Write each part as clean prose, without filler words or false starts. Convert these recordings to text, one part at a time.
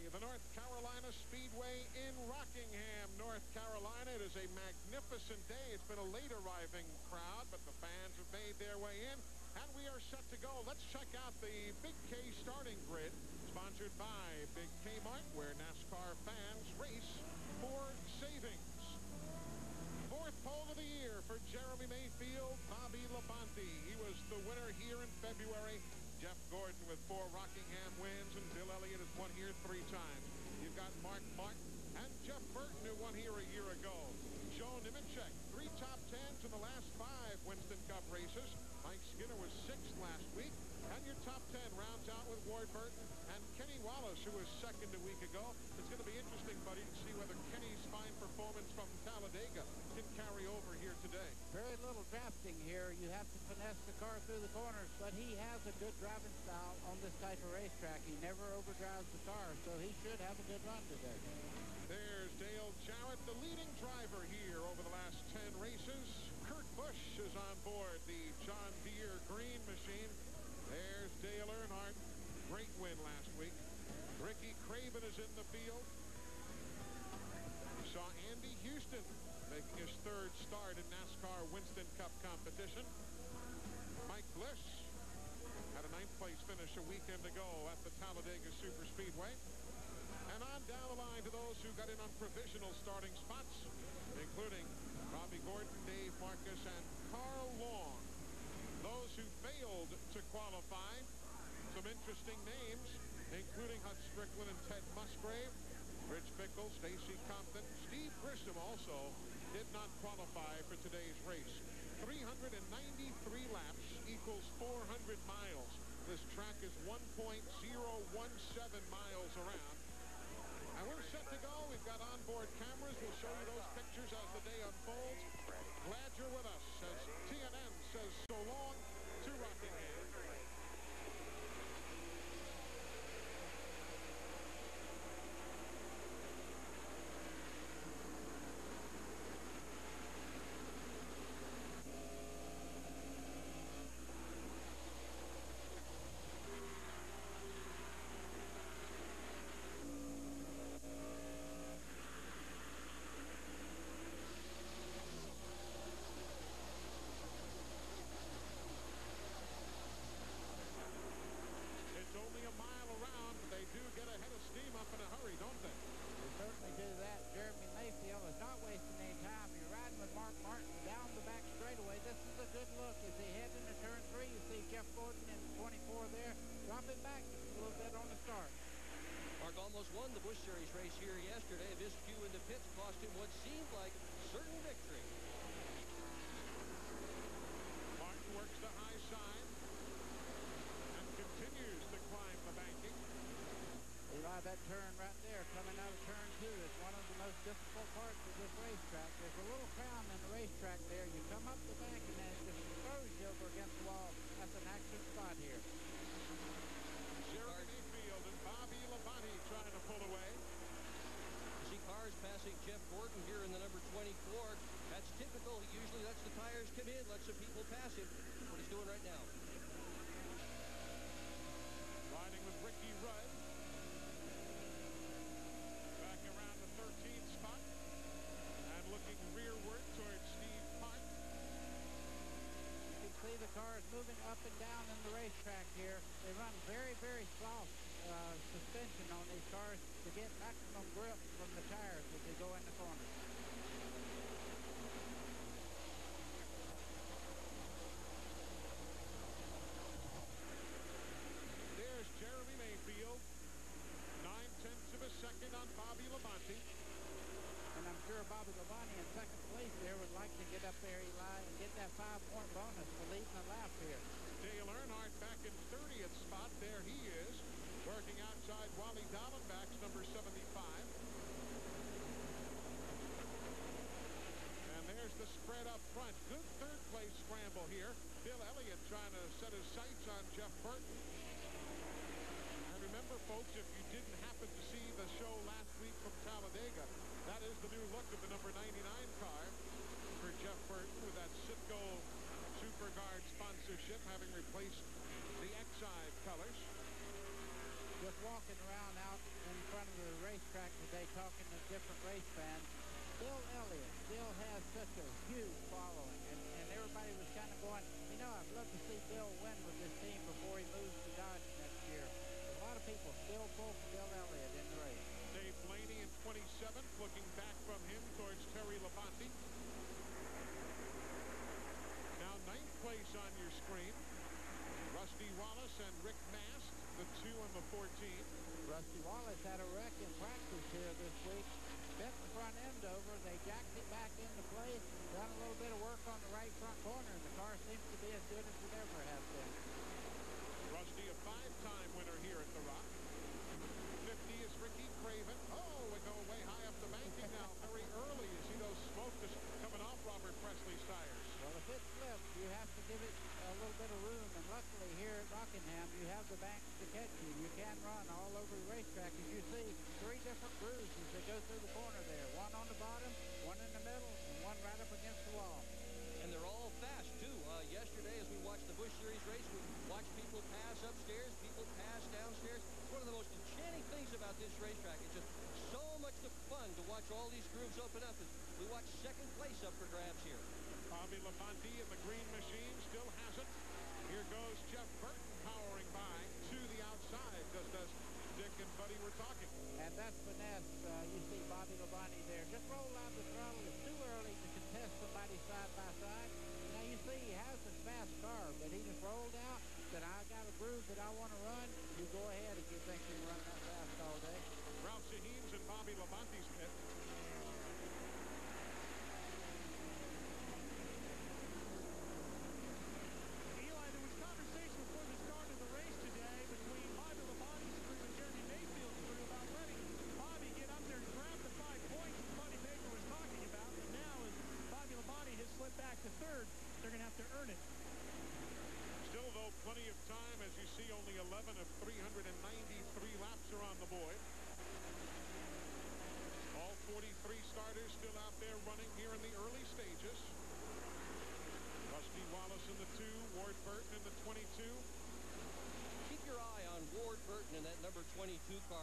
Speedway, the North Carolina Speedway in Rockingham, North Carolina. It is a magnificent day. It's been a late arriving crowd, but the fans have made their way in, and we are set to go. Let's check out the Big K starting grid, sponsored by Big K Mart, where NASCAR fans race for savings. Fourth pole of the year for Jeremy Mayfield, Bobby Labonte. He was the winner here in February. Jeff Gordon with 4 Rockingham wins, and Bill Elliott has won here 3 times. You've got Mark Martin and Jeff Burton, who won here a year ago. Joe Nemechek, 3 top 10s in the last 5 Winston Cup races. Mike Skinner was 6th last week. And your top 10 rounds out with Ward Burton and Kenny Wallace, who was 2nd a week ago. It's going to be interesting, buddy, to see whether Kenny's fine performance from Talladega can carry over here today. Very little drafting here. You have to finesse the car through the corners, but he has a good driving style on this type of racetrack. He never overdrives the car, so he should have a good run today. There's Dale Jarrett, the leading driver here over the last 10 races. Kurt Busch is on board the John Deere green machine. There's Dale Earnhardt. Great win last week. Ricky Craven is in the field. We saw Andy Houston making his 3rd start in NASCAR Winston Cup competition. Mike Bliss had a 9th place finish a weekend ago at the Talladega Superspeedway. And on down the line to those who got in on provisional starting spots, including Robbie Gordon, Dave Marcus, and Carl Long. Those who failed to qualify, some interesting names, including Hut Strickland and Ted Musgrave, Rich Bickle, Stacy Compton. Steve Grissom also did not qualify for today's race. 393 laps equals 400 miles. This track is 1.017 miles around. And we're set to go. We've got onboard cameras. We'll show you those pictures as the day unfolds. Glad you're with us as TNN says so long to Rockingham. Only a mile around, but they do get a head of steam up in a hurry, don't they? They certainly do that. Jeremy Mayfield is not wasting any time. You're riding with Mark Martin down the back straightaway. This is a good look. As they head into turn 3, you see Jeff Gordon in 24 there, dropping back just a little bit on the start. Mark almost won the Busch Series race here yesterday. His cue in the pits cost him what seemed like certain victory. Martin works the high side and continues to climb the banking. They ride that turn right there coming out of turn 2. It's one of the most difficult parts of this racetrack. There's a little crown in the racetrack there. You come up the bank and then it just throws you over against the wall. That's an action spot here. Jeremy Mayfield and Bobby Labonte trying to pull away. You see cars passing Jeff Gordon here in the number 24. That's typical. He usually lets the tires come in, lets some people pass him. That's what he's doing right now. Riding with Ricky Rudd. Back around the 13th spot.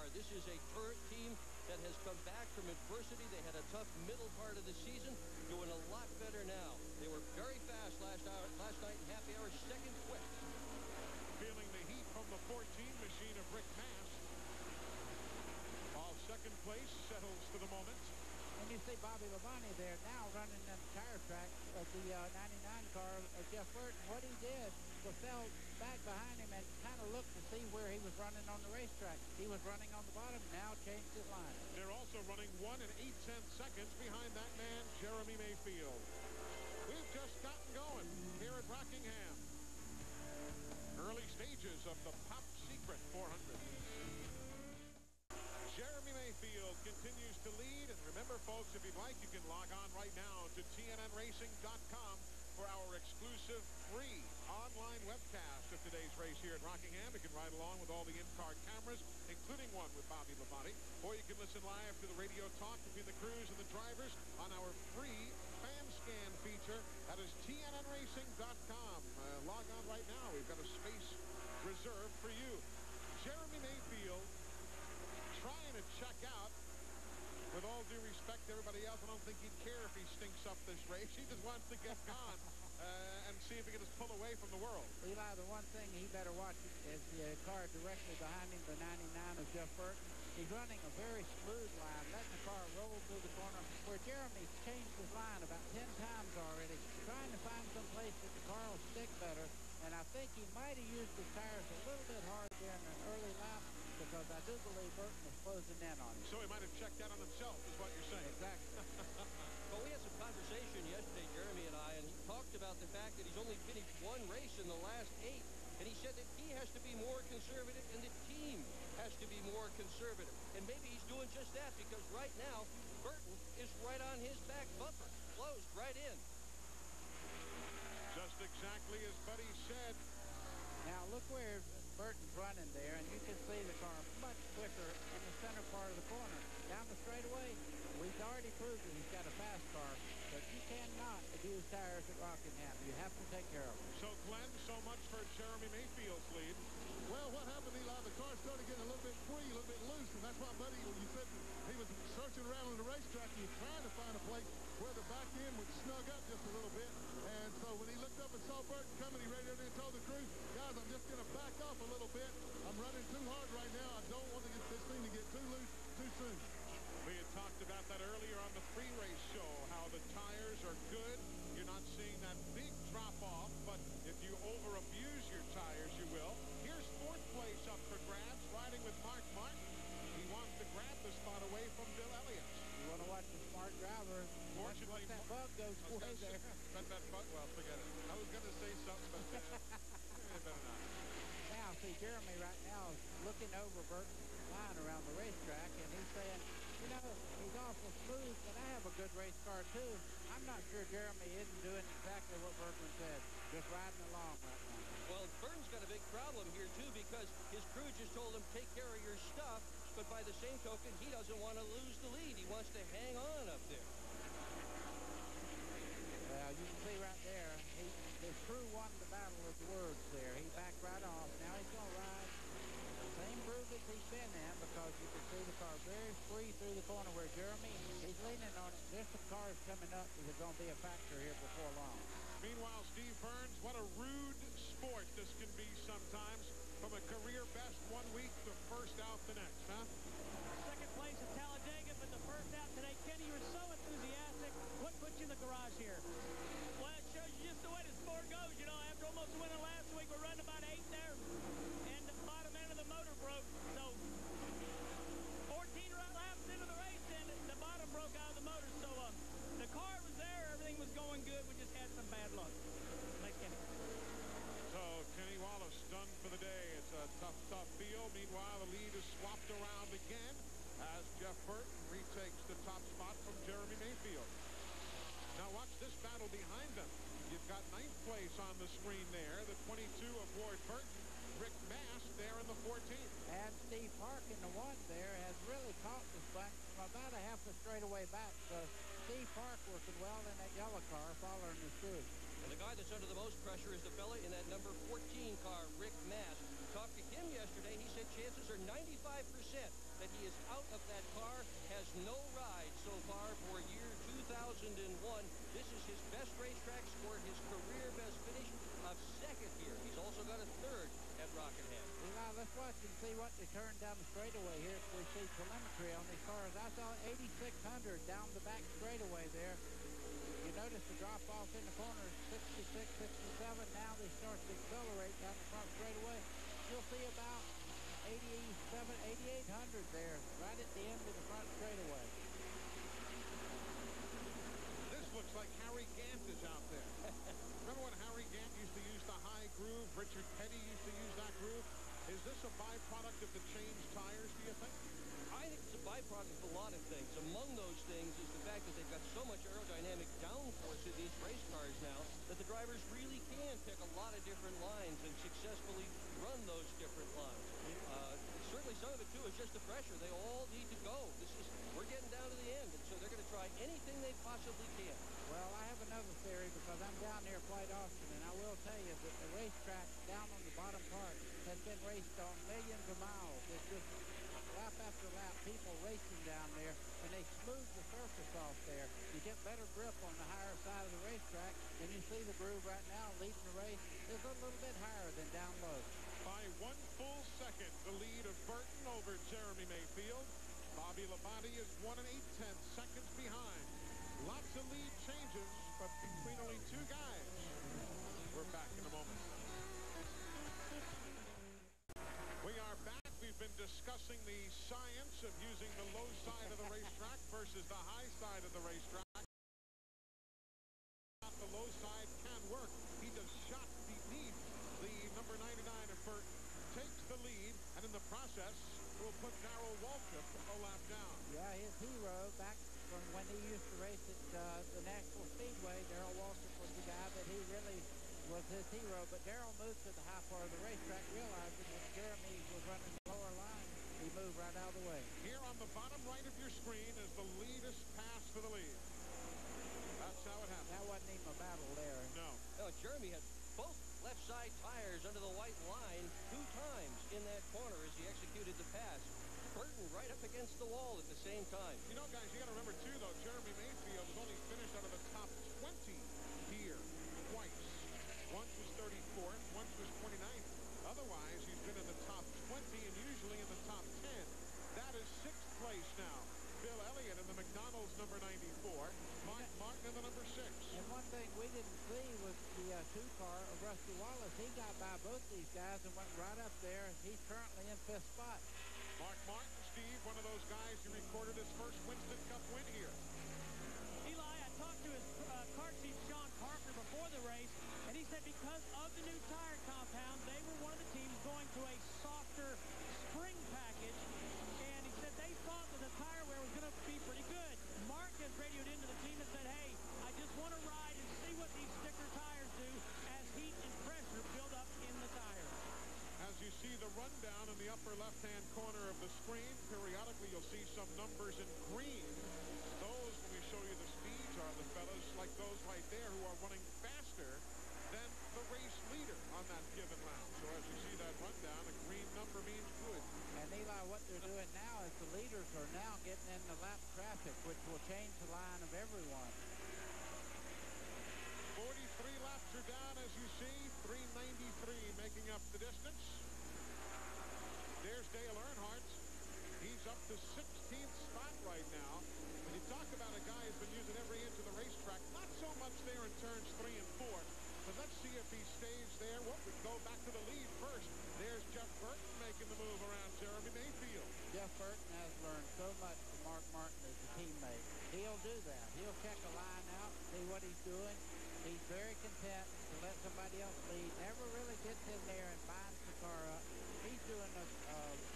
NASCAR. This is a current team that has come back from adversity. They had a tough middle part of the season, doing a lot better now. They were very fast last night in happy hour, second quick. Feeling the heat from the 14 machine of Rick Mass. While second place settles for the moment. And you see Bobby Labonte there now running in the tire track of the 99 car of Jeff Burton. What he did was fell back behind him and kind of looked to see where he was running on the racetrack. He was running on the bottom, now changed his line. They're also running 1 8/10 seconds behind that man, Jeremy Mayfield. We've just gotten going here at Rockingham. Early stages of the Pop Secret 400. Jeremy Mayfield continues to lead. And remember, folks, if you'd like, you can log on right now to TNNRacing.com for our exclusive free online webcast of today's race here at Rockingham. You can ride along with all the in-car cameras, including one with Bobby Labonte. Or you can listen live to the radio talk between the crews and the drivers on our free fan scan feature. That is TNNRacing.com. Log on right now. We've got a space reserved for you. Jeremy Mayfield trying to check out. With all due respect to everybody else, I don't think he'd care if he stinks up this race. He just wants to get gone and see if he can just pull away from the world. Eli, the one thing he better watch is the car directly behind him, the 99 of Jeff Burton. He's running a very smooth line, letting the car roll through the corner, where Jeremy's changed his line about 10 times already, trying to find some place that the car will stick better. And I think he might have used his tires a little bit hard there in an early lap, because I do believe Burton was closing in on him. So he might have checked that on himself, is what you're saying. Exactly. Well, we had some conversation yesterday, Jeremy and I, and he talked about the fact that he's only finished 1 race in the last 8. And he said that he has to be more conservative and the team has to be more conservative. And maybe he's doing just that, because right now, Burton is right on his back bumper, closed right in. Just exactly as Buddy said. Now look where Burton's running there, and you can see the car much quicker in the center part of the corner. Down the straightaway, we've already proved that he's got a fast car, but you cannot abuse tires at Rockingham. You have to take care of them. So, Glenn, so much for Jeremy Mayfield's lead. Well, what happened, Eli? The car started getting a little bit free, a little bit loose, and that's why, Buddy, when you said he was searching around on the racetrack, he was trying to find a place where the back end would snug up just a little bit. And so when he looked up and saw Burton coming, he radioed in and told the crew, guys, I'm just going to back off a little bit. I'm running too hard right now. I don't want to get this thing to get too loose too soon. We had talked about that earlier on the pre-race show, how the tires are good. You're not seeing that big drop-off, but if you over-abuse your tires, you will. Here's 4th place up for grabs, riding with Mark Martin. He wants to grab the spot away from Bill Elliott. You want to watch the smart driver. Fortunately, once that bug goes way there. But that bug, well, forget it. I was going to say something, but better not. Now, see, Jeremy right now is looking over Burton's line around the racetrack, and he's saying, you know, he's awful smooth, but I have a good race car, too. I'm not sure Jeremy isn't doing exactly what Burton said, just riding along right now. Well, Burton's got a big problem here, too, because his crew just told him, take care of your stuff, but by the same token, he doesn't want to lose the lead. He wants to hang on up there. Well, you can see right there, his crew won the battle with the words there. He backed right off. Now he's going to ride the same groove that he's been in, because you can see the car very free through the corner where Jeremy, he's leaning on it. Just the cars coming up is going to be a factor here before long. Meanwhile, Steve Burns, what a rude sport this can be sometimes. From a career best 1 week to first out the next, huh? Second place at Talladega, but the first out today. Kenny, you were so enthusiastic. What put you in the garage here? Well, it shows you just the way the sport goes. You know, after almost winning last week, we're running about 8 there, and the bottom end of the motor broke. So telemetry on these cars. I saw 8,600 down the back straightaway there. You notice the drop-off in the corners, 66, 67. Now they start to accelerate down the front straightaway. You'll see about 87, 8,800 there, right at the end of the front straightaway. This looks like Harry Gant is out there. Remember when Harry Gant used to use the high groove? Richard Petty used to use that groove. Is this a byproduct of the changed tires, do you think? I think it's a byproduct of a lot of things. Among those things is the fact that they've got so much aerodynamic downforce in these race cars now that the drivers really can pick a lot of different lines and successfully run those different lines. Certainly some of it, too, is just the pressure. They all need to go. We're getting down to the end, and so they're going to try anything they possibly can. Well, I have another theory because I'm down there quite often, and I will tell you that the racetrack down on the bottom part has been raced on millions of miles. It's just lap after lap, people racing down there, and they smooth the surface off there. You get better grip on the higher side of the racetrack, and you see the groove right now leading the race is a little bit higher than down low. By 1 full second, the lead of Burton over Jeremy Mayfield. Bobby Labonte is 1 8/10 seconds behind. Lots of lead changes, but between only 2 guys. We're back in a moment. We are back. We've been discussing the science of using the low side of the racetrack versus the high side of the racetrack. The low side can work. He does shot beneath the number 99 of Burton, takes the lead, and in the process will put Darrell Waltrip a lap down. Yeah, his hero back from when he used to race at the National Speedway, Darrell Waltrip was the guy that he really was his hero. But Darrell moved to the high part of the racetrack, realizing that Jeremy was running the lower line. He moved right out of the way. Here on the bottom right of your screen is the leadest pass for the lead. That's how it happened. That wasn't even a battle there. No. No, Jeremy had both left side tires under the white line 2 times in that corner as he executed the pass. Burton right up against the wall at the same time. You know, guys, you got to remember, too, though, Jeremy Mayfield was only finished out of the top 20 here twice. Once was 34th, once was 29th. Otherwise, he's been in the top 20 and usually in the top 10. That is 6th place now. Bill Elliott in the McDonald's number 94. Mike Martin in the number 6. And one thing we didn't see was the 2-car of Rusty Wallace. He got by both these guys and went right up there. He's currently in 5th spot. Mark Martin, Steve, one of those guys who recorded his first Winston Cup win here. Eli, I talked to his car chief, Sean Parker, before the race, and he said because of the new tire compound, they were one of the teams going to a softer spring package, and he said they thought that the tire wear was going to be pretty good. Mark has radioed into the team and said, hey, I just want to ride and see what these sticker tires do as heat and pressure build up in the tire. As you see the rundown in the upper left-hand corner of the screen, periodically you'll see some numbers in green. Those, when we show you the speeds, are the fellas like those right there who are running faster than the race leader on that given lap. So as you see that rundown, a green number means good. And Eli, what they're doing now is the leaders are now getting in the lap traffic, which will change the line of everyone. 43 laps are down, as you see. 393 making up the distance. There's Dale Earnhardt. He's up to 16th spot right now. When you talk about a guy who's been using every inch of the racetrack, not so much there in turns 3 and 4, but let's see if he stays there. Well, we go back to the lead first. There's Jeff Burton making the move around Jeremy Mayfield. Jeff Burton has learned so much from Mark Martin as a teammate. He'll do that. He'll check a line out, see what he's doing. He's very content to let somebody else lead. Never really gets in there and binds the car up. He's doing a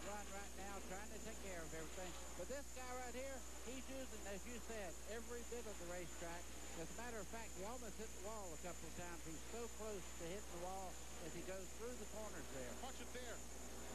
run right now, trying to take care of everything. But this guy right here, he's using, as you said, every bit of the racetrack. As a matter of fact, he almost hit the wall a couple of times. He's so close to hitting the wall as he goes through the corners there. Watch it there.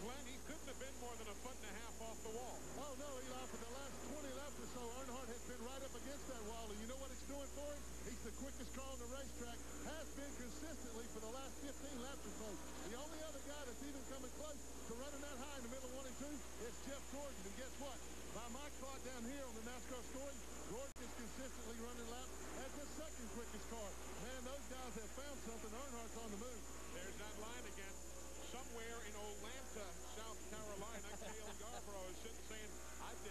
Glenn, he couldn't have been more than 1.5 feet off the wall. Oh, no, Eli, for the last 20 laps or so, Earnhardt has been right up against that wall, and you know what it's doing for him? He's the quickest car on the racetrack, has been consistently for the last 15 laps or so. The only other guy that's even coming close to running that high in the middle of 1 and 2 is Jeff Gordon, and guess what? By my clock down here on the NASCAR scoring, Gordon is consistently running laps as the 2nd quickest car. Man, those guys have found something. Earnhardt's on the move. There's that line again. Somewhere in Atlanta, South Carolina, Cale Yarborough is sitting saying, I've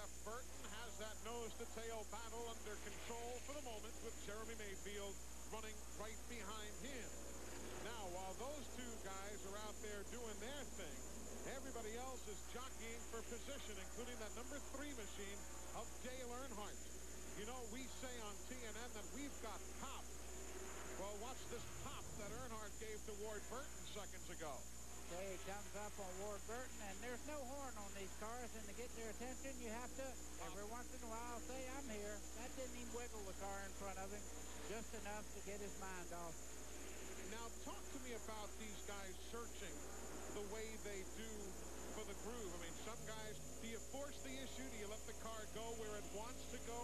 Jeff Burton has that nose-to-tail battle under control for the moment, with Jeremy Mayfield running right behind him. Now, while those two guys are out there doing their thing, everybody else is jockeying for position, including that number 3 machine of Dale Earnhardt. You know, we say on TNN that we've got pop. Well, watch this pop that Earnhardt gave to Ward Burton seconds ago. Okay, it comes up on Ward Burton, and there's no horn on these cars, and to get their attention, you have to, every once in a while, say, I'm here. That didn't even wiggle the car in front of him, just enough to get his mind off. Now, talk to me about these guys searching the way they do for the groove. I mean, some guys, do you force the issue? Do you let the car go where it wants to go?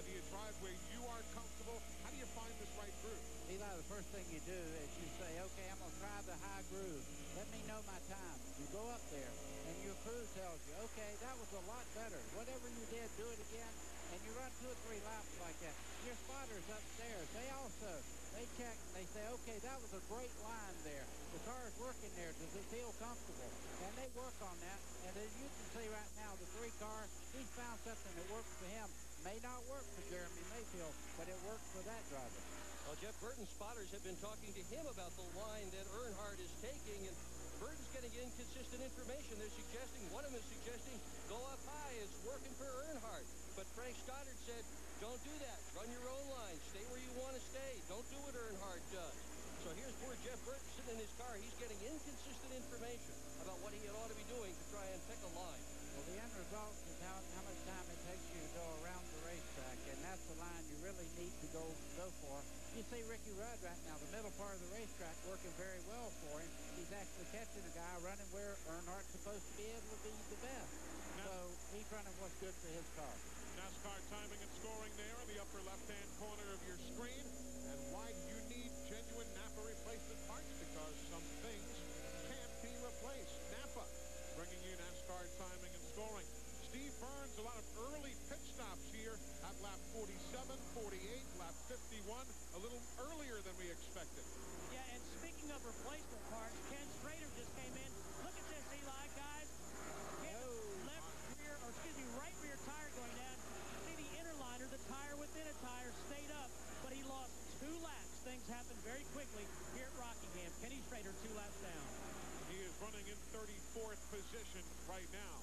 Do you drive where you are comfortable? How do you find this right groove? Eli, the first thing you do is you say, okay, I'm going to try the high groove. Let me know my time. You go up there, and your crew tells you, okay, that was a lot better. Whatever you did, do it again. And you run 2 or 3 laps like that. Your spotters upstairs, they check, and they say, okay, that was a great line there. The car's working there. Does it feel comfortable? And they work on that. And as you can see right now, the 3 car, he's found something that works for him. May not work for Jeremy Mayfield, but it works for that driver. Well, Jeff Burton's spotters have been talking to him about the line that Earnhardt is taking, and Burton's getting inconsistent information. They're suggesting, one of them is suggesting, go up high. It's working for Earnhardt. But Frank Stoddard said, don't do that. Run your own line. Stay where you want to stay. Don't do what Earnhardt does. So here's poor Jeff Burton sitting in his car. He's getting inconsistent information about what he ought to be doing to try and pick a line. Well, the end result is how much time it takes you to go around the racetrack, and that's the line you really need to go for. You see Ricky Rudd right now, the middle part of the racetrack, working very well for him. He's actually catching a guy running where Earnhardt's supposed to be able to be the best. So he's running what's good for his car. NASCAR timing and scoring there in the upper left-hand corner of your screen. And why do you need genuine Napa replacement parts? Because some things can't be replaced. Napa bringing you NASCAR timing and scoring. Steve Burns, a lot of early pit stops here at lap 47, 48, lap 51, a little earlier than we expected. Yeah, and speaking of replacement parts, Ken Schrader just came in. Look at this, Eli, guys. Right rear tire going down. See the inner liner, the tire within a tire stayed up, but he lost 2 laps. Things happen very quickly here at Rockingham. Kenny Schrader 2 laps down. He is running in 34th position right now.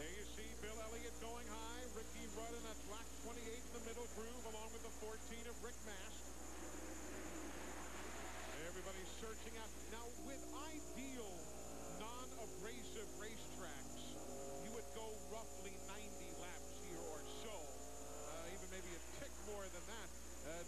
There you see Bill Elliott going high. Ricky Rudd in that black 28 in the middle groove, along with the 14 of Rick Mast. Everybody's searching out. Now, with ideal non-abrasive racetracks, you would go roughly 90 laps here or so, even maybe a tick more than that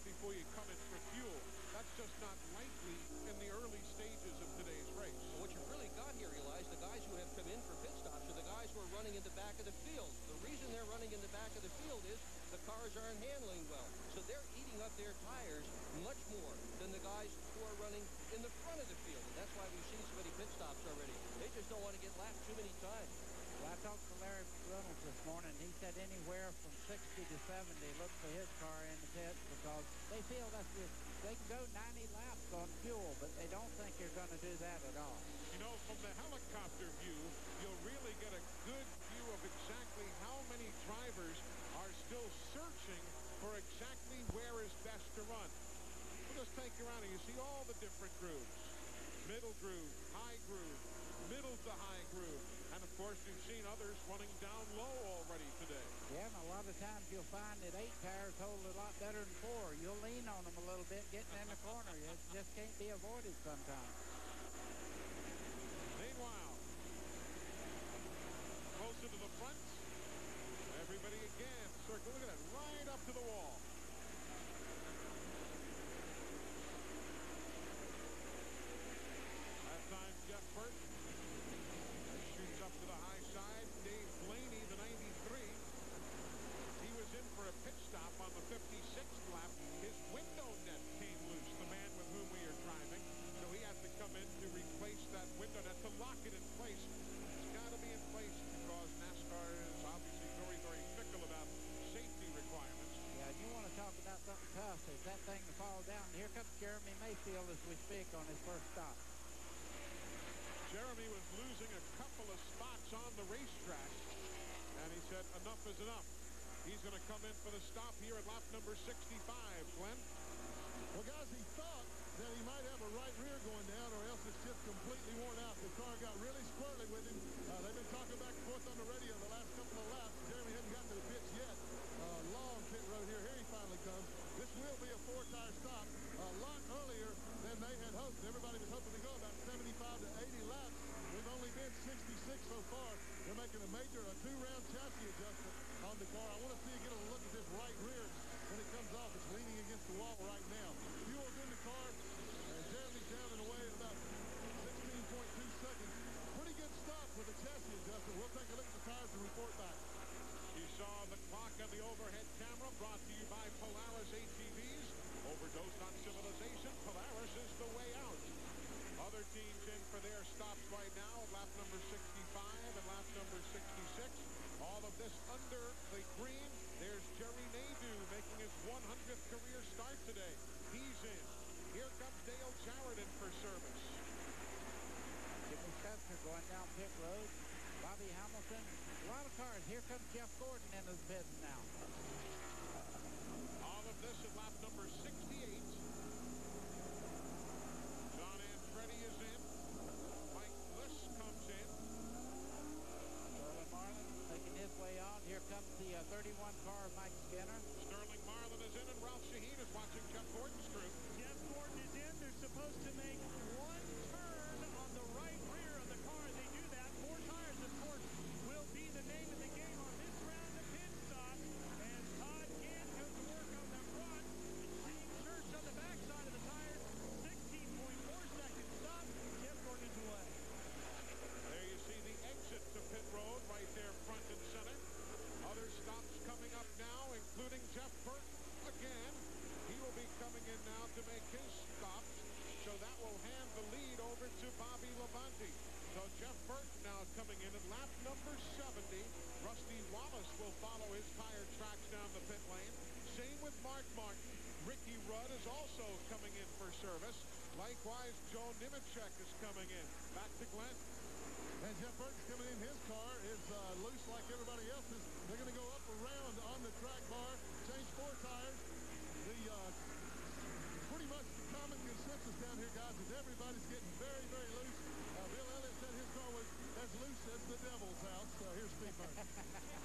before you come in for fuel. That's just not likely in the early stages of today's race. Well, what you've really got here, Eli, is the guys who have come in for pit stops are the guys who are running in the back of the field. The reason they're running in the back of the field is the cars aren't handling well. So they're eating up their tires much more than the guys who are running in the front of the field. And that's why we've seen so many pit stops already. They just don't want to get lapped too many times. Well, I talked to Larry Reynolds this morning. He said anywhere from 60 to 70 look for his car in the pits because they feel they can go 90 laps on fuel, but they don't think they're going to do that at all. You know, from the helicopter view, you'll really get a good view of exactly how many drivers are still searching for exactly where is best to run. We'll just take you around and you see all the different grooves. Middle groove, high groove, middle to high groove. And, of course, you've seen others running down low already today. Yeah, and a lot of times you'll find that 8 tires hold a lot better than 4. You'll lean on them a little bit getting in the corner. It just can't be avoided sometimes. Meanwhile, closer to the front, everybody again circle. Look at that, right up to the wall. That time, Jeff Burton shoots up to the high side. Dave Blaney, the 93. He was in for a pit stop on the 56th lap. His window net came loose, the man with whom we are driving. So he had to come in to replace that window net, to lock it in place. It's got to be in place because NASCAR is obviously very, very fickle about safety requirements. Yeah, you want to talk about something tough. Is that thing to fall down? Here comes Jeremy Mayfield as we speak on his first stop. Jeremy was losing a couple of spots on the racetrack, and he said, said enough is enough. He's going to come in for the stop here at lap number 65, Glenn. Well, guys, he thought that he might have a right rear going down, or else it's just completely worn out. The car got really squirrely with him. They've been talking back and forth on the radio the last couple of laps. Jeremy hadn't gotten to the pits yet. Long pit road here. Here he finally comes. This will be a 4-tire stop a lot earlier than they had hoped. Everybody was hoping to go about 75 to 80 laps. We've only been 66 so far. They're making a 2-round chassis adjustment on the car. I want to see you get a look at this right rear when it comes off. It's leaning against the wall right now. Fuel's in the car, and Jeremy's down and away at about 16.2 seconds. Pretty good stop with the chassis adjustment. We'll take a look at the tires and report back. You saw the clock on the overhead camera, brought to you by Polaris ATVs. Overdosed on civilization, Polaris is the way out. Other teams in for their stops right now, lap number 65 and lap number 66. All of this under the green. There's Jerry Nadeau making his 100th career start today. He's in. Here comes Dale Jarrett in for service. Jimmy Spencer going down pit road. Bobby Hamilton. A lot of cars. Here comes Jeff Gordon into the pits now. All of this at lap number 68. John Andretti is in. Mike Bliss comes in. Sterling Marlin making his way on. Here comes the 31 car of Mike Skinner. Sterling Marlin is in, and Ralph Shaheen is watching Jeff Gordon's crew. Jeff Gordon is in. They're supposed to make one turn on the right rear of the car. They do that. 4 tires, of course, will be the name of the game on this round of pit stop. And Todd Gant goes to work on the front. Steve Church on the backside of the tires. 16.4 second stop. Jeff Gordon is away. There you see the exit to pit road right there front and center. Other stops coming up now, including Jeff Burton again. He will be coming in now to make his stops. So that will hand the lead over to Bobby Labonte. So Jeff Burton now coming in at lap number 70. Rusty Wallace will follow his tire tracks down the pit lane. Same with Mark Martin. Ricky Rudd is also coming in for service. Likewise, Joe Nemechek is coming in. Back to Glenn. And Jeff Burton's coming in. His car is loose like everybody else's. They're going to go up around on the track bar, change 4 tires. Pretty much the common consensus down here, guys, is everybody's getting very, very loose. Bill Elliott said his car was as loose as the devil's house. Here's Steve Burton.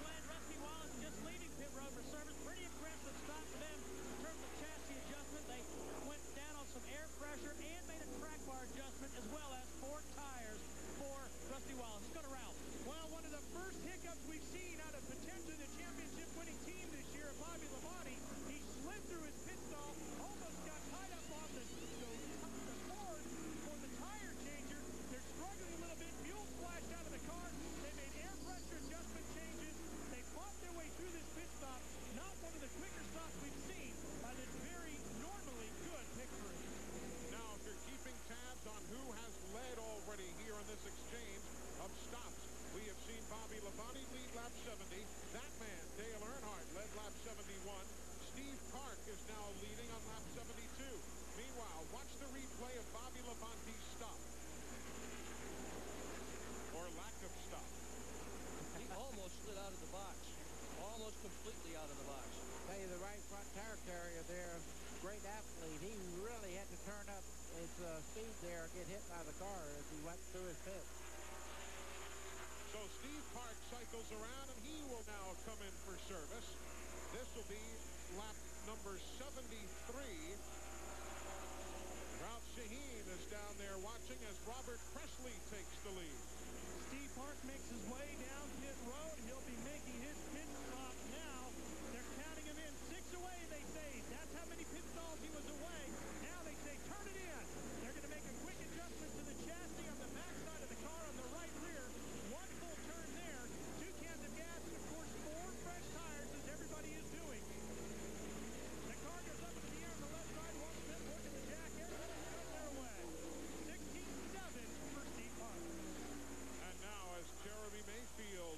Glenn, Rusty Wallace just leaving pit road for service. Pretty aggressive stop for them in terms of chassis adjustment. They went down on some air pressure and made a track bar adjustment, as well as 4 tires for Rusty Wallace. Let's go to Ralph. Well, one of the first hiccups we've seen out of potentially the championship-winning team this year, Bobby Labonte. He slid through his pit stall, almost got tied up on the cord for the tire changer. They're struggling a little bit. Fuel splashed out of the car. They made air pressure adjustment changes. They fought their way through this pit stop. Not one of the quicker stops we've seen by this very normally good pit crew. Now, if you're keeping tabs on who has led already here on this exchange of stops, we have seen Bobby Labonte lead lap 70. That man, Dale Earnhardt, led lap 71. Steve Clark is now leading on lap 72. Meanwhile, watch the replay of Bobby Labonte's stop. Or lack of stop. He almost slid out of the box. Almost completely out of the box. Tell you, the right front tire carrier there, great athlete. He really had to turn up his speed there, get hit by the car as he went through his pit. So Steve Park cycles around, and he will now come in for service. This will be lap number 73. Ralph Shaheen is down there watching as Robert Presley takes the lead. Steve Park makes his way down pit road. He'll be making his pit stop now. They're counting him in. 6 away, they say. That's how many pit stalls he was away. Now they say, turn it in. They're going to make a quick adjustment to the chassis on the backside of the car on the right rear. 1 full turn there. 2 cans of gas, and of course 4 fresh tires, as everybody is doing. The car goes up into the air on the left side. 1 step, working the jack. Everybody's on their way. 16-7 for Steve Park. And now, as Jeremy Mayfield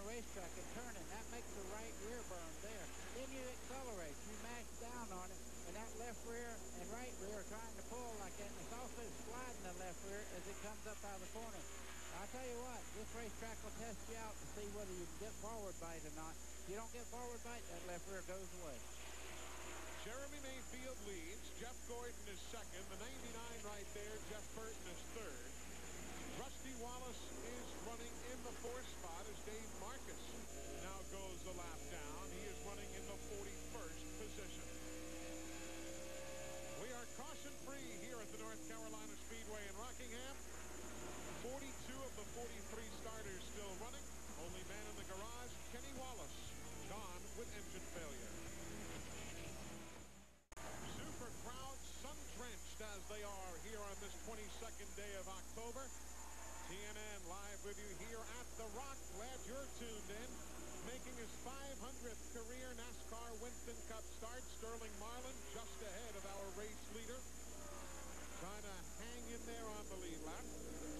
the racetrack and turning. That makes the right rear burn there. Then you accelerate. You mash down on it, and that left rear and right rear are trying to pull like that. And it's also sliding the left rear as it comes up out of the corner. I'll tell you what, this racetrack will test you out to see whether you can get forward bite or not. If you don't get forward bite, that left rear goes away. Jeremy Mayfield leads. Jeff Gordon is second. The 99 right there. Jeff Burton is third. Rusty Wallace is running in the fourth spot as Dave Marcus now goes the lap down. He is running in the 41st position. We are caution-free here at the North Carolina Speedway in Rockingham. 42 of the 43 starters still running. Only man in the garage, Kenny Wallace, gone with engine failure. Super crowd, sun-drenched as they are here on this 22nd day of October. TNN live with you here at the Rock. Glad you're tuned in. Making his 500th career NASCAR Winston Cup start, Sterling Marlin just ahead of our race leader. Trying to hang in there on the lead lap.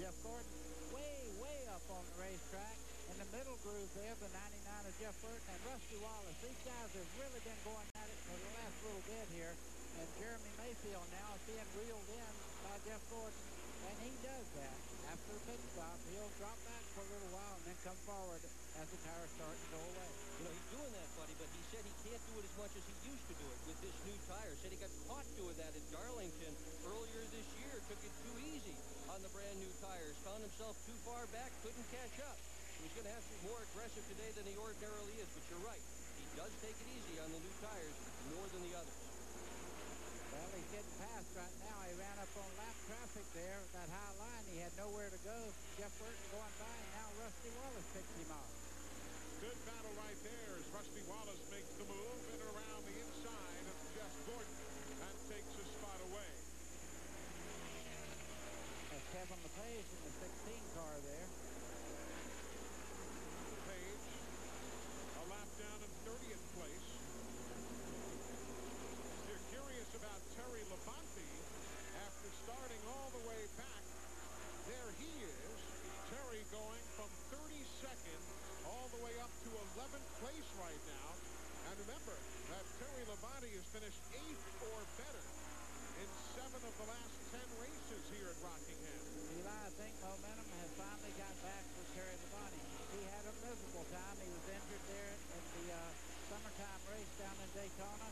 Jeff Gordon way up on the racetrack. In the middle groove there, the 99 of Jeff Burton and Rusty Wallace. These guys have really been going at it for the last little bit here. And Jeremy Mayfield now is being reeled in by Jeff Gordon. And he does that. After the pit stop, he'll drop back for a little while and then come forward as the tires start to go away. You know, he's doing that, buddy, but he said he can't do it as much as he used to do it with this new tire. Said he got caught doing that at Darlington earlier this year. Took it too easy on the brand new tires. Found himself too far back, couldn't catch up. He's going to have to be more aggressive today than he ordinarily is, but you're right. He does take it easy on the new tires more than the others. Well, he's getting past right now. He ran up on lap traffic there. That high line, he had nowhere to go. Jeff Burton going by, and now Rusty Wallace picks him off. Good battle right there as Rusty Wallace makes the move in and around the inside of Jeff Gordon and takes his spot away. That's Kevin Lepage in the 16 car there. Lepage, a lap down in 30th place. You're curious about Terry Labonte after starting all the way back. There he is. Terry going from 32nd all the way up to 11th place right now. And remember that Terry Labonte has finished 8th or better in 7 of the last 10 races here at Rockingham. Eli, I think momentum has finally got back for Terry Labonte. He had a miserable time. He was injured there at the summertime race down in Daytona.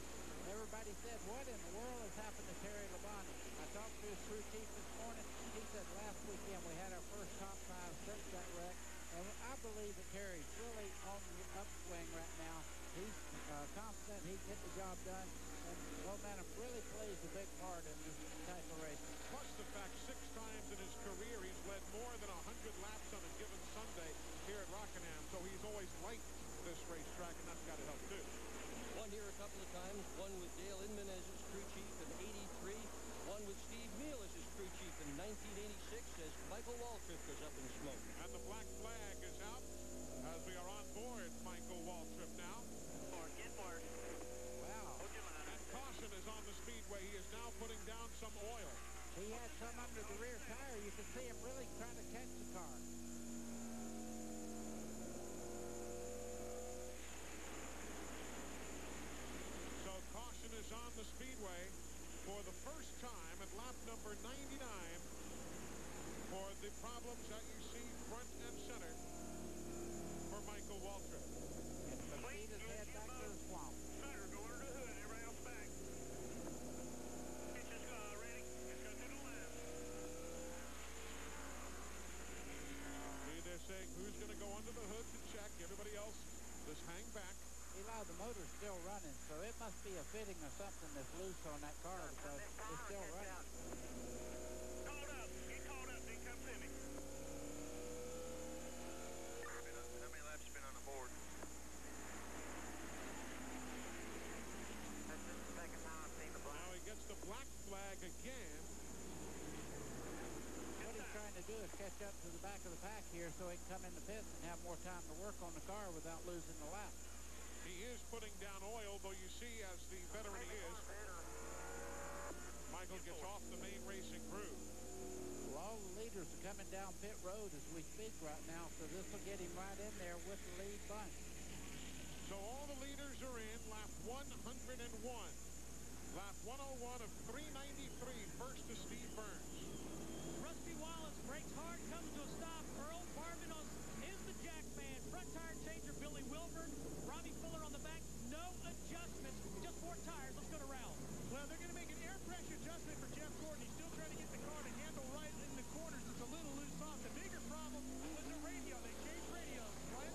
Everybody said, what in the world has happened to Terry Labonte? I talked to his crew chief this morning. He said last weekend we had our first top 5 since that wreck. And I believe that Terry's really on the upswing right now. He's confident he can get the job done. And momentum really plays a big part in this type of race. Plus the fact 6 times in his career he's led more than 100 laps on a given Sunday here at Rockingham. So he's always liked this racetrack, and that's got to help too. Won here a couple of times. One with Dale Earnhardt as his crew chief in '83. One with Steve Neal as his crew chief in 1986 as Michael Waltrip goes up in smoke. And the black flag is out as we are on board Michael Waltrip now. Get more. Wow. And caution is on the speedway. He is now putting down some oil. He had some under the rear tire. You can see him really trying to catch the car. So caution is on the speedway for the first time at lap number 99 for the problems that you see front and center for Michael Waltrip. And the speed is head back to the swamp. Center, go under the hood. Everybody else back. It's just ready. Let's go to the left. See, they're saying who's going to go under the hood to check. Everybody else just hang back. Eli, the motor's still running, so it must be a fitting or something that's loose on that car because it's still running. Called up. Get called up. Then come to me. How many laps been on the board? That's the second time I've seen the black. Now he gets the black flag again. What he's trying to do is catch up to the back of the pack here so he can come in the pits and have more time to work on the car without losing the lap. He is putting down oil, though you see as the veteran he is, Michael gets off the main racing groove. Well, all the leaders are coming down pit road as we speak right now, so this will get him right in there with the lead bunch. So all the leaders are in. Lap 101. Lap 101 of 393. First to Steve Burns. Rusty Wallace brakes hard, comes to a stop. Earl Barbados is the jack man. Front tire changer, Billy Wilburn. Robbie Fuller on the back. No adjustments. Just 4 tires. Let's go to Ralph. Well, they're going to make an air pressure adjustment for Jeff Gordon. He's still trying to get the car to handle right in the corners. It's a little loose off. The bigger problem was the radio. They changed radios, right?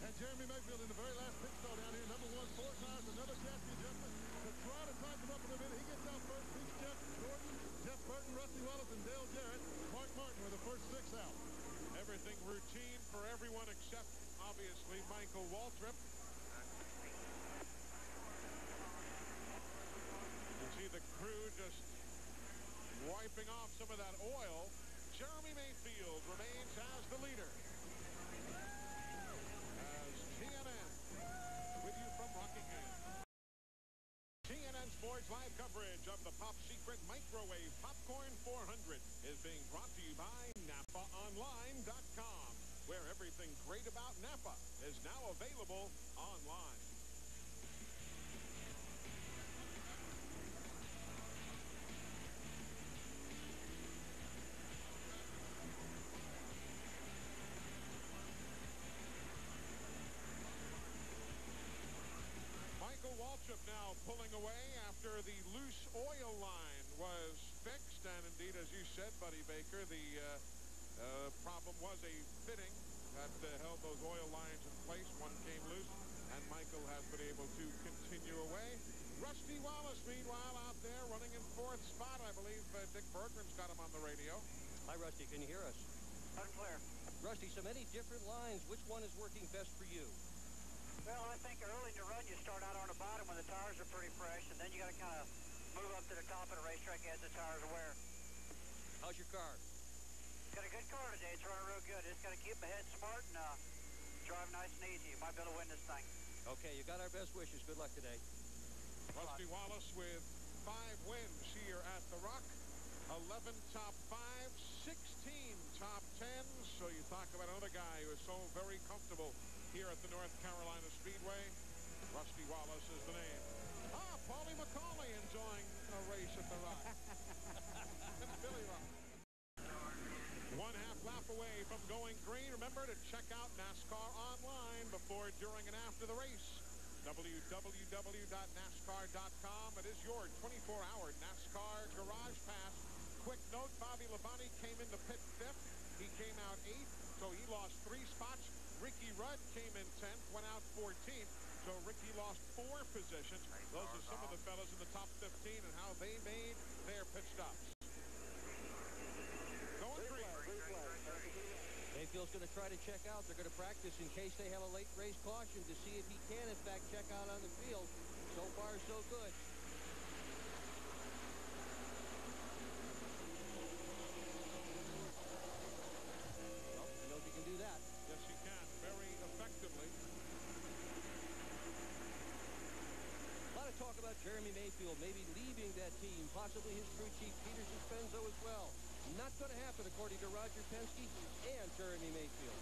And Jeremy Mayfield in the very last pit stop down here. Number 1, 4 tires, another chassis adjustment to try to tighten them up a little bit. He gets out first, beats Jeff Gordon, Jeff Burton, Rusty Wallace, and Dale Jarrett. Mark Martin were the first 6 out. Everything routine for everyone except, obviously, Michael Waltrip. You see the crew just wiping off some of that oil. Jeremy Mayfield remains as the leader. As TNN with you from Rockingham. TNN Sports live coverage of the Pop Secret Microwave Popcorn 400 is being brought to you by NapaOnline.com, where everything great about Napa is now available online. Michael Waltrip now pulling away after the loose oil line was fixed, and indeed, as you said, Buddy Baker, the problem was a fitting that held those oil lines in place. One came loose, and Michael has been able to continue away. Rusty Wallace, meanwhile, out there running in 4th spot. I believe Dick Bergman's got him on the radio. Hi, Rusty. Can you hear us? Loud and clear. Rusty, so many different lines. Which one is working best for you? Well, I think early in the run, you start out on the bottom when the tires are pretty fresh, and then you got to kind of move up to the top of the racetrack as the tires are wear. How's your car? Got a good car today. It's running real good. Just got to keep my head smart and drive nice and easy. You might be able to win this thing. Okay, you got our best wishes. Good luck today. Rusty Wallace with 5 wins here at the Rock. 11 top 5s, 16 top 10s. So you talk about another guy who is so very comfortable here at the North Carolina Speedway. Rusty Wallace is the name. Paulie McCauley enjoying a race at the Rock. And Billy Rock. 1/2 lap away from going green. Remember to check out NASCAR online before, during, and after the race. www.nascar.com. It is your 24-hour NASCAR Garage Pass. Quick note, Bobby Labonte came into pit 5th. He came out 8th, so he lost 3 spots. Ricky Rudd came in 10th, went out 14th. So Ricky lost 4 positions. Those are some of the fellas in the top 15 and how they made their pit stops. Going green. Mayfield's going to try to check out. They're going to practice in case they have a late race caution to see if he can, in fact, check out on the field. So far, so good. Well, he knows he can do that. Yes, he can. Very effectively. A lot of talk about Jeremy Mayfield maybe leaving that team, possibly his crew chief Peter Suspenzo as well. Not going to happen, according to Roger Penske and Jeremy Mayfield.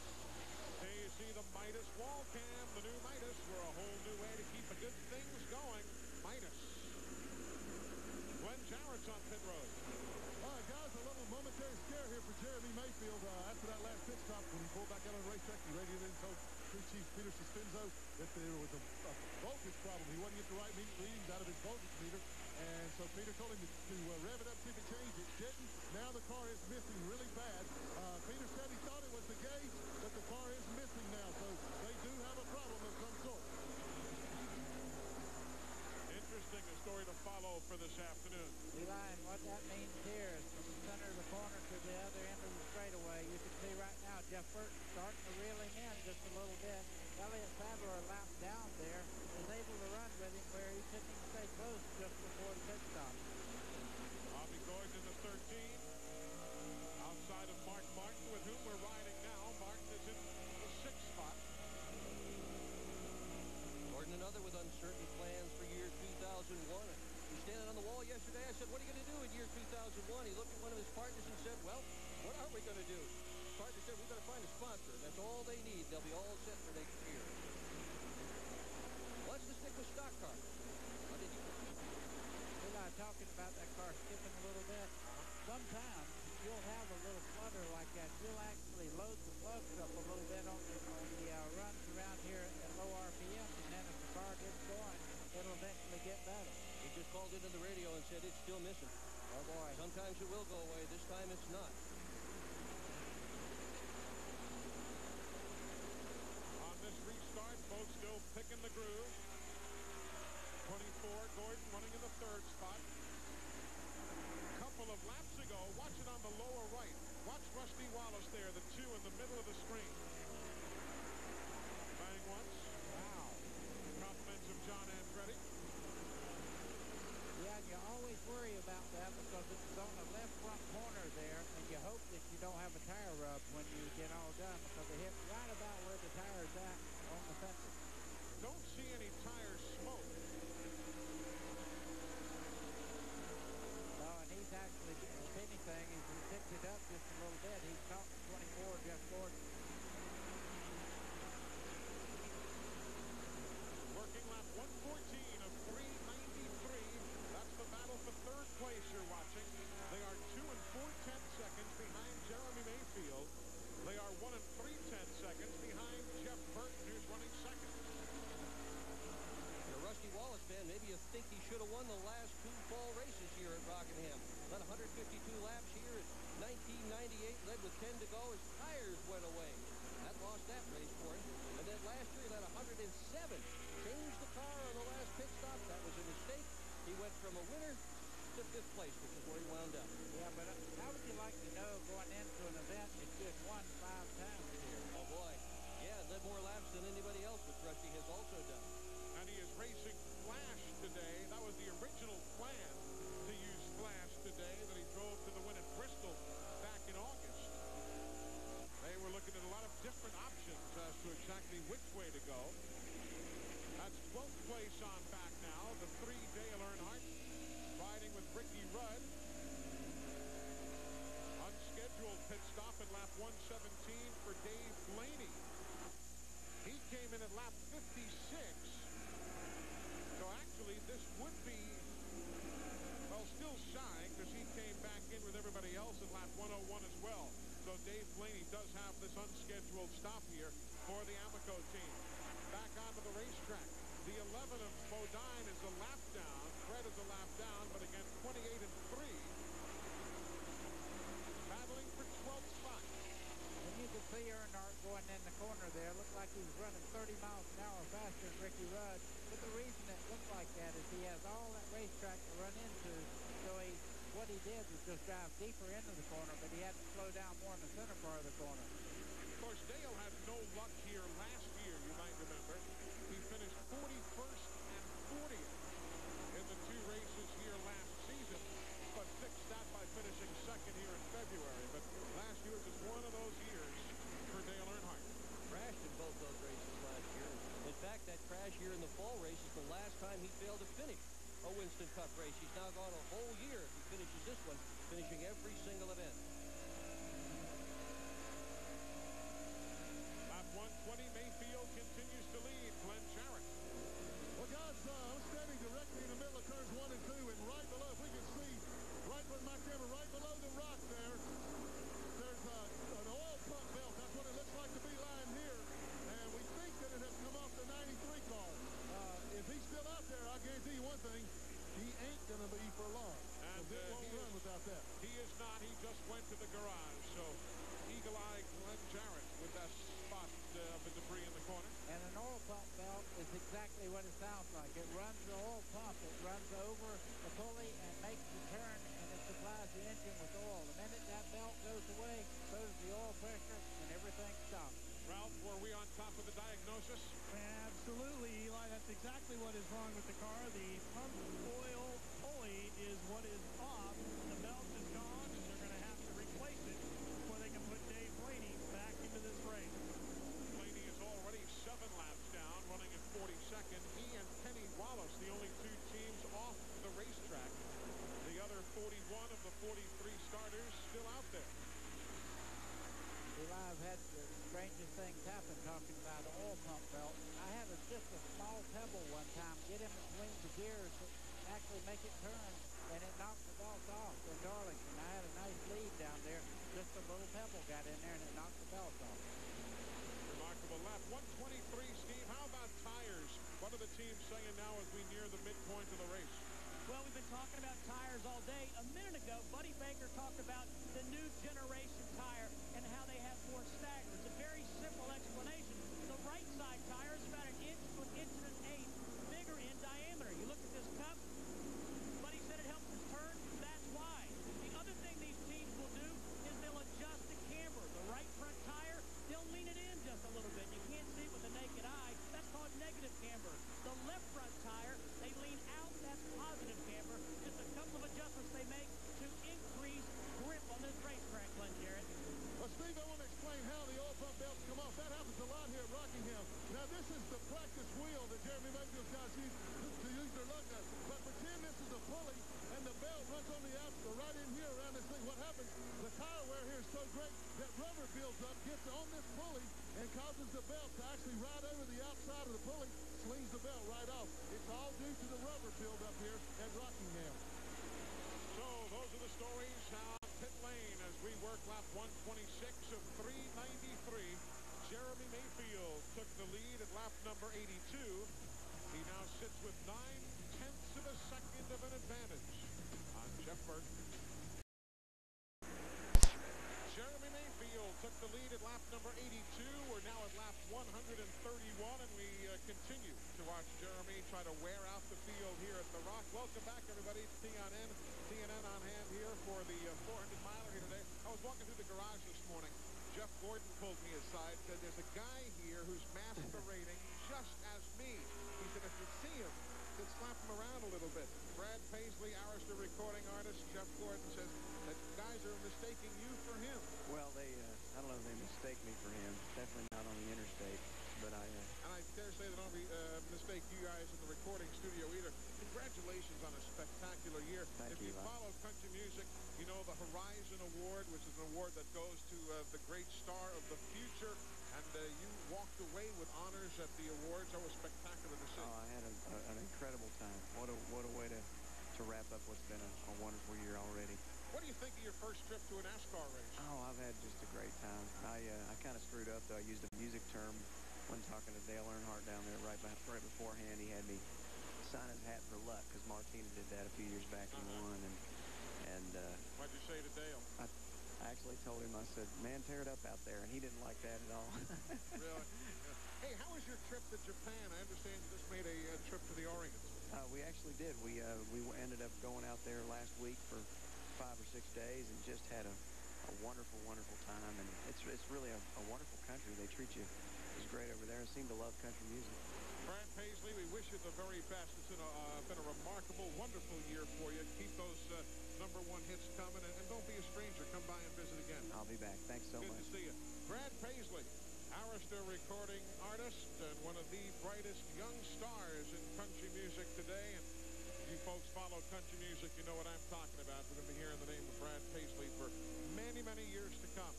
Here you see the Midas wall cam, the new Midas, for a whole new way to keep the good things going. Midas. Glenn Jarrett's on pit road. All right, guys, a little momentary scare here for Jeremy Mayfield after that last pit stop. When he pulled back out on the racetrack, he radioed in and told crew chief Peter Suspenzo that there was a voltage problem. He wasn't getting the right readings out of his voltage meter. And so Peter told him to rev it up, see if it changed. It didn't. Now the car is missing really bad. Peter said he thought it was the gauge, but the car is missing now. So they do have a problem of some sort. Interesting a story to follow for this afternoon. Eli, and what that means here is from the center of the corner to the other end of the straightaway, you can see right now Jeff Burton starting to reel him in just a little bit. Elliott Sadler, a lap down there, is able to run with him where he couldn't even stay close just before the pit stop. Bobby Gordon in the 13. Outside of Mark Martin, with whom we're riding now. Martin is in the 6th spot. Winston Cup race. He's now gone a whole year if he finishes this one, finishing every single event. Lap 120, Mayfield continues to lead. Glenn Jarrett. Well, guys, I'm standing directly in the middle of turns 1 and 2, and right below, if we can see, right with my camera, right below the rock there's an oil pump belt. That's what it looks like to be lying here, and we think that it has come off the 93 car. If he's still out there, I guarantee you one thing, he ain't going to be for long. And it won't run without that. He is not. He just went to the garage. So eagle-eye Glenn Jarrett with that spot of the debris in the corner. And an oil pump belt is exactly what it sounds like. It runs the oil pump. It runs over the pulley and makes the turn, and it supplies the engine with oil. The minute that belt goes away, so does the oil pressure, and everything stops. Ralph, were we on top of the diagnosis? Absolutely, Eli. That's exactly what is wrong with the car. The pump oil pulley is what is off. The belt is gone, and they're going to have to replace it before they can put Dave Blaney back into this race. Blaney is already 7 laps down, running in 42nd. He and Kenny Wallace, the only 2 teams off the racetrack. The other 41 of the 43 starters still out there. Eli, I've had the strangest things happen talking about an oil pump belt. I had just a small pebble one time get in between the gears that actually make it turn, and it knocked the belt off in Darlington. I had a nice lead down there. Just a little pebble got in there, and it knocked the belt off. Remarkable lap. 123, Steve. How about tires? What are the teams saying now as we near the midpoint of the race? Well, we've been talking about tires all day. A minute ago, Buddy Baker talked about the new generation tire and how they have more stagger. It's a very simple explanation. The right side tire is about 1 inch to 1 inch and 1/8 bigger in diameter. You look at this cup, Buddy said it helps us turn. That's why. The other thing these teams will do is they'll adjust the camber. The right front tire, they'll lean it in just a little bit. You can't see it with the naked eye. That's called negative camber. The left front tire, they lean out. That's positive camber. Just a couple of adjustments they make to increase grip on this racetrack, Glenn Jarrett. Well, Steve, I want to explain how the oil pump belts come off. That happens a lot here at Rockingham. Now, this is the practice wheel that Jeremy Mayfield's guys use to use their lug nuts. But pretend this is a pulley, and the belt runs on the outside, right in here around this thing. What happens, the tire wear here is so great that rubber builds up, gets on this pulley, and causes the belt to actually ride over the outside of the pulley, slings the belt right off. It's all due to the rubber build up here at Rockingham. So those are the stories now on pit lane as we work lap 126 of 393. Jeremy Mayfield took the lead at lap number 82. He now sits with 9/10 of a second of an advantage on Jeff Burton. Jeremy Mayfield took the lead at lap number 82. We're now at lap 131, and we continue to watch Jeremy try to wear out the field here at the Rock. Welcome back, everybody. TNN. TNN on hand here for the 400-miler here today. I was walking through the garage this morning. Jeff Gordon pulled me aside, said there's a guy here who's masquerading just as me. He said if you see him, just slap him around a little bit. Brad Paisley, Arista recording artist. Jeff Gordon says that guys are mistaking you for him. Well, I don't know if they mistake me for him. Definitely not on the interstate. But and I dare say they don't mistake you guys in the recording studio either. Congratulations on a spectacular year. Thank you. If you follow country music, you know the Horizon Award, which is an award that goes to the great star of the future. And you walked away with honors at the awards. That was spectacular to see. Oh, I had an incredible time. What a way to wrap up what's been a wonderful year already. What do you think of your first trip to a NASCAR race? Oh, I've had just a great time. I kind of screwed up, though. I used a music term when talking to Dale Earnhardt down there right beforehand. He had me sign his hat for luck because Martina did that a few years back and won. And what'd you say to Dale? I actually told him, I said, man, tear it up out there. And he didn't like that at all. Really? Yeah. Hey, how was your trip to Japan? I understand you just made a trip to the Oregons. We actually did. We ended up going out there last week for 5 or 6 days and just had a wonderful, wonderful time. And it's really a wonderful country. They treat you as great over there and seem to love country music. Brad Paisley, we wish you the very best. It's been a remarkable, wonderful year for you. Keep those #1 hits coming, and don't be a stranger. Come by and visit again. I'll be back. Thanks so much. Good to see you. Brad Paisley, Arista recording artist and one of the brightest young stars in country music today. And you folks follow music, you know what I'm talking about. We're going to be hearing the name of Brad Paisley for many, many years to come.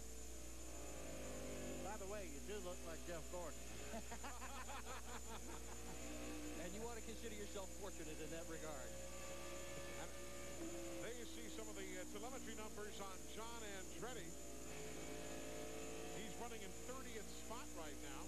By the way, you do look like Jeff Gordon. And you want to consider yourself fortunate in that regard. There you see some of the telemetry numbers on John Andretti. He's running in 30th spot right now.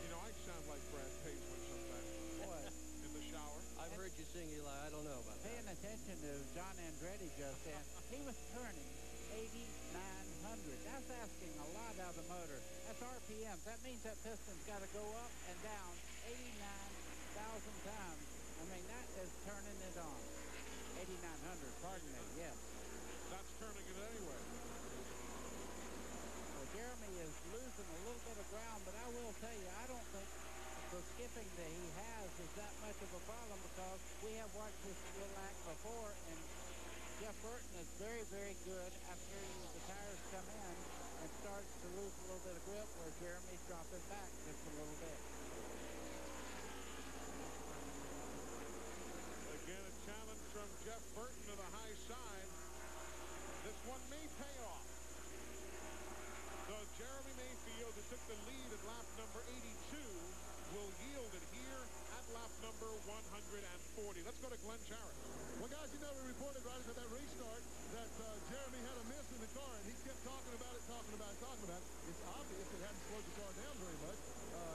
You know, I sound like Brad Paisley sometimes. Boy, in the shower. I've heard you sing, Eli. I don't know about that. paying attention to John Andretti just then, he was turning 8,900. That's asking a lot out of the motor. That's RPMs. That means that piston's got to go up and down 89,000 times. I mean, that is turning it on. 8,900, pardon me, yes. That's turning it anyway. Well, Jeremy is losing a little bit of ground, but I will tell you, I don't think the skipping that he has is that much of a problem, because we have watched this little act before, and Jeff Burton is very, very good after the tires come in and starts to lose a little bit of grip, where Jeremy's dropping back just a little bit. Again, a challenge from Jeff Burton to the high side. This one may pay off. So Jeremy Mayfield, who took the lead at lap number 82, will yield it here at lap number 140. Let's go to Glenn Jarrett. Well, guys, you know, we reported right after that restart that Jeremy had a miss in the car, and he kept talking about it. It's obvious it hadn't slowed the car down very much.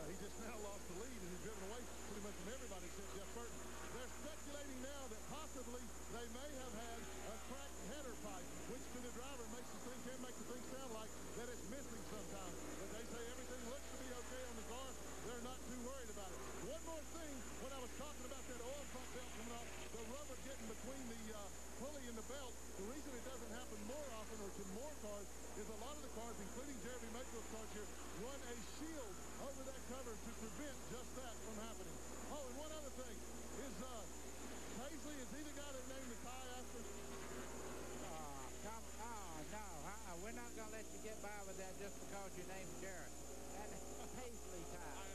He just now lost the lead, and he's driven away pretty much from everybody except Jeff Burton. They're speculating now that possibly they may have had a cracked header pipe, which to the driver can make the thing sound like that it's missing sometimes. But they say everything looks to be okay on the car. They're not too worried about it. One more thing, when I was talking about that oil pump belt coming off, the rubber getting between the pulley and the belt, the reason it doesn't happen more often or to more cars is a lot of the cars, including Jeremy Mayfield's cars here, run a shield over that cover to prevent just that from happening. Oh, and one other thing is Paisley, is he the guy they named the tie after? No, we're not going to let you get by with that just because your name's Jarrett. That is Paisley tie.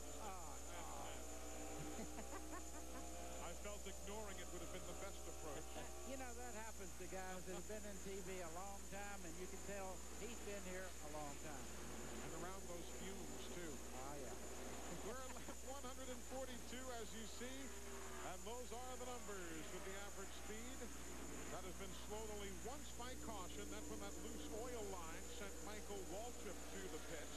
I felt ignoring it would have been the best approach. You know, that happens to guys that have been in TV a long time, and you can tell he's been here a long time. And around those fumes, too. Yeah. We're at lap 142, as you see, and those are the numbers with the average speed. That has been slowed only once by caution. That's when that loose oil line sent Michael Waltrip to the pits.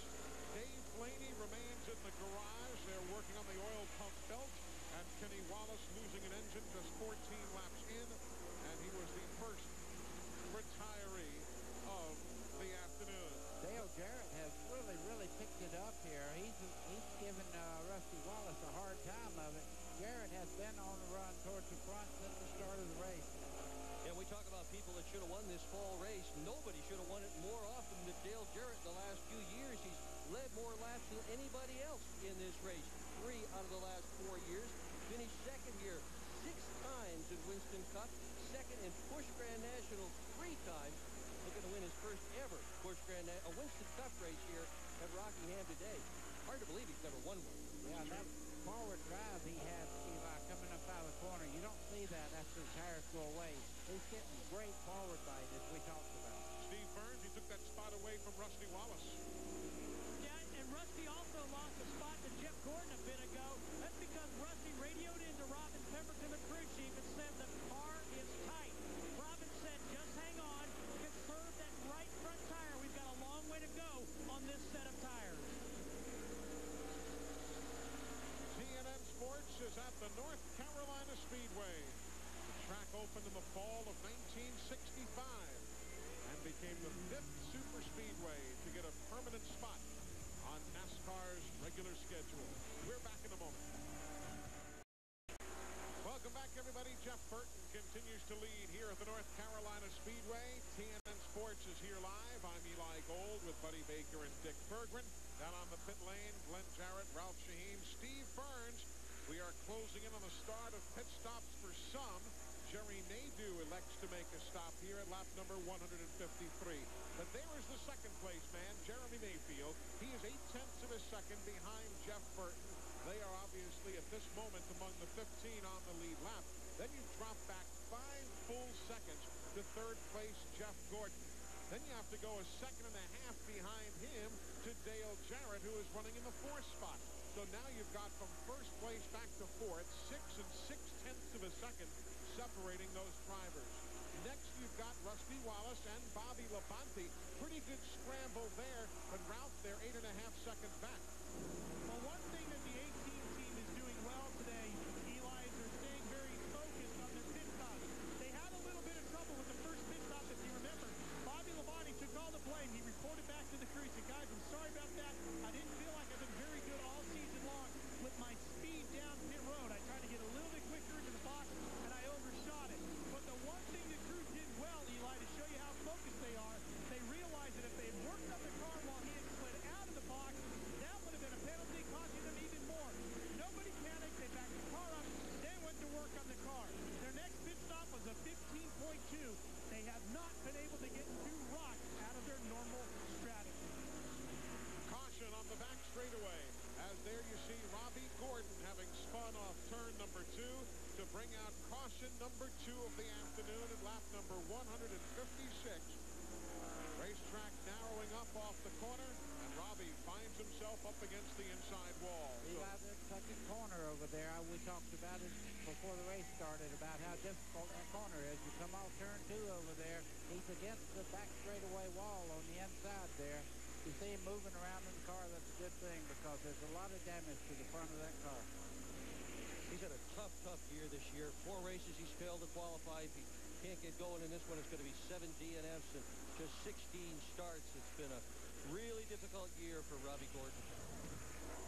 Dave Blaney remains in the garage. They're working on the oil pump belt. And Kenny Wallace losing an engine just 14 laps in. And he was the first retiree of the afternoon. Dale Jarrett has really picked it up here. He's given Rusty Wallace a hard time of it. Jarrett has been on the run towards the front since the start of the race. And we talk about people that should have won this fall race. Nobody should have won it more often than Dale Jarrett in the last few years. He's led more laps than anybody else in this race. 3 out of the last 4 years. Finished second here 6 times in Winston Cup. Second in Busch Grand National 3 times. Looking to win his first ever Winston Cup race here at Rockingham today. Hard to believe he's never won one. Yeah, that forward drive he had, Eli, coming up out of the corner, you don't see that after the tires go away. He's getting great forward bite, as we talked about. Steve Burns, he took that spot away from Rusty Wallace. Yeah, and Rusty also lost a spot to Jeff Gordon a bit ago. That's because Rusty radioed into Robin Pemberton, the crew chief, and said the car is tight. Robin said, just hang on, conserve that right front tire. We've got a long way to go on this set of tires. TNN Sports is at the North Carolina Speedway. The track opened in the fall of 1965 and became the 5th super speedway to get a permanent spot on NASCAR's regular schedule. We're back in a moment. Welcome back, everybody. Jeff Burton continues to lead here at the North Carolina Speedway. TNN Sports is here live. I'm Eli Gold with Buddy Baker and Dick Bergman. Down on the pit lane, Glenn Jarrett, Ralph Shaheen, Steve Burns. We are closing in on the start of pit stops for some. Jerry Nadeau elects to make a stop here at lap number 153. But there is the second place man, Jeremy Mayfield. He is 8/10 of a second behind Jeff Burton. They are obviously at this moment among the 15 running in the 4th spot. So now you've got from first place back to 4th, 6 6/10 of a second separating those drivers. Next, you've got Rusty Wallace and Bobby Labonte. Pretty good scramble there, but Ralph, they're 8.5 seconds back. Well, one thing that the 18 team is doing well today, Eli, is they're staying very focused on their pit stops. They had a little bit of trouble with the first pit stop, if you remember. Bobby Labonte took all the blame. He reported back to the crew. He said, guys, I'm sorry about that. I didn't feel like I've been very good all season long with my speed down pit road. I tried to get a little bit quicker into the box, and I overshot it. But the one thing the crew did well, Eli, to show you how focused they are, they realized that if they had worked on the car while he had slid out of the box, that would have been a penalty, costing them even more. Nobody panicked. They backed the car up, then went to work on the car. Their next pit stop was a 15.2. They have not been able to get 2 rocks out of their normal strategy. Caution on the back straightaway, as there you see Robbie Gordon having spun off turn number 2 to bring out caution number 2 of the afternoon at lap number 156. Racetrack narrowing up off the corner, and Robbie finds himself up against the inside wall. He got that second corner over there. We talked about it before the race started, about how difficult that corner is. You come off turn 2 over there, he's against the back straightaway wall on the inside there. You see him moving around in the car, that's a good thing, because there's a lot of damage to the front of that car. He's had a tough year this year. 4 races he's failed to qualify. If he can't get going in this one, it's going to be 7 DNFs and just 16 starts. It's been a really difficult year for Robbie Gordon.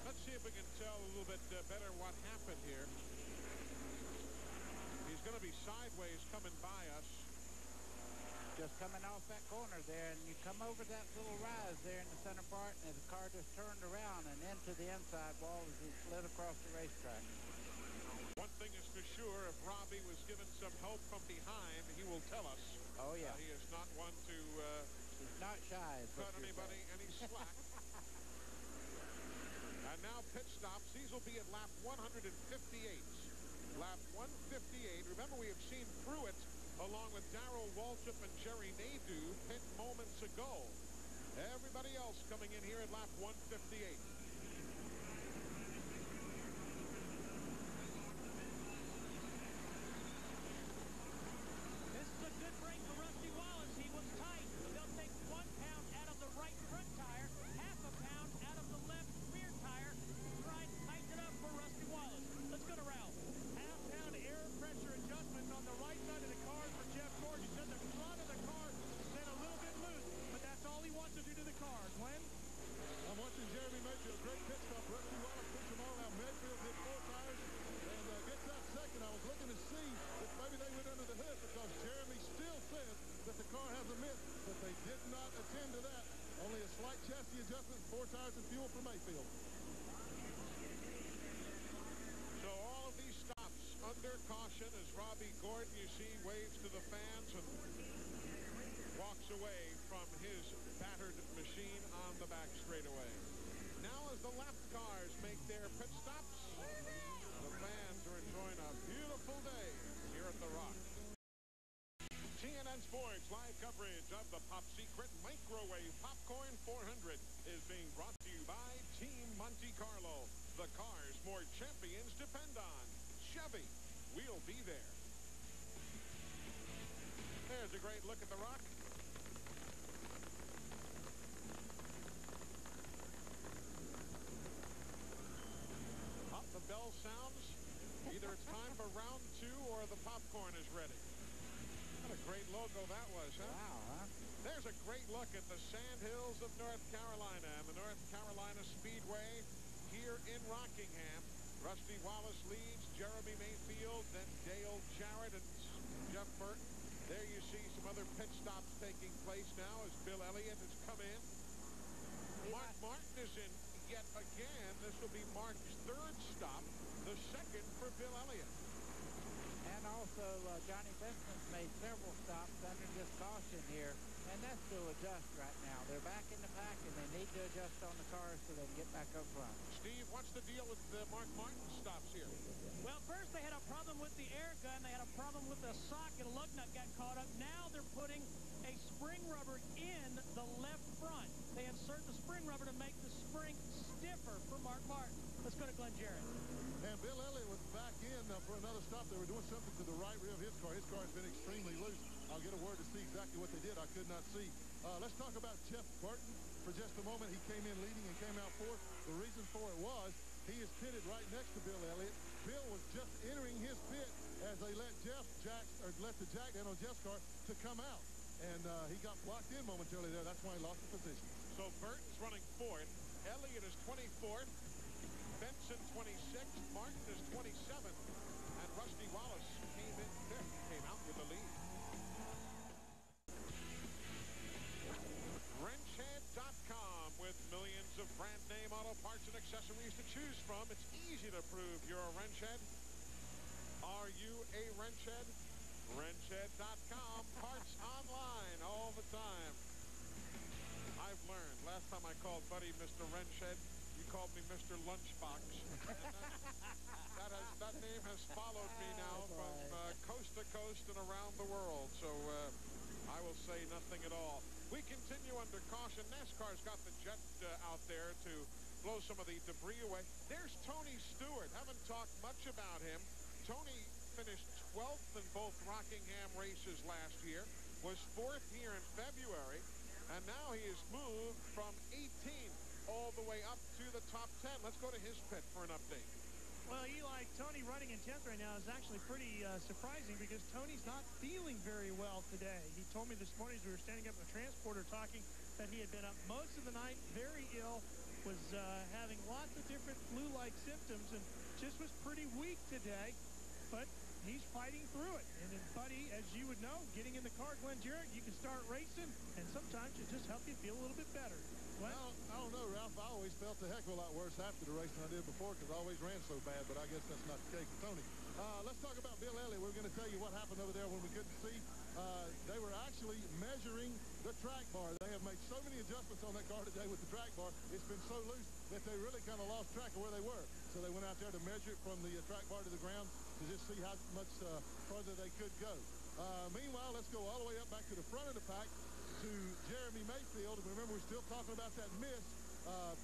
Let's see if we can tell a little bit better what happened here. He's going to be sideways coming by us. Just coming off that corner there, and you come over that little rise there in the center part, and the car just turned around and into the inside wall as he slid across the racetrack. One thing is for sure, if Robbie was given some help from behind, he will tell us. Oh, yeah. He is not one to he's not shy. cut anybody any slack. And now pit stops. These will be at lap 158. Lap 158. Remember, we have seen Pruitt along with Darrell Waltrip and Jerry Nadeau pit moments ago. Everybody else coming in here at lap 158. This is a good break for Rusty Wallace. He was tight. They'll take 1 pound out of the right front tire, half a pound out of the left rear tire. Try and tighten it up for Rusty Wallace. Let's go to Ralph. Half-pound air pressure adjustment on the right side of the car for Jeff Gordon. He said the front of the car has been a little bit loose, but that's all he wants to do to the car. Glenn? I'm watching Jeremy Mayfield. Great pit stop. Rusty Wallace puts them all out. Mayfield did 4 tires and gets out second. I was looking to see if maybe they went under the hood, because Jeremy still says that the car has a miss, but they did not attend to that. Only a slight chassis adjustment, 4 tires and fuel for Mayfield. So all of these stops under caution as Robbie Gordon, you see, waves to the fans and walks away from his battered machine on the back straightaway. Now as the lap cars make their pit stops, the fans are enjoying a beautiful day here at the Rock. TNN Sports live coverage of the Pop Secret Microwave Popcorn 400 is being brought to you by Team Monte Carlo. The cars more champions depend on. Chevy, we'll be there. There's a great look at the Rock. Up the bell sounds. Either it's time for round 2 or the popcorn is ready. What a great logo that was, huh? Wow, huh? There's a great look at the Sandhills of North Carolina and the North Carolina Speedway here in Rockingham. Rusty Wallace leads, Jeremy Mayfield, then Dale Jarrett and Jeff Burton. There you see some other pit stops taking place now as Bill Elliott has come in. Mark Martin is in yet again. This will be Mark's 3rd stop, the 2nd for Bill Elliott. And also, Johnny Benson's made several stops under this caution here, and that's to adjust right now. They're back in the pack, and they need to adjust on the cars so they can get back up front. Steve, what's the deal with Mark Martin's stops here? Well, first they had a problem with the air gun. They had a problem with the socket. A lug nut got caught up. Now they're putting a spring rubber in the left front. They insert the spring rubber to make the spring stiffer. He is pitted right next to Bill Elliott. Bill was just entering his pit as they let the jack down on Jeff's car to come out. And he got blocked in momentarily there. That's why he lost the position. So Burton's running 4th. Elliott is 24th. Benson 26th. Martin is 27th. And Rusty Wallace came in 5th. Came out with the lead. Wrenchhead.com with millions of brand name auto parts and accessories to choose from. It's easy to prove you're a wrench head. Are you a wrench head? Wrenchhead.com. Parts online all the time. I've learned. Last time I called Buddy Mr. Wrenchhead, you called me Mr. Lunchbox. that name has followed me now from coast to coast and around the world. So I will say nothing at all. We continue under caution. NASCAR's got the jet out there to blow some of the debris away. There's Tony Stewart. Haven't talked much about him. Tony finished 12th in both Rockingham races last year, was 4th here in February, and now he has moved from 18th all the way up to the top 10. Let's go to his pit for an update. Well, Eli, Tony running in 10th right now is actually pretty surprising because Tony's not feeling very well today. He told me this morning as we were standing up in the transporter talking that he had been up most of the night, very ill, was having lots of different flu-like symptoms, and just was pretty weak today. But he's fighting through it. And then, Buddy, as you would know, getting in the car, Glenn Jarrett, you can start racing, and sometimes it just helps you feel a little bit better. Well, I don't know, Ralph. I always felt a heck of a lot worse after the race than I did before because I always ran so bad, but I guess that's not the case with Tony. Let's talk about Bill Elliott. We're going to tell you what happened over there when we couldn't see. They were actually measuring the track bar. They have made so many adjustments on that car today with the track bar. It's been so loose that they really kind of lost track of where they were. So they went out there to measure it from the track bar to the ground to just see how much further they could go. Meanwhile, let's go all the way up back to the front of the pack to Jeremy Mayfield. And remember, we're still talking about that miss.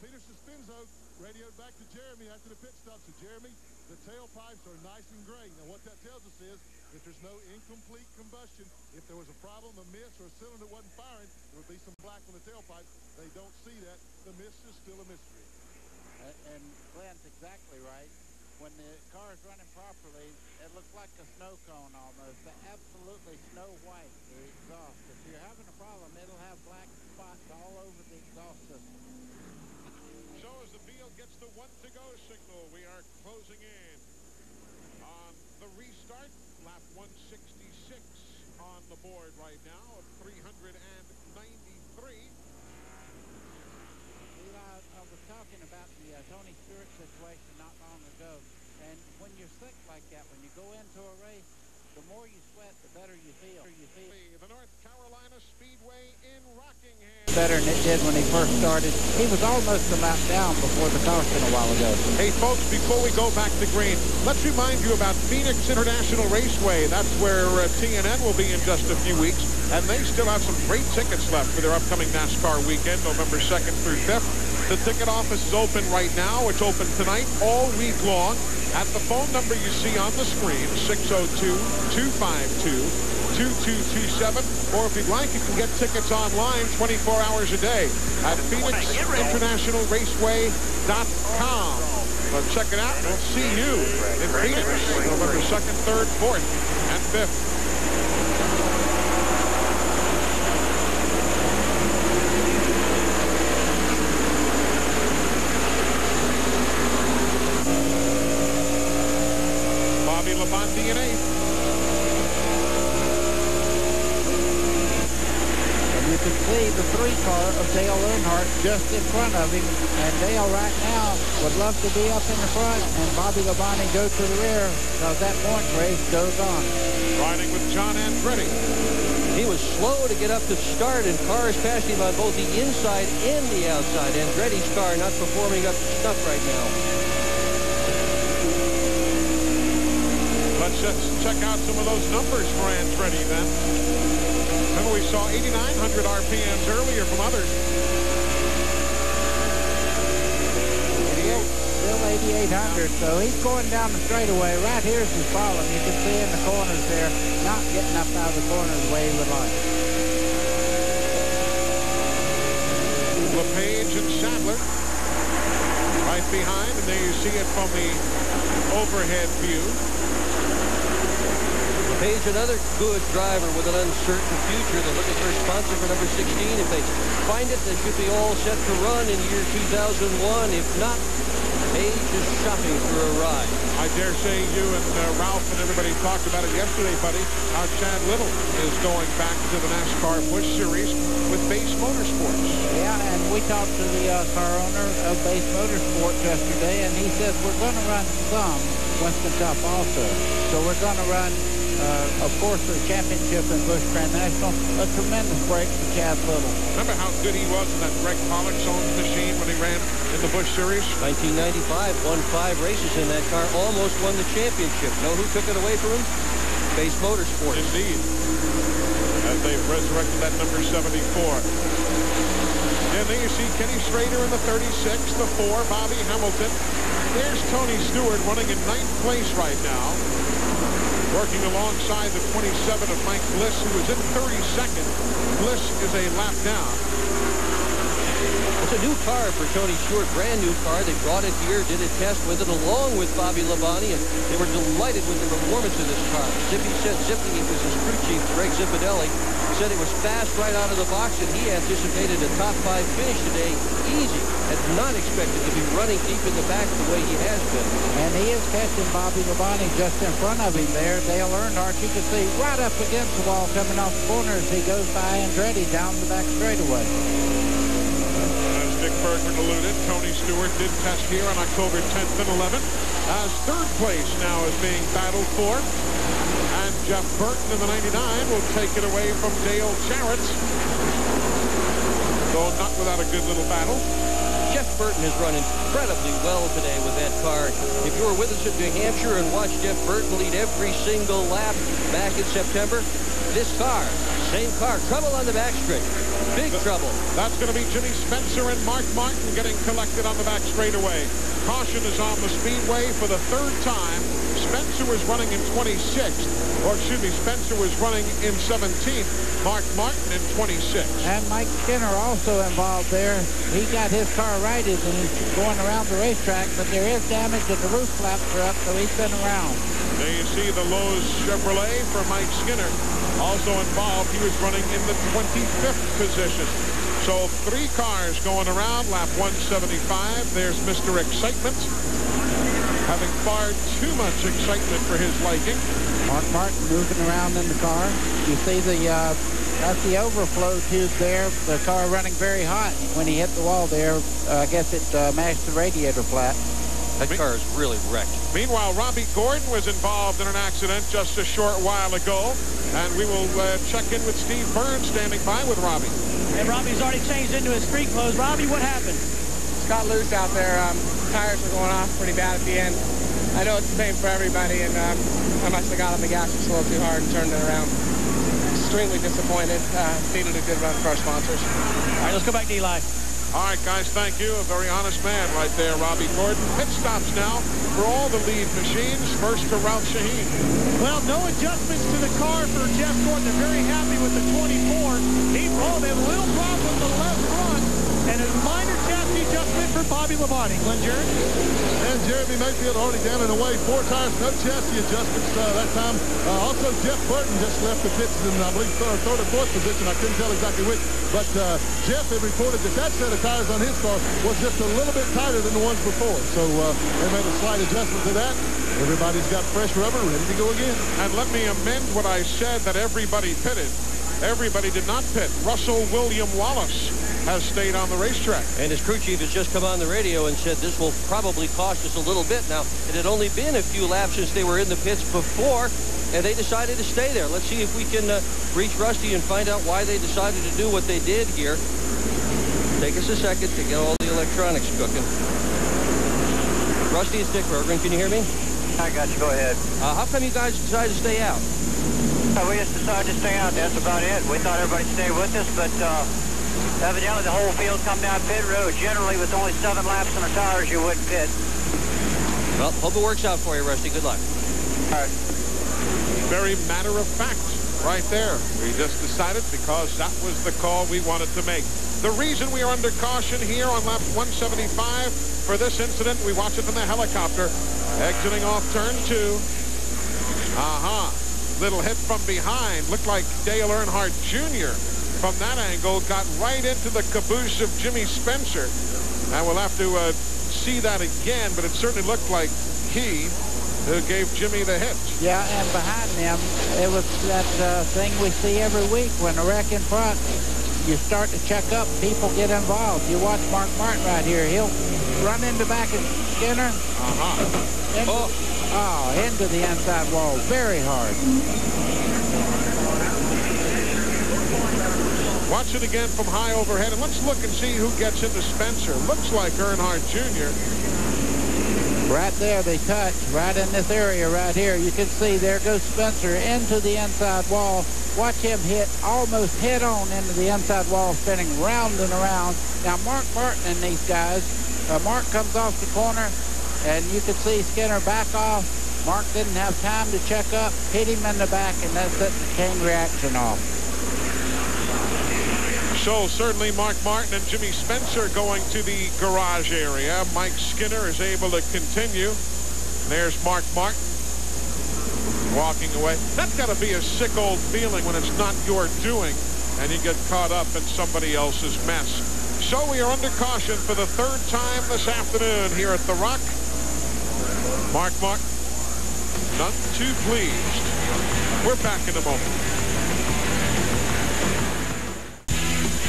Peter Suspinzo radioed back to Jeremy after the pit stop. So, Jeremy, the tailpipes are nice and gray. Now, what that tells us is if there's no incomplete combustion, if there was a problem, a miss, or a cylinder wasn't firing, there would be some black on the tailpipe. They don't see that. The miss is still a mystery. And Glenn's exactly right. When the car is running properly, it looks like a snow cone almost. Absolutely snow white, the exhaust. If you're having a problem, it'll have black spots all over the exhaust system. So as the field gets the 1-to-go signal, we are closing in on the restart. Lap 166 on the board right now of 393. I was talking about the Tony Stewart situation not long ago, and when you're sick like that, when you go into a race, the more you sweat, the better you feel. The North Carolina Speedway in Rockingham. Better than it did when he first started. He was almost a lap down before the caution a while ago. Hey, folks, before we go back to green, let's remind you about Phoenix International Raceway. That's where TNN will be in just a few weeks, and they still have some great tickets left for their upcoming NASCAR weekend, November 2nd through 5th. The ticket office is open right now. It's open tonight all week long at the phone number you see on the screen, 602-252-2227. Or if you'd like, you can get tickets online 24 hours a day at PhoenixInternationalRaceway.com. So check it out. We'll see you in Phoenix, November 2nd, 3rd, 4th, and 5th. Labonte in 8th. And you can see the 3-car of Dale Earnhardt just in front of him. And Dale right now would love to be up in the front and Bobby Labonte go to the rear because that point race goes on. Riding with John Andretti. He was slow to get up to start, and cars passed him on both the inside and the outside. Andretti's car not performing up to snuff right now. Let's check out some of those numbers for Andretti then. Remember, we saw 8,900 RPMs earlier from others. Still 8,800, so he's going down the straightaway. Right here's his problem. You can see in the corners there, not getting up out of the corners the way he would like. Lepage and Sadler right behind, and there you see it from the overhead view. Lepage, another good driver with an uncertain future. They're looking for a sponsor for number 16. If they find it, they should be all set to run in year 2001. If not, Page is shopping for a ride. I dare say you and Ralph and everybody talked about it yesterday, buddy, how Chad Little is going back to the NASCAR Busch Series with Base Motorsports. Yeah, and we talked to the car owner of Base Motorsports yesterday, and he said we're going to run some Winston Cup also. So we're going to run, of course, the championship in Busch Grand National. A tremendous break for Chad Little. Remember how good he was in that Greg Pollock's own machine when he ran in the Busch Series? 1995, won 5 races in that car, almost won the championship. Know who took it away from him? Base Motorsports. Indeed. As they've resurrected that number 74. And then you see Kenny Schrader in the 36, the 4, Bobby Hamilton. There's Tony Stewart running in 9th place right now, working alongside the 27 of Mike Bliss, who is in 32nd. Bliss is a lap down. It's a new car for Tony Stewart, brand new car. They brought it here, did a test with it along with Bobby Labonte, and they were delighted with the performance of this car. Zippy said, Zippy, it was his crew chief, Greg Zippidelli, said it was fast right out of the box, and he anticipated a top 5 finish today, easy. Had not expected to be running deep in the back the way he has been. And he is catching Bobby Labonte just in front of him there. Dale Earnhardt, you can see right up against the wall coming off the corner as he goes by Andretti down the back straightaway. As Dick Bergman alluded, Tony Stewart did test here on October 10th and 11th. As 3rd place now is being battled for. And Jeff Burton in the 99 will take it away from Dale Jarrett. Though not without a good little battle. Jeff Burton has run incredibly well today with that car. If you were with us at New Hampshire and watched Jeff Burton lead every single lap back in September, this car, same car, trouble on the back straight. Big trouble. That's going to be Jimmy Spencer and Mark Martin getting collected on the back straightaway. Caution is on the Speedway for the 3rd time. Spencer was running in 26th, or excuse me, Spencer was running in 17th. Mark Martin in 26th. And Mike Skinner also involved there. He got his car righted and he's going around the racetrack, but there is damage in the roof flaps are up, so he's been around. There you see the Lowe's Chevrolet for Mike Skinner. Also involved, he was running in the 25th position. So 3 cars going around, lap 175. There's Mr. Excitement, having far too much excitement for his liking. Mark Martin moving around in the car. You see that's the overflow tube there. The car running very hot. When he hit the wall there, I guess it mashed the radiator flat. That car is really wrecked. Meanwhile, Robbie Gordon was involved in an accident just a short while ago. And we will check in with Steve Burns standing by with Robbie. And Robbie's already changed into his street clothes. Robbie, what happened? It's got loose out there. Tires were going off pretty bad at the end. I know it's the same for everybody, and I must have got on the gas just a little too hard and turned it around. Extremely disappointed. Needed a good run for our sponsors. All right, let's go back to Eli. All right, guys, thank you. A very honest man right there, Robbie Gordon. Pit stops now for all the lead machines. First to Ralph Shaheen. Well, no adjustments to the car for Jeff Gordon. They're very happy with the 24. They have a little problem with the left front and a minor chassis adjustment for Bobby Labonte. Glenn Jarrett? And Jeremy Mayfield already down and away. 4 tires, no chassis adjustments that time. Also, Jeff Burton just left the pits in, I believe, 3rd or 4th position. I couldn't tell exactly which. But Jeff had reported that set of tires on his car was just a little bit tighter than the ones before. So they made a slight adjustment to that. Everybody's got fresh rubber, ready to go again. And let me amend what I said that everybody pitted. Everybody did not pit. Russell William Wallace has stayed on the racetrack. And his crew chief has just come on the radio and said this will probably cost us a little bit. Now, it had only been a few laps since they were in the pits before, and they decided to stay there. Let's see if we can reach Rusty and find out why they decided to do what they did here. Take us a second to get all the electronics cooking. Rusty, it's Dick Bergman. Can you hear me? I got you. Go ahead. How come you guys decided to stay out? We just decided to stay out. That's about it. We thought everybody'd stay with us, but evidently the whole field come down pit road. Generally, with only 7 laps on the tires, you wouldn't pit. Well, hope it works out for you, Rusty. Good luck. All right. Very matter of fact right there. We just decided because that was the call we wanted to make. The reason we are under caution here on lap 175 for this incident, we watch it from the helicopter, exiting off turn 2. Little hit from behind. Looked like Dale Earnhardt Jr. from that angle got right into the caboose of Jimmy Spencer. And we'll have to see that again, but it certainly looked like he who gave Jimmy the hit. Yeah, and behind them, it was that thing we see every week when a wreck in front, you start to check up, people get involved. You watch Mark Martin right here. He'll run in the back of Skinner. Into the inside wall. Very hard. Watch it again from high overhead, and let's look and see who gets into Spencer. Looks like Earnhardt Jr. Right there, they touch. Right in this area right here. You can see there goes Spencer into the inside wall. Watch him hit almost head on into the inside wall, spinning round and around. Now, Mark Martin and these guys, Mark comes off the corner, and you can see Skinner back off. Mark didn't have time to check up, hit him in the back, and that set the chain reaction off. So certainly Mark Martin and Jimmy Spencer going to the garage area. Mike Skinner is able to continue. There's Mark Martin walking away. That's got to be a sick old feeling when it's not your doing and you get caught up in somebody else's mess. So we are under caution for the 3rd time this afternoon here at the Rock. Mark Martin, none too pleased. We're back in a moment.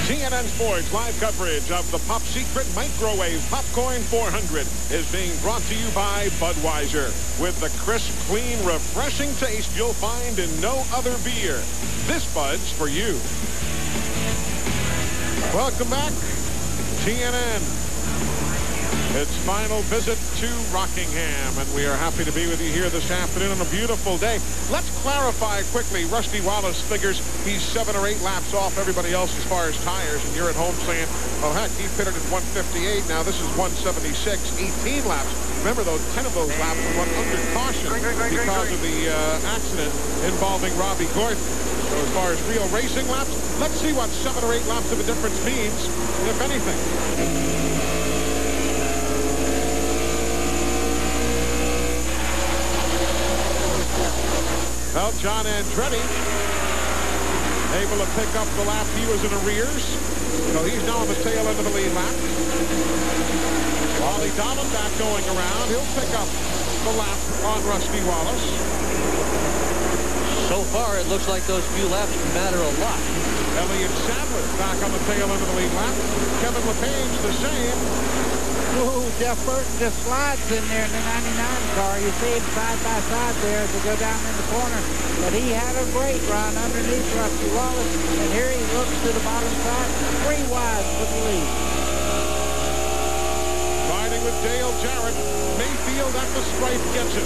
TNN Sports live coverage of the Pop Secret Microwave Popcorn 400 is being brought to you by Budweiser. With the crisp, clean, refreshing taste you'll find in no other beer. This Bud's for you. Welcome back, TNN. Its final visit to Rockingham, and we are happy to be with you here this afternoon on a beautiful day. Let's clarify quickly. Rusty Wallace figures he's 7 or 8 laps off everybody else as far as tires, and you're at home saying, oh, heck, he pitted at 158. Now this is 176, 18 laps. Remember, though, 10 of those laps were run under caution because of the accident involving Robbie Gordon. So as far as real racing laps, let's see what 7 or 8 laps of a difference means, if anything. Well, John Andretti able to pick up the lap he was in arrears. So he's now on the tail end of the lead lap. Wally Dolan back going around. He'll pick up the lap on Rusty Wallace. So far, it looks like those few laps matter a lot. Elliott Sadler back on the tail end of the lead lap. Kevin Lepage the same. Ooh, Jeff Burton just slides in there in the 99 car. You see him side by side there as they go down in the corner. But he had a great run underneath Rusty Wallace. And here he looks to the bottom side. 3 wide for the lead. Riding with Dale Jarrett. Mayfield at the stripe gets it.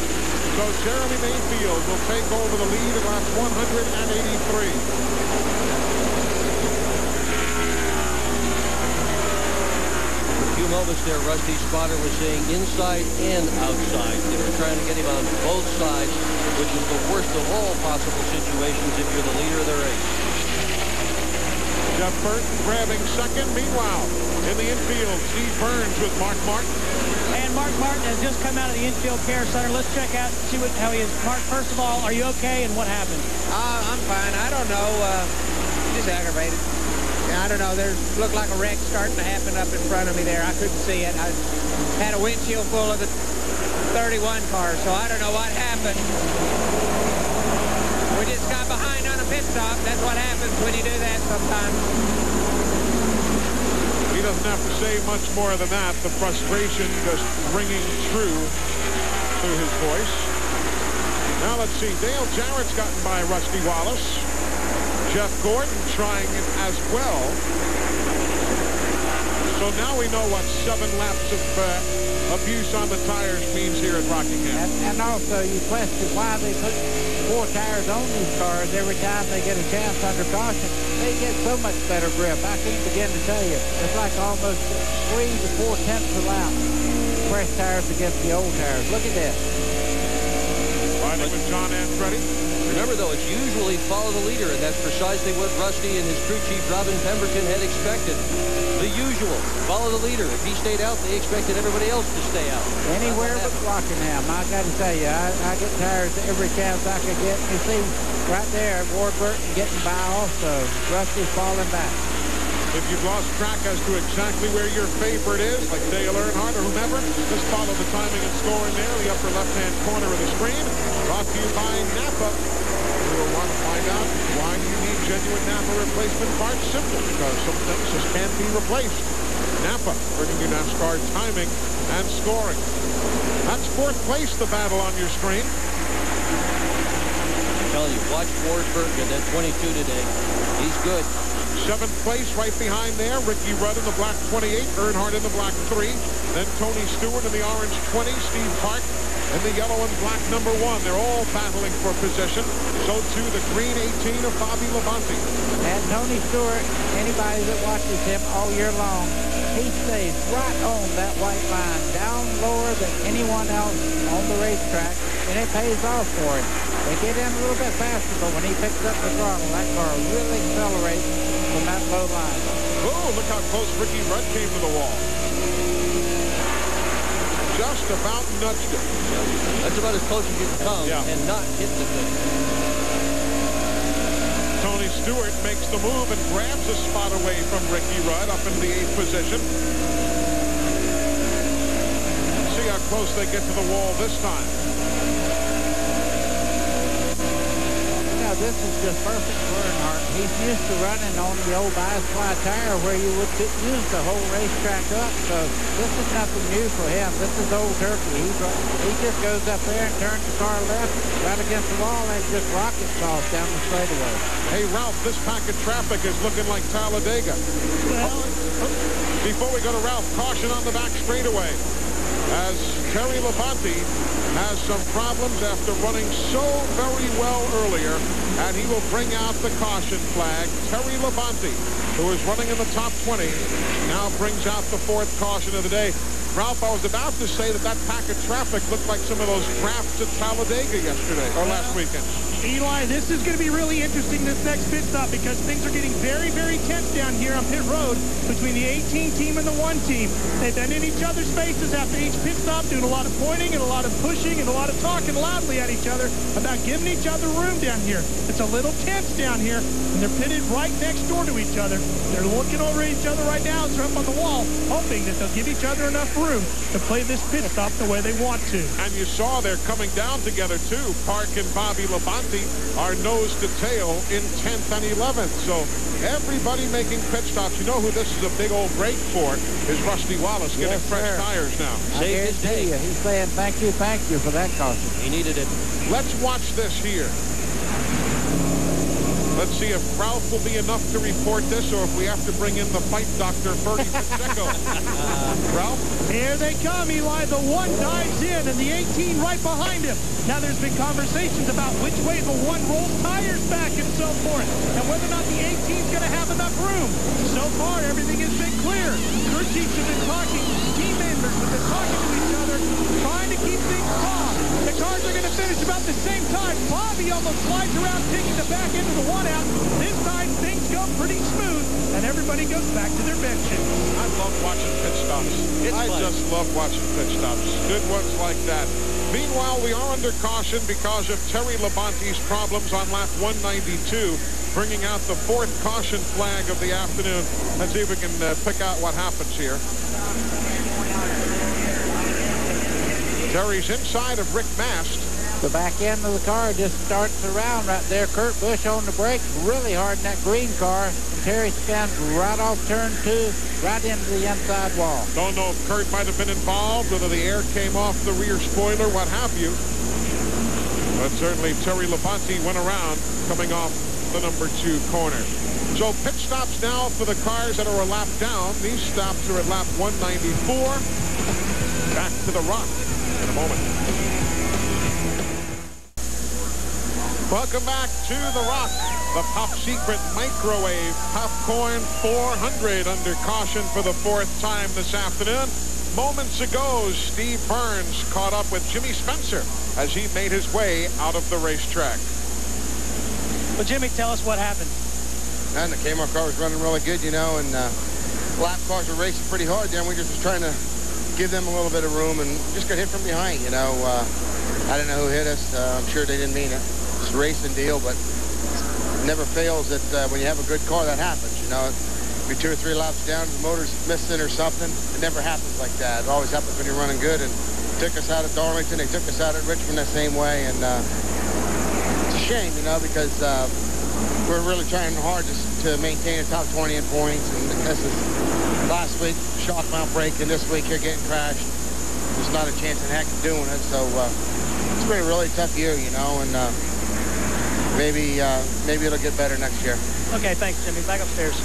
So Jeremy Mayfield will take over the lead at lap 183. Moments there, Rusty's spotter was saying inside and outside. They were trying to get him on both sides, which is the worst of all possible situations if you're the leader of the race. Jeff Burton grabbing second. Meanwhile, in the infield, Steve Burns with Mark Martin. And Mark Martin has just come out of the infield care center. Let's check out and see how he is. Mark, first of all, are you okay, and what happened? I'm fine. I don't know. Just aggravated. I don't know. There looked like a wreck starting to happen up in front of me there. I couldn't see it. I had a windshield full of the 31 car, so I don't know what happened. We just got behind on a pit stop. That's what happens when you do that sometimes. He doesn't have to say much more than that. The frustration just ringing through his voice. Now let's see. Dale Jarrett's gotten by Rusty Wallace. Jeff Gordon trying it as well. So now we know what 7 laps of abuse on the tires means here at Rockingham. And also you question why they put 4 tires on these cars every time they get a chance under caution. They get so much better grip. I can't begin to tell you. It's like almost 3 to 4 tenths a lap. Fresh tires against the old tires. Look at this. Riding with John Andretti. Remember, though, it's usually follow the leader, and that's precisely what Rusty and his crew chief, Robin Pemberton, had expected. The usual, follow the leader. If he stayed out, they expected everybody else to stay out. Anywhere but Rockingham, I got to tell you, I get tired every chance I could get. You see, right there, Ward Burton getting by also. Rusty's falling back. If you've lost track as to exactly where your favorite is, like Dale Earnhardt or whomever, just follow the timing and scoring there, the upper left-hand corner of the screen. Brought to you by Napa. You will want to find out why you need genuine Napa replacement parts. Simple, because some things just can't be replaced. Napa, bringing you NASCAR timing and scoring. That's fourth place, the battle on your screen. I tell you, watch Ward Burton in that 22 today. He's good. Seventh place right behind there, Ricky Rudd in the black 28, Earnhardt in the black 3, then Tony Stewart in the orange 20, Steve Hart in the yellow and black number 1. They're all battling for position. So too the green 18 of Bobby Labonte. And Tony Stewart, anybody that watches him all year long, he stays right on that white line, down lower than anyone else on the racetrack, and it pays off for him. They get in a little bit faster, but when he picks up the throttle, that car really accelerates from that low line. Oh, look how close Ricky Rudd came to the wall. Just about nudged it. That's about as close as you can come and not hit the thing. Tony Stewart makes the move and grabs a spot away from Ricky Rudd up in the 8th position. See how close they get to the wall this time. This is just perfect for Earnhardt. He's used to running on the old Bias-Fly tire where you would use the whole racetrack up. So this is nothing new for him. This is old turkey. He just goes up there and turns the car left right against the wall and just rockets off down the straightaway. Hey, Ralph, this pack of traffic is looking like Talladega. Well, before we go to Ralph, caution on the back straightaway as Terry Labonte has some problems after running so very well earlier, and he will bring out the caution flag. Terry Labonte, who is running in the top 20, now brings out the 4th caution of the day. Ralph, I was about to say that pack of traffic looked like some of those drafts at Talladega yesterday, or last weekend. Eli, this is going to be really interesting, this next pit stop, because things are getting very, very tense down here on pit road between the 18 team and the 1 team. They've been in each other's faces after each pit stop, doing a lot of pointing and a lot of pushing and a lot of talking loudly at each other about giving each other room down here. It's a little tense down here, and they're pitted right next door to each other. They're looking over each other right now as they're up on the wall, hoping that they'll give each other enough room to play this pit stop the way they want to. And you saw they're coming down together, too. Park and Bobby Labonte are nose to tail in 10th and 11th. So everybody making pit stops. You know who this is a big old break for is Rusty Wallace getting fresh tires now. Saved his day. He's saying thank you for that caution. He needed it. Let's watch this here. Let's see if Ralph will be enough to report this or if we have to bring in the fight doctor, Bertie Pacheco. Ralph? Here they come, Eli. The 1 dives in and the 18 right behind him. Now there's been conversations about which way the 1 rolls tires back and so forth, and whether or not the 18's going to have enough room. So far, everything has been clear. Crew chiefs have been talking, team members have been talking to each other, trying to keep things calm. The cars are going to finish about the same time. Bobby almost slides around, taking the back end of the 1 out. This time, things go pretty smooth, and everybody goes back to their benches. I love watching pit stops. I just love watching pit stops. Good ones like that. Meanwhile, we are under caution because of Terry Labonte's problems on lap 192, bringing out the 4th caution flag of the afternoon. Let's see if we can pick out what happens here. Terry's inside of Rick Mast. The back end of the car just starts around right there. Kurt Busch on the brakes really hard in that green car. Terry spins right off turn 2, right into the inside wall. Don't know if Kurt might have been involved, whether the air came off the rear spoiler, what have you. But certainly Terry Labonte went around coming off the number 2 corner. So pit stops now for the cars that are a lap down. These stops are at lap 194. Back to the Rock in a moment. Welcome back to The Rock, the top secret microwave popcorn 400 under caution for the 4th time this afternoon. moments ago, Steve Burns caught up with Jimmy Spencer as he made his way out of the racetrack. Well, Jimmy, tell us what happened. And the KMAR car was running really good, you know, and lap cars were racing pretty hard there, and we just was trying to give them a little bit of room, and just got hit from behind, you know. I don't know who hit us. I'm sure they didn't mean it. It's a racing deal, but it never fails that when you have a good car, that happens, you know. Be 2 or 3 laps down, the motor's missing or something. It never happens like that. It always happens when you're running good, and took us out at Darlington. They took us out at Richmond the same way, and it's a shame, you know, because we're really trying hard to maintain a top 20 in points, and this is last week shock mount break, and this week you're getting crashed. There's not a chance in heck of doing it, so it's been a really tough year, you know, and maybe it'll get better next year. Okay, thanks, Jimmy. Back upstairs.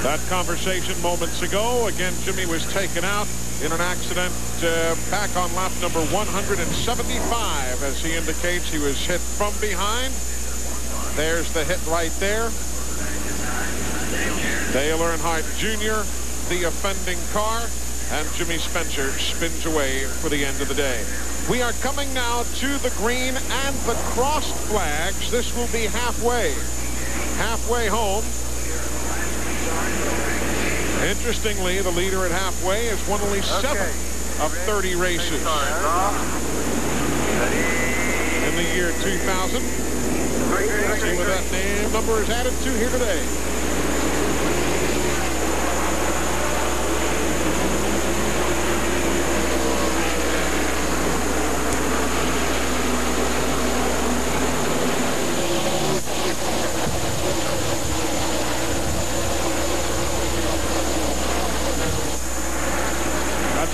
That conversation moments ago. Again, Jimmy was taken out in an accident back on lap number 175. As he indicates, he was hit from behind. There's the hit right there. Dale Earnhardt Jr., the offending car, and Jimmy Spencer spins away for the end of the day. We are coming now to the green and the crossed flags. This will be halfway home. Interestingly, the leader at halfway has won only 7 of 30 races in the year 2000. Let's see what that name number is added to here today.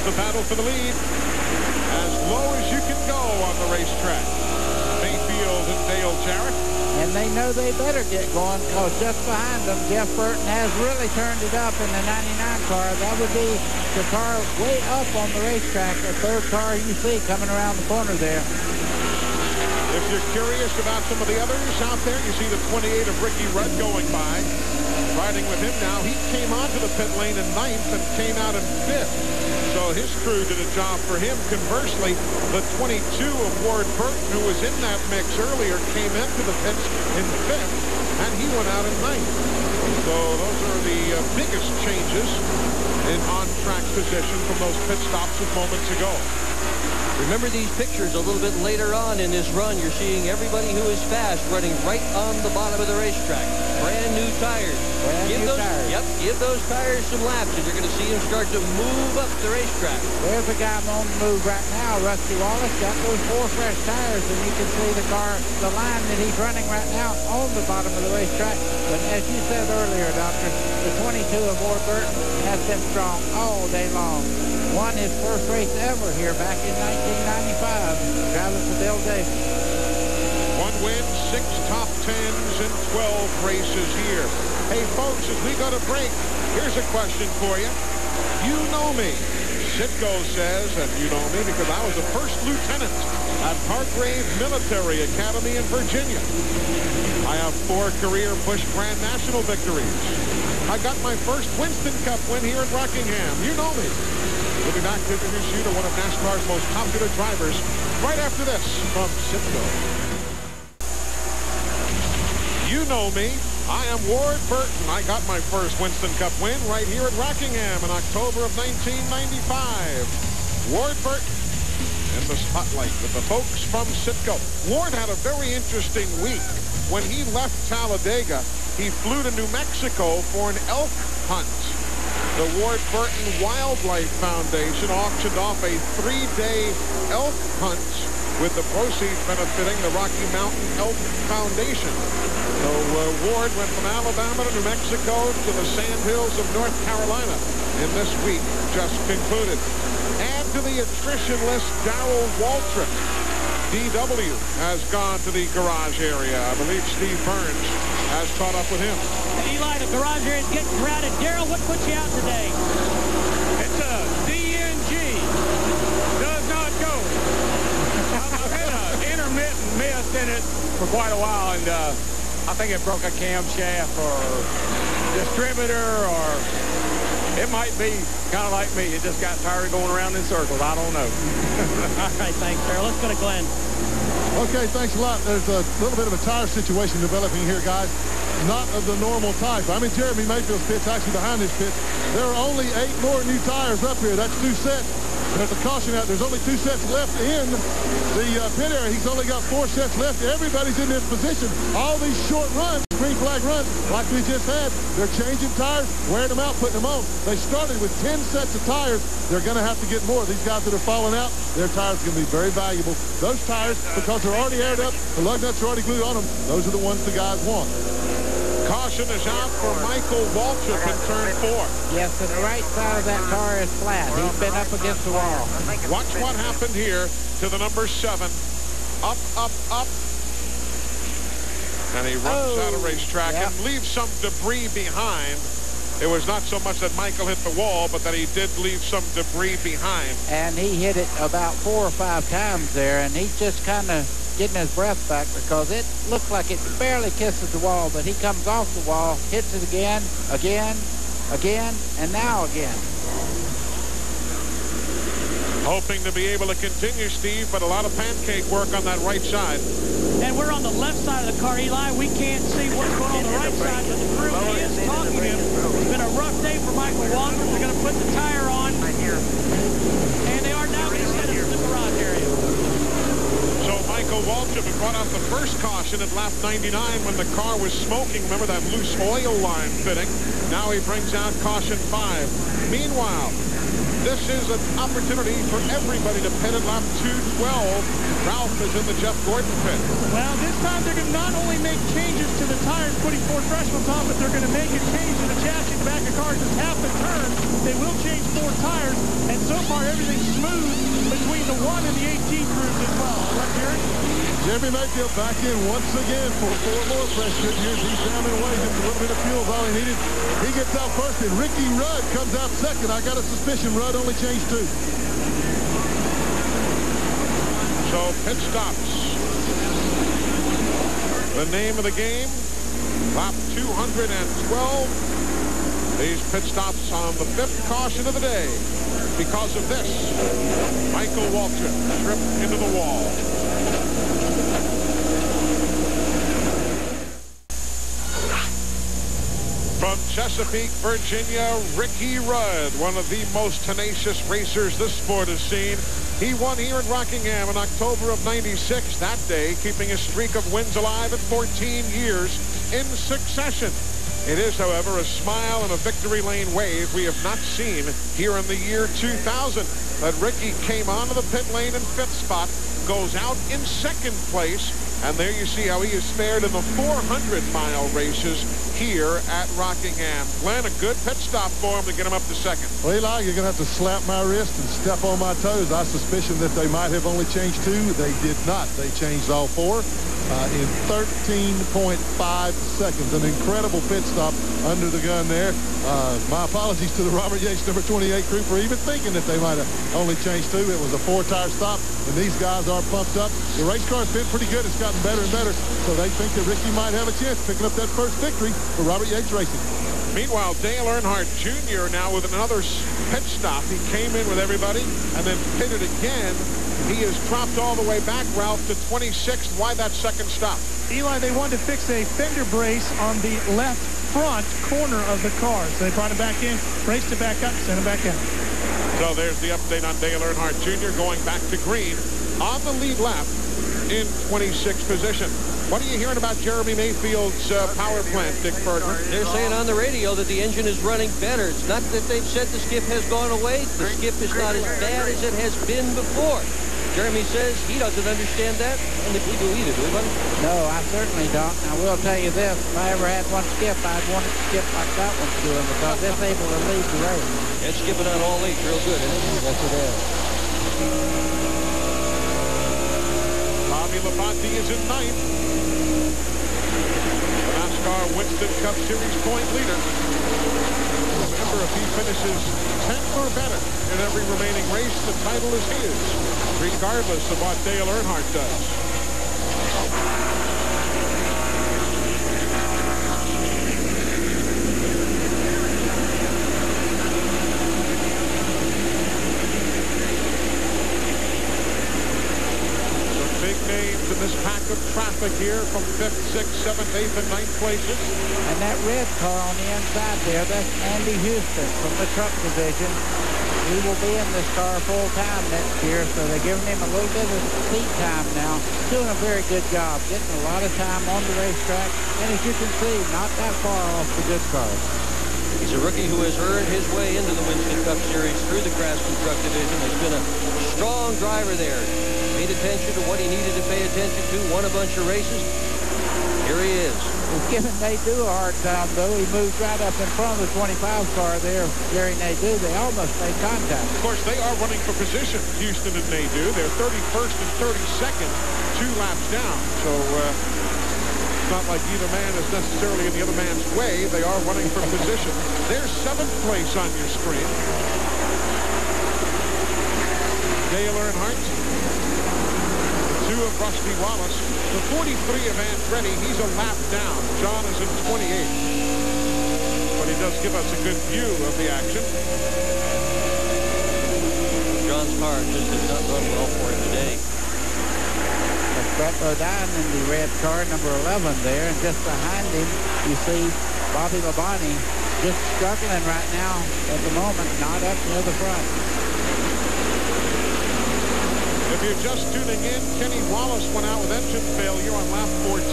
The battle for the lead, as low as you can go on the racetrack. Mayfield and Dale Jarrett. And they know they better get going, because just behind them, Jeff Burton has really turned it up in the 99 car. That would be the car way up on the racetrack, the third car you see coming around the corner there. If you're curious about some of the others out there, you see the 28 of Ricky Rudd going by. Riding with him now. He came onto the pit lane in 9th and came out in 5th. So his crew did a job for him. Conversely, the 22 of Ward Burton, who was in that mix earlier, came into the pits in 5th, and he went out in 9th. So those are the biggest changes in on-track position from those pit stops of moments ago. Remember these pictures a little bit later on in this run. You're seeing everybody who is fast running right on the bottom of the racetrack. Brand new tires. Give those tires some laps, and you're going to see them start to move up the racetrack. There's a guy on the move right now. Rusty Wallace got those 4 fresh tires, and you can see the car, the line that he's running right now on the bottom of the racetrack. But as you said earlier, Doctor, the 22 of Ward Burton has been strong all day long. Won his first race ever here back in 1995, driving for Bill Davis. 1 win, 6 top 10s, and 12 races here. Hey, folks, as we go to break, here's a question for you. You know me. Sitko says, and you know me because I was a first lieutenant at Hargrave Military Academy in Virginia. I have 4 career Busch Grand National victories. I got my first Winston Cup win here at Rockingham. You know me. We'll be back to introduce you to one of NASCAR's most popular drivers right after this from Sitko. You know me. I am Ward Burton. I got my first Winston Cup win right here at Rockingham in October of 1995. Ward Burton in the spotlight with the folks from Sitko. Ward had a very interesting week. When he left Talladega, he flew to New Mexico for an elk hunt. The Ward Burton Wildlife Foundation auctioned off a 3-day elk hunt with the proceeds benefiting the Rocky Mountain Elk Foundation. So Ward went from Alabama to New Mexico to the Sandhills of North Carolina in this week just concluded. Add to the attrition list Darrell Waltrip. DW has gone to the garage area. I believe Steve Burns has caught up with him. Eli, the garage area is getting crowded. Darrell, what put you out today? It's a DNG. Does not go. I've had an intermittent miss in it for quite a while, and I think it broke a camshaft or distributor, or it might be kind of like me. It just got tired of going around in circles. I don't know. All right, thanks, Darrell. Let's go to Glenn. Okay, thanks a lot. There's a little bit of a tire situation developing here, guys. Not of the normal type. I'm in Jeremy Mayfield's pits, actually behind this pit. There are only 8 more new tires up here. That's 2 sets. There's a caution out. There's only 2 sets left in the pit area. He's only got 4 sets left. Everybody's in this position. All these short runs, green flag runs, like we just had, they're changing tires, wearing them out, putting them on. They started with 10 sets of tires. They're going to have to get more. These guys that are falling out, their tires are going to be very valuable. Those tires, because they're already aired up, the lug nuts are already glued on them, those are the ones the guys want. Caution is out for Michael Waltrip in turn 4. Yes, and the right side of that car is flat. He's been up against the wall. Watch what happened here to the number 7. Up, up, up. And he runs out of racetrack and leaves some debris behind. It was not so much that Michael hit the wall, but that he did leave some debris behind. And he hit it about 4 or 5 times there, and he just kind of getting his breath back because it looked like it barely kisses the wall, but he comes off the wall, hits it again, and now again. Hoping to be able to continue, Steve, but a lot of pancake work on that right side. And we're on the left side of the car, Eli. We can't see what's going on the right side, but the crew is talking to him. It's been a rough day for Michael Waltrip. They're going to put the tire on, and they are now going to set it in the garage area. So Michael Waltrip had brought out the first caution at lap 99 when the car was smoking. Remember that loose oil line fitting? Now he brings out caution 5. Meanwhile, this is an opportunity for everybody to pit at lap 212. Ralph is in the Jeff Gordon pit. Well, this time they're going to not only make changes to the tires, putting 4 fresh ones on, but they're going to make a change to the chassis in the back of cars. Just half the turn, they will change 4 tires, and so far everything's smooth between the 1 and the 18 crews as well. Right, Jerry? Jeremy Mayfield back in once again for 4 more fresh good years. He's down and away. Just a little bit of fuel is all he needed. He gets out first, and Ricky Rudd comes out second. I got a suspicion Rudd only changed 2. So pit stops. The name of the game, lap 212. These pit stops on the 5th caution of the day. Because of this, Michael Waltrip tripped into the wall. From Chesapeake, Virginia, Ricky Rudd, one of the most tenacious racers this sport has seen. He won here in Rockingham in October of '96, that day keeping his streak of wins alive at 14 years in succession. It is, however, a smile and a victory lane wave we have not seen here in the year 2000. But Ricky came onto the pit lane in 5th spot, goes out in 2nd place, and there you see how he has fared in the 400-mile races here at Rockingham. Glenn, a good pit stop for him to get him up to 2nd. Well, Eli, you're going to have to slap my wrist and step on my toes. I suspicion that they might have only changed 2. They did not. They changed all 4 in 13.5 seconds. An incredible pit stop under the gun there. My apologies to the Robert Yates number 28 crew for even thinking that they might have only changed 2. It was a 4-tire stop, and these guys are pumped up. The race car's been pretty good. It's gotten better and better, so they think that Ricky might have a chance picking up that first victory for Robert Yates Racing. Meanwhile, Dale Earnhardt Jr. now with another pit stop. He came in with everybody and then pitted again. He has dropped all the way back, Ralph, to 26th. Why that 2nd stop? Eli, they wanted to fix a fender brace on the left front corner of the car. So they brought it back in, raced it back up, sent it back in. So there's the update on Dale Earnhardt Jr. going back to green on the lead lap in 26th position. What are you hearing about Jeremy Mayfield's power plant, Dick Bergman? They're saying on the radio that the engine is running better. It's not that they've said the skip has gone away. The skip is not as bad as it has been before. Jeremy says he doesn't understand that, and if we do either, do we, buddy? No, I certainly don't. I will tell you this. If I ever had one skip, I'd want it to skip like that one's doing because it's able to lead the race. It's skipping on all 8 real good, isn't it? Yes, it is. Labonte is in 9th. The NASCAR Winston Cup Series point leader. Remember, if he finishes 10th or better in every remaining race, the title is his, regardless of what Dale Earnhardt does. names in this pack of traffic here from 5th, 6th, 7th, 8th, and 9th places. And that red car on the inside there, that's Andy Houston from the truck division. He will be in this car full time next year, so they're giving him a little bit of seat time now. Doing a very good job, getting a lot of time on the racetrack, and as you can see, not that far off the good cars. He's a rookie who has earned his way into the Winston Cup Series through the Craftsman Truck Division. Has been a strong driver there. Paid attention to what he needed to pay attention to. Won a bunch of races. Here he is. He's giving Nadeau a hard time, though. He moved right up in front of the 25 car there, Gary Nadeau. They almost made contact. Of course, they are running for position, Houston and Nadeau. They're 31st and 32nd, 2 laps down. So, it's not like either man is necessarily in the other man's way. They are running for position. There's 7th place on your screen. Dale Earnhardt. The 2 of Rusty Wallace. The 43 of Andretti. He's a lap down. John is in 28th. But he does give us a good view of the action. John's car just did not run well for him today. Brett Bodine in the red car, number 11 there, and just behind him, you see Bobby Labonte just struggling right now at the moment, not up near the front. If you're just tuning in, Kenny Wallace went out with engine failure on lap 14.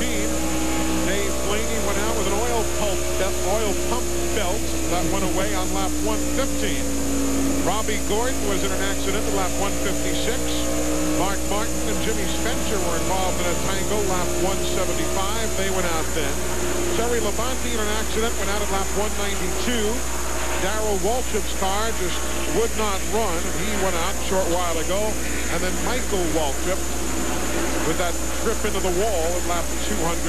Dave Blaney went out with an oil pump belt that went away on lap 115. Robbie Gordon was in an accident at lap 156. Mark Martin and Jimmy Spencer were involved in a tango lap 175. They went out then. Terry Labonte in an accident went out at lap 192. Darrell Waltrip's car just would not run, and he went out a short while ago. And then Michael Waltrip with that trip into the wall at lap 210.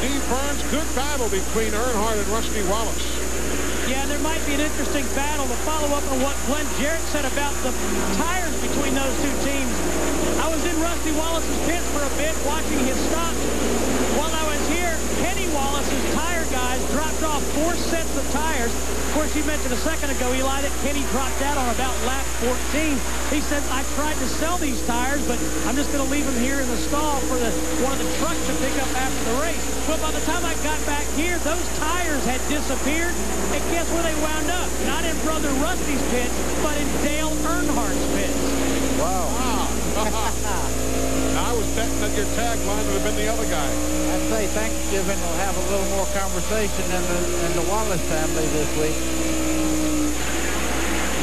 Steve Burns, good battle between Earnhardt and Rusty Wallace. Yeah, there might be an interesting battle to follow up on what Glenn Jarrett said about the tires between those two teams. I was in Rusty Wallace's pits for a bit watching his stop. While I was here, Kenny Wallace's tire guys dropped off 4 sets of tires. Of course, you mentioned a second ago, Eli, that Kenny dropped out on about lap 14. He said, I tried to sell these tires, but I'm just going to leave them here in the stall for one of the trucks to pick up after the race. But by the time I got back here, those tires had disappeared. And guess where they wound up? Not in Brother Rusty's pit, but in Dale Earnhardt's pit. Wow. I was betting that your tagline would have been the other guy. I'd say Thanksgiving will have a little more conversation in the Wallace family this week.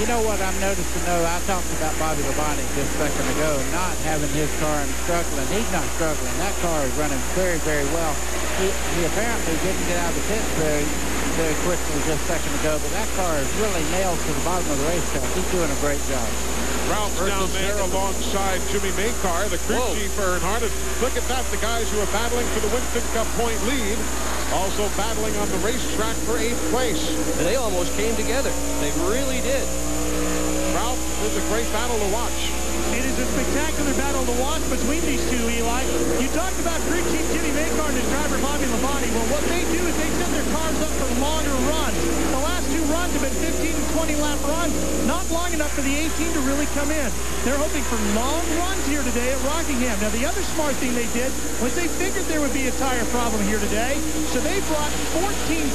You know what I'm noticing, though? I talked about Bobby Labonte just a second ago, not having his car and struggling. He's not struggling. That car is running very, very well. He apparently didn't get out of the pits very quickly just a second ago, but that car is really nailed to the bottom of the racetrack. He's doing a great job. Ralph's down there alongside Jimmy Maycar, the crew chief for Earnhardt. Look at that, the guys who are battling for the Winston Cup point lead, also battling on the racetrack for 8th place. And they almost came together. They really did. Ralph, it was a great battle to watch. It is a spectacular battle to watch between these two, Eli. You talked about crew chief Jimmy Maycar and his driver Bobby Labonte. Well, what they do is they set their cars up for longer runs. The last 2 runs have been 15 and 20 lap runs, not long enough for the 18 to really come in. They're hoping for long runs here today at Rockingham. Now, the other smart thing they did was they figured there would be a tire problem here today, so they brought 14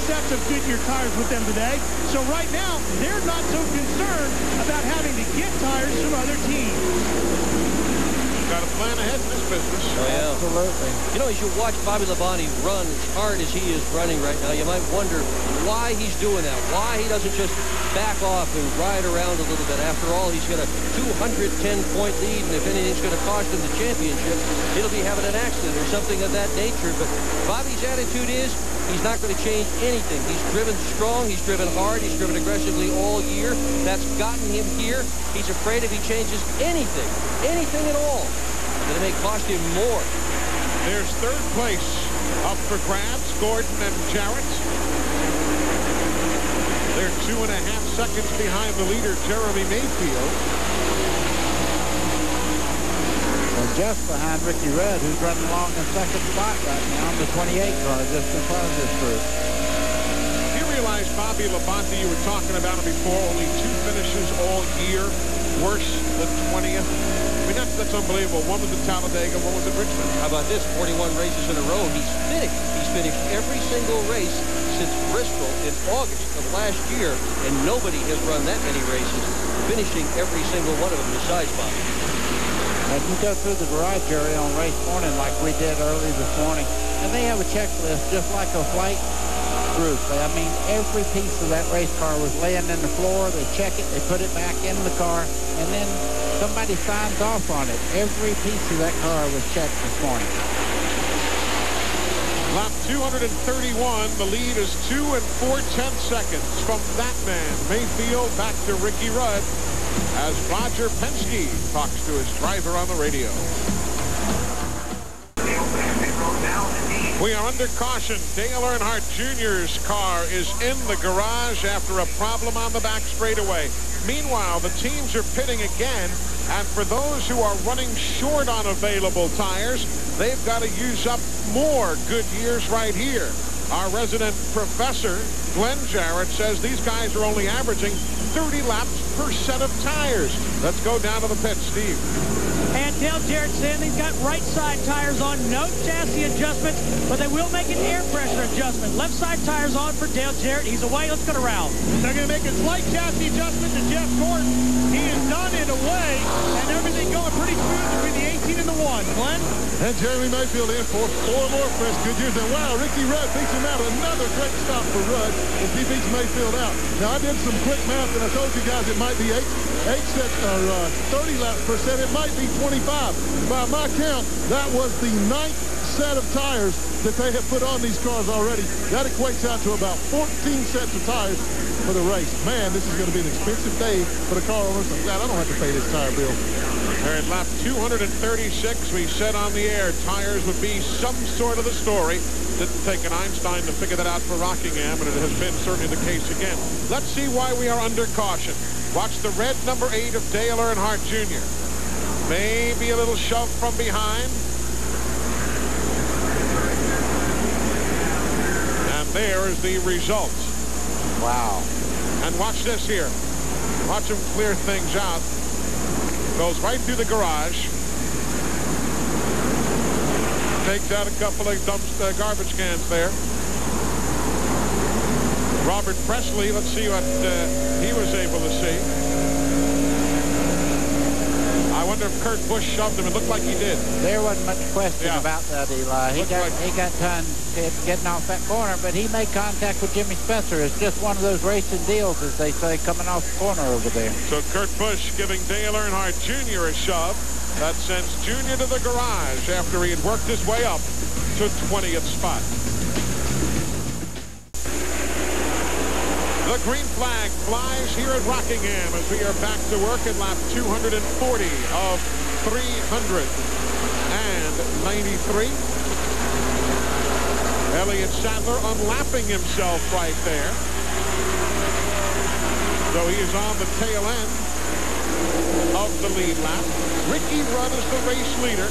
sets of Goodyear tires with them today. So right now, they're not so concerned about having to get tires from other teams. Got a plan ahead in this business. Oh, yeah. Absolutely. You know, as you watch Bobby Labonte run as hard as he is running right now, you might wonder why he's doing that, why he doesn't just back off and ride around a little bit. After all, he's got a 210-point lead, and if anything's going to cost him the championship, it'll be having an accident or something of that nature. But Bobby's attitude is he's not going to change anything. He's driven strong, he's driven hard, he's driven aggressively all year. That's gotten him here. He's afraid if he changes anything at all, that it may cost him more. There's 3rd place up for grabs, Gordon and Jarrett. They're 2.5 seconds behind the leader, Jeremy Mayfield. And just behind Ricky Rudd, who's running along in 2nd spot right now on the 28 car, just in front of this group. You realize Bobby Labonte, you were talking about him before, only 2 finishes all year, worse than 20th. mean, that's unbelievable. One was at Talladega, one was at Richmond. How about this? 41 races in a row. He's finished every single race since Bristol in August of last year, and nobody has run that many races, finishing every single one of them besides Bob. And you go through the garage area on race morning like we did early this morning, and they have a checklist just like a flight group. I mean, every piece of that race car was laying in the floor. They check it, they put it back in the car, and then somebody signs off on it. Every piece of that car was checked this morning. Lap 231, the lead is 2 4/10 seconds from that man. Mayfield back to Ricky Rudd as Roger Penske talks to his driver on the radio. We are under caution. Dale Earnhardt Jr.'s car is in the garage after a problem on the back straightaway. Meanwhile, the teams are pitting again, and for those who are running short on available tires, they've got to use up more Goodyears right here. Our resident professor, Glenn Jarrett, says these guys are only averaging 30 laps per set of tires. Let's go down to the pit, Steve. And Dale Jarrett saying he's got right side tires on, no chassis adjustments, but they will make an air pressure adjustment. Left side tires on for Dale Jarrett. He's away. Let's go to Ralph. They're going to make a slight chassis adjustment to Jeff Gordon. He is done it away, and everything going pretty smooth between the 18 and the 1. Glenn? And Jeremy Mayfield in for 4 more fresh Goodyears. And wow, Ricky Rudd beats him out. Another great stop for Rudd as he beats Mayfield out. Now, I did some quick math, and I told you guys it might be 8 sets or 30 laps per set. It might be 25. By my count, that was the 9th set of tires that they have put on these cars already. That equates out to about 14 sets of tires for the race. Man, this is going to be an expensive day for the car owners. I'm glad I don't have to pay this tire bill. They're at lap 236. We said on the air tires would be some sort of the story. Didn't take an Einstein to figure that out for Rockingham, and it has been certainly the case again. Let's see why we are under caution. Watch the red number 8 of Dale Earnhardt Jr. Maybe a little shove from behind. And there is the result. Wow. And watch this here. Watch him clear things out. Goes right through the garage. Takes out a couple of garbage cans there. Robert Presley, let's see what he was able to see. I wonder if Kurt Busch shoved him. It looked like he did. There wasn't much question about that, Eli. He got done getting off that corner, but he made contact with Jimmy Spencer. It's just one of those racing deals, as they say, coming off the corner over there. So Kurt Busch giving Dale Earnhardt Jr. a shove. That sends Jr. to the garage after he had worked his way up to 20th spot. The green flag flies here at Rockingham as we are back to work at lap 240 of 393. Elliott Sadler unlapping himself right there. So he is on the tail end of the lead lap. Ricky Rudd is the race leader.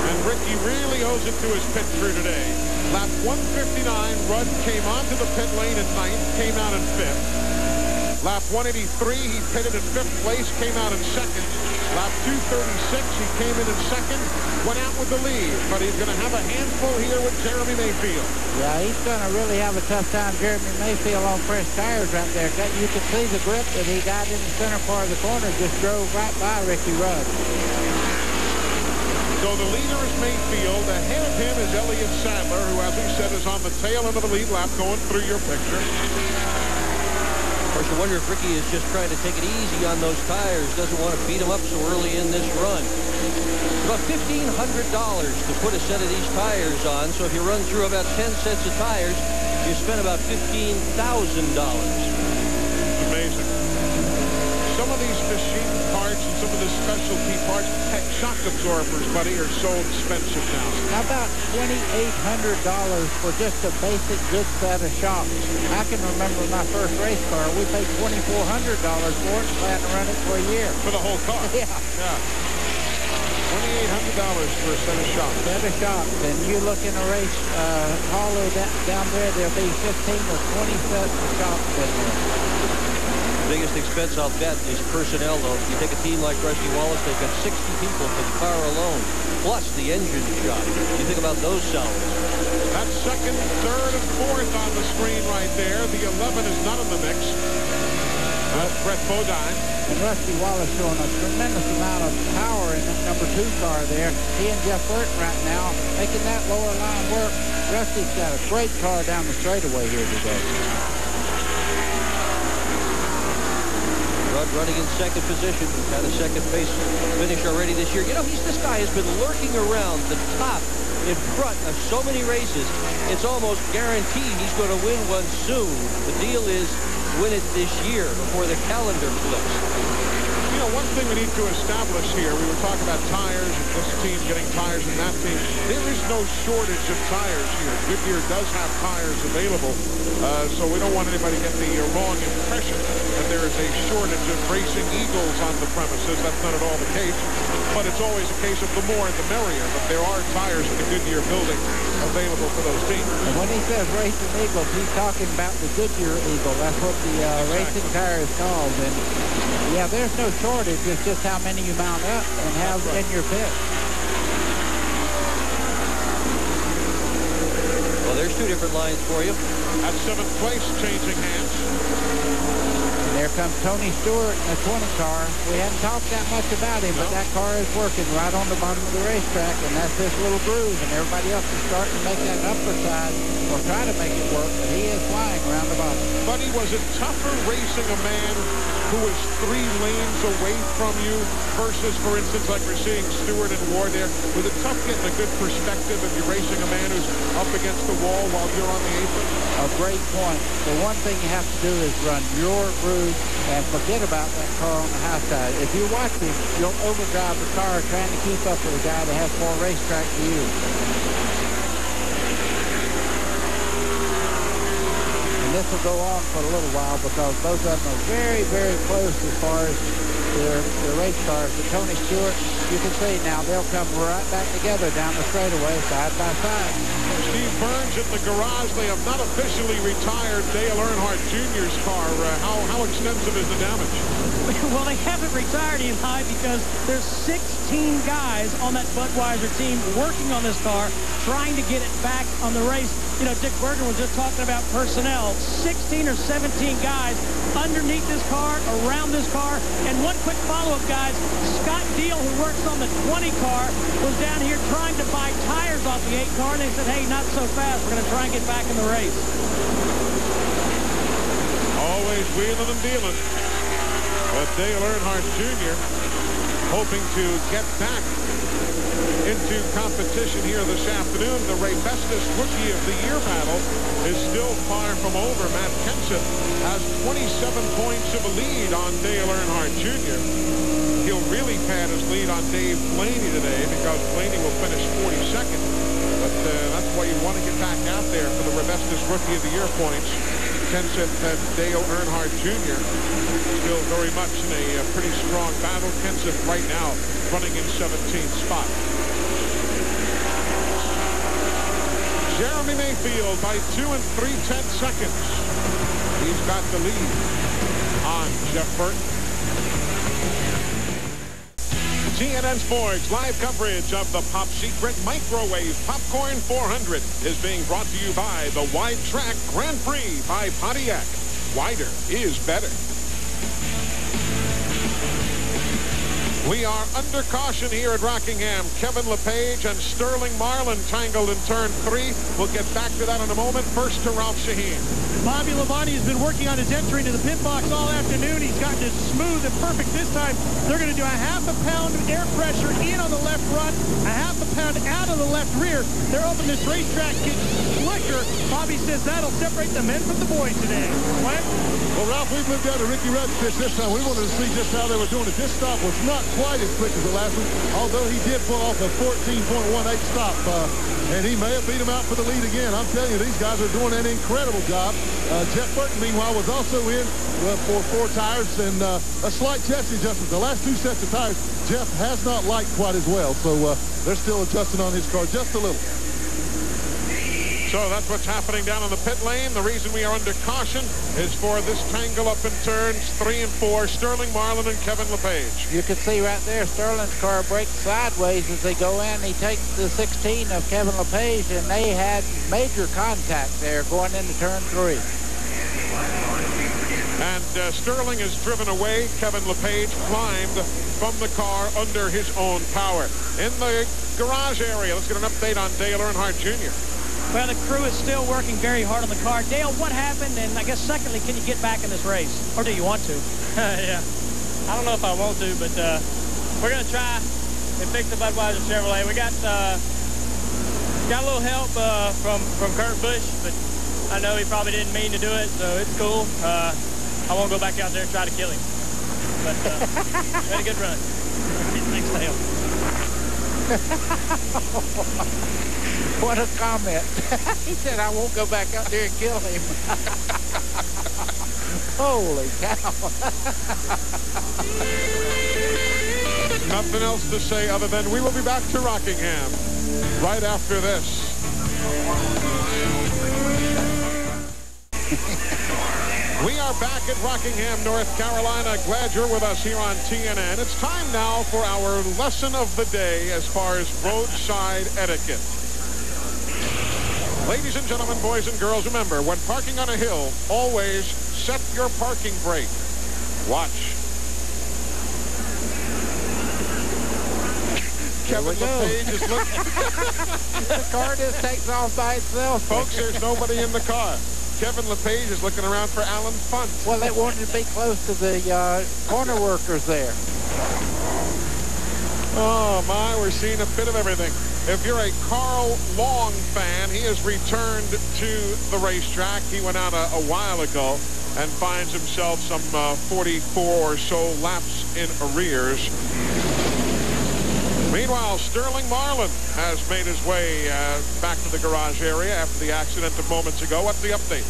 And Ricky really owes it to his pit crew today. Lap 159, Rudd came onto the pit lane in 9th, came out in 5th. Lap 183, he pitted in 5th place, came out in 2nd. Lap 236, he came in 2nd, went out with the lead. But he's going to have a handful here with Jeremy Mayfield. Yeah, he's going to really have a tough time, Jeremy Mayfield, on fresh tires right there. You can see the grip that he got in the center part of the corner, just drove right by Ricky Rudd. So the leader is Mayfield. Ahead of him is Elliott Sadler, who, as we said, is on the tail end of the lead lap, going through your picture. Of course, you wonder if Ricky is just trying to take it easy on those tires, doesn't want to beat them up so early in this run. It's about $1,500 to put a set of these tires on, so if you run through about 10 sets of tires, you spend about $15,000. Amazing. Some of these machine parts and some of the specialty parts, heck, shock absorbers, buddy, are so expensive now. How about $2,800 for just a basic good set of shocks? I can remember my first race car. We paid $2,400 for it and planned to run it for a year. For the whole car? Yeah. $2,800 for a set of shocks. Set of shocks. And you look in a race hollow down there, there'll be 15 or 20 sets of shocks in there. biggest expense, I'll bet, is personnel, though. If you take a team like Rusty Wallace, they've got 60 people for the car alone, plus the engine shop. You think about those salaries. That's second, third, and fourth on the screen right there. The 11 is not in the mix. That's Brett Bodine. And Rusty Wallace showing a tremendous amount of power in that number 2 car there. He and Jeff Gordon right now making that lower line work. Rusty's got a great car down the straightaway here today. Rudd running in second position. Had a second place finish already this year. You know, this guy has been lurking around the top in front of so many races. It's almost guaranteed he's going to win one soon. The deal is win it this year before the calendar flips. You know, one thing we need to establish here, we were talking about tires and this team getting tires and that team. There is no shortage of tires here. Goodyear does have tires available, so we don't want anybody to get the wrong impression that there is a shortage of racing eagles on the premises. That's not at all the case, but it's always a case of the more the merrier. But there are tires in the Goodyear building available for those teams. And when he says racing eagles, he's talking about the Goodyear Eagle. That's what the racing tire is called. And yeah, there's no shortage. It's just how many you mount up and have in your pit. Well, there's 2 different lines for you. At 7th place, changing hands. And there comes Tony Stewart in the 20 car. We haven't talked that much about him, but that car is working right on the bottom of the racetrack, and that's this little groove, and everybody else is starting to make that upper side or try to make it work, but he is flying around the bottom. Buddy, was it tougher racing a man who is 3 lanes away from you versus, for instance, like we're seeing Stewart and Ward there? Was it tough getting a good perspective if you're racing a man who's up against the wall while you're on the apron? A great point. The one thing you have to do is run your groove and forget about that car on the high side. If you watch him, you'll overdrive the car trying to keep up with a guy that has more racetrack to you. And this will go on for a little while because both of them are very, very close as far as their race cars. But Tony Stewart, you can see now they'll come right back together down the straightaway side by side. Steve Burns in the garage. They have not officially retired Dale Earnhardt Jr.'s car. How extensive is the damage? Well, they haven't retired him, High, because there's 16 guys on that Budweiser team working on this car, trying to get it back on the race. You know, Dick Berger was just talking about personnel. 16 or 17 guys underneath this car, around this car. And one quick follow-up, guys. Scott Deal, who works on the 20 car, was down here trying to buy tires off the 8 car, and they said, hey, not so fast. We're going to try and get back in the race. Always wheeling and dealing. But Dale Earnhardt Jr. hoping to get back into competition here this afternoon. The Ray Festus Rookie of the Year battle is still far from over. Matt Kenseth has 27 points of a lead on Dale Earnhardt Jr. He'll really pad his lead on Dave Blaney today because Blaney will finish 42nd. But that's why you want to get back out there for the Ray Festus Rookie of the Year points. Kenseth and Dale Earnhardt Jr. still very much in a pretty strong battle. Kenseth right now running in 17th spot. Jeremy Mayfield by 2 3/10 seconds. He's got the lead on Jeff Burton. TNN Sports live coverage of the Pop Secret Microwave Popcorn 400 is being brought to you by the Wide Track Grand Prix by Pontiac. Wider is better. We are under caution here at Rockingham. Kevin Lepage and Sterling Marlin tangled in turn 3. We'll get back to that in a moment. First to Ralph Shaheen. Bobby Labonte has been working on his entry into the pit box all afternoon. He's gotten it smooth and perfect this time. They're going to do a ½ pound of air pressure in on the left front, a ½ pound out of the left rear. They're hoping this racetrack gets slicker. Bobby says that'll separate the men from the boys today. What? Well, Ralph, we've moved down to Ricky Rudd's pitch this time. We wanted to see just how they were doing it. This stop was not quite as quick as the last one, although he did pull off a 14.18 stop, and he may have beat him out for the lead again. I'm telling you, these guys are doing an incredible job. Jeff Burton, meanwhile, was also in for 4 tires and a slight chassis adjustment. The last 2 sets of tires, Jeff has not liked quite as well, so they're still adjusting on his car just a little. So that's what's happening down in the pit lane. The reason we are under caution is for this tangle up in turns 3 and 4. Sterling Marlin and Kevin Lepage. You can see right there Sterling's car breaks sideways as they go in. He takes the 16 of Kevin Lepage, and they had major contact there going into turn 3. And Sterling is driven away. Kevin Lepage climbed from the car under his own power. In the garage area, let's get an update on Dale Earnhardt Jr. Well, the crew is still working very hard on the car. Dale, what happened? And I guess secondly, can you get back in this race? Or do you want to? Yeah. I don't know if I want to, but we're going to try and fix the Budweiser Chevrolet. We got a little help from Kurt Busch, but I know he probably didn't mean to do it, so it's cool. I won't go back out there and try to kill him. But we had a good run. Thanks, Dale. What a comment. He said, I won't go back out there and kill him. Holy cow. Nothing else to say other than we will be back to Rockingham right after this. We are back at Rockingham, North Carolina. Glad you're with us here on TNN. It's time now for our lesson of the day as far as roadside etiquette. Ladies and gentlemen, boys and girls, remember, when parking on a hill, always set your parking brake. Watch. Kevin Lepage is looking. The car just takes off by itself. Folks, there's nobody in the car. Kevin Lepage is looking around for Alan Funt. Well, they wanted to be close to the corner workers there. Oh, my, we're seeing a bit of everything. If you're a Carl Long fan, he has returned to the racetrack. He went out a while ago and finds himself some 44 or so laps in arrears. Meanwhile, Sterling Marlin has made his way back to the garage area after the accident of moments ago. What's the update?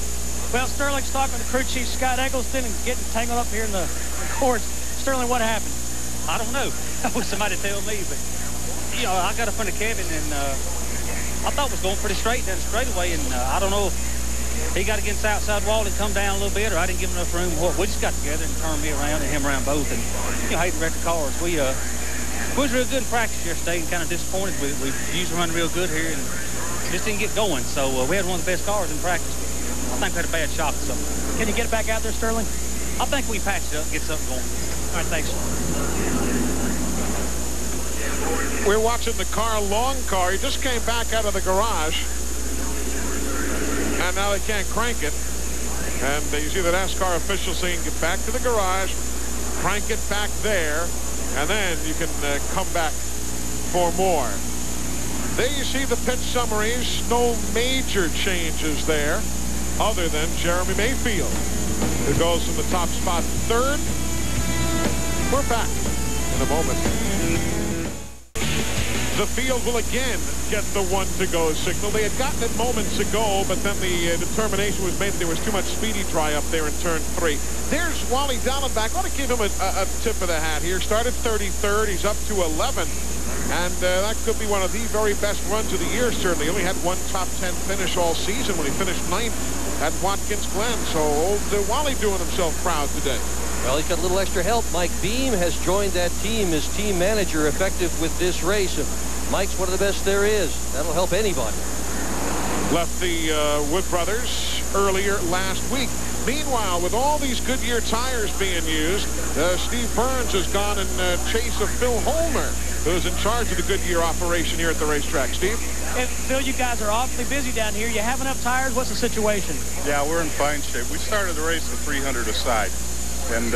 Well, Sterling's talking to crew chief Scott Eggleston and getting tangled up here in the courts. Sterling, what happened? I don't know. I wish somebody tell me, but, you know, I got up under Kevin, and I thought it was going pretty straight down the straightaway, and I don't know if he got against the outside wall and come down a little bit, or I didn't give him enough room. Well, we just got together and turned me around and him around both, and, you know, hating wreck the cars. We was real good in practice yesterday and kind of disappointed. We usually run real good here and just didn't get going. So we had one of the best cars in practice. I think we had a bad shot or something. Can you get it back out there, Sterling? I think we patched it up and get something going. All right, thanks. We're watching the Carl Long car. He just came back out of the garage. And now they can't crank it. And you see the NASCAR official saying, get back to the garage, crank it back there, and then you can come back for more. There you see the pit summaries. No major changes there other than Jeremy Mayfield, who goes from the top spot third. We're back in a moment. The field will again get the one-to-go signal. They had gotten it moments ago, but then the determination was made that there was too much speedy dry up there in turn 3. There's Wally Dallenbach. I want to give him a tip of the hat here. Started 33rd. He's up to 11. And that could be one of the very best runs of the year, certainly. He only had one top 10 finish all season when he finished 9th at Watkins Glen. So old Wally doing himself proud today. Well, he's got a little extra help. Mike Beam has joined that team as team manager, effective with this race. Mike's one of the best there is. That'll help anybody. Left the Wood brothers earlier last week. Meanwhile, with all these Goodyear tires being used, Steve Burns has gone in chase of Phil Holmer, who's in charge of the Goodyear operation here at the racetrack. Steve? And Phil, you guys are awfully busy down here. You have enough tires? What's the situation? Yeah, we're in fine shape. We started the race with 300 aside, and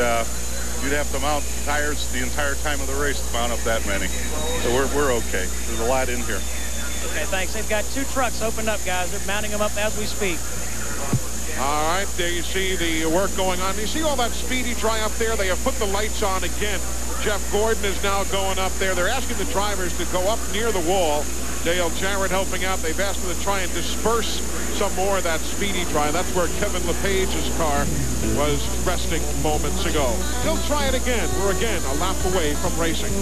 you'd have to mount tires the entire time of the race to mount up that many. So we're okay. There's a lot in here. Okay, thanks. They've got 2 trucks opened up, guys. They're mounting them up as we speak. All right, there you see the work going on. You see all that speedy dry up there? They have put the lights on again. Jeff Gordon is now going up there. They're asking the drivers to go up near the wall. Dale Jarrett helping out. They've asked them to try and disperse some more of that speedy dry. That's where Kevin Lepage's car was resting moments ago. They'll try it again. We're again a lap away from racing.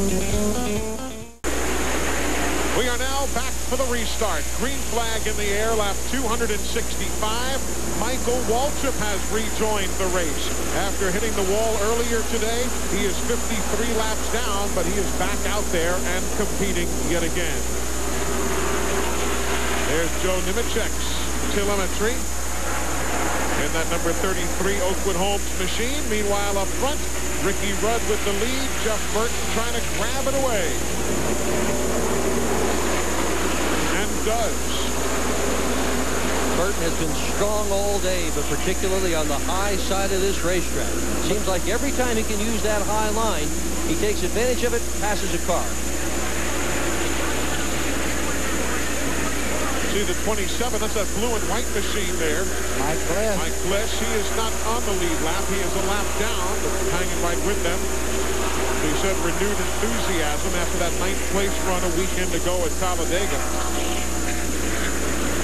We are now back for the restart. Green flag in the air, lap 265. Michael Waltrip has rejoined the race. After hitting the wall earlier today, he is 53 laps down, but he is back out there and competing yet again. There's Joe Nemechek's telemetry in that number 33 Oakwood Homes machine. Meanwhile, up front, Ricky Rudd with the lead. Jeff Burton trying to grab it away. And does. Burton has been strong all day, but particularly on the high side of this racetrack. Seems like every time he can use that high line, he takes advantage of it, passes a car. See the 27, that's that blue and white machine there. Mike Bliss. Mike Bliss, he is not on the lead lap. He is a lap down, but hanging right with them. He said renewed enthusiasm after that 9th place run a weekend ago at Talladega.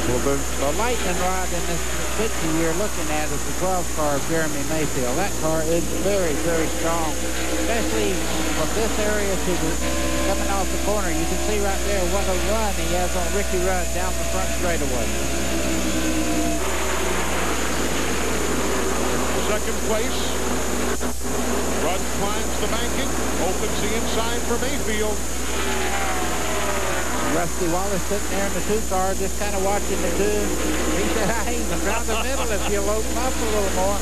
Well, the lightning rod in this picture you're looking at is the 12 car of Jeremy Mayfield. That car is very, very strong, especially from this area to the coming off the corner. You can see right there what a run he has on Ricky Rudd down the front straightaway. Second place. Rudd climbs the banking, opens the inside for Mayfield. Rusty Wallace sitting there in the 2 car just kind of watching the 2. He said, I ain't around the middle if you'll open up a little more.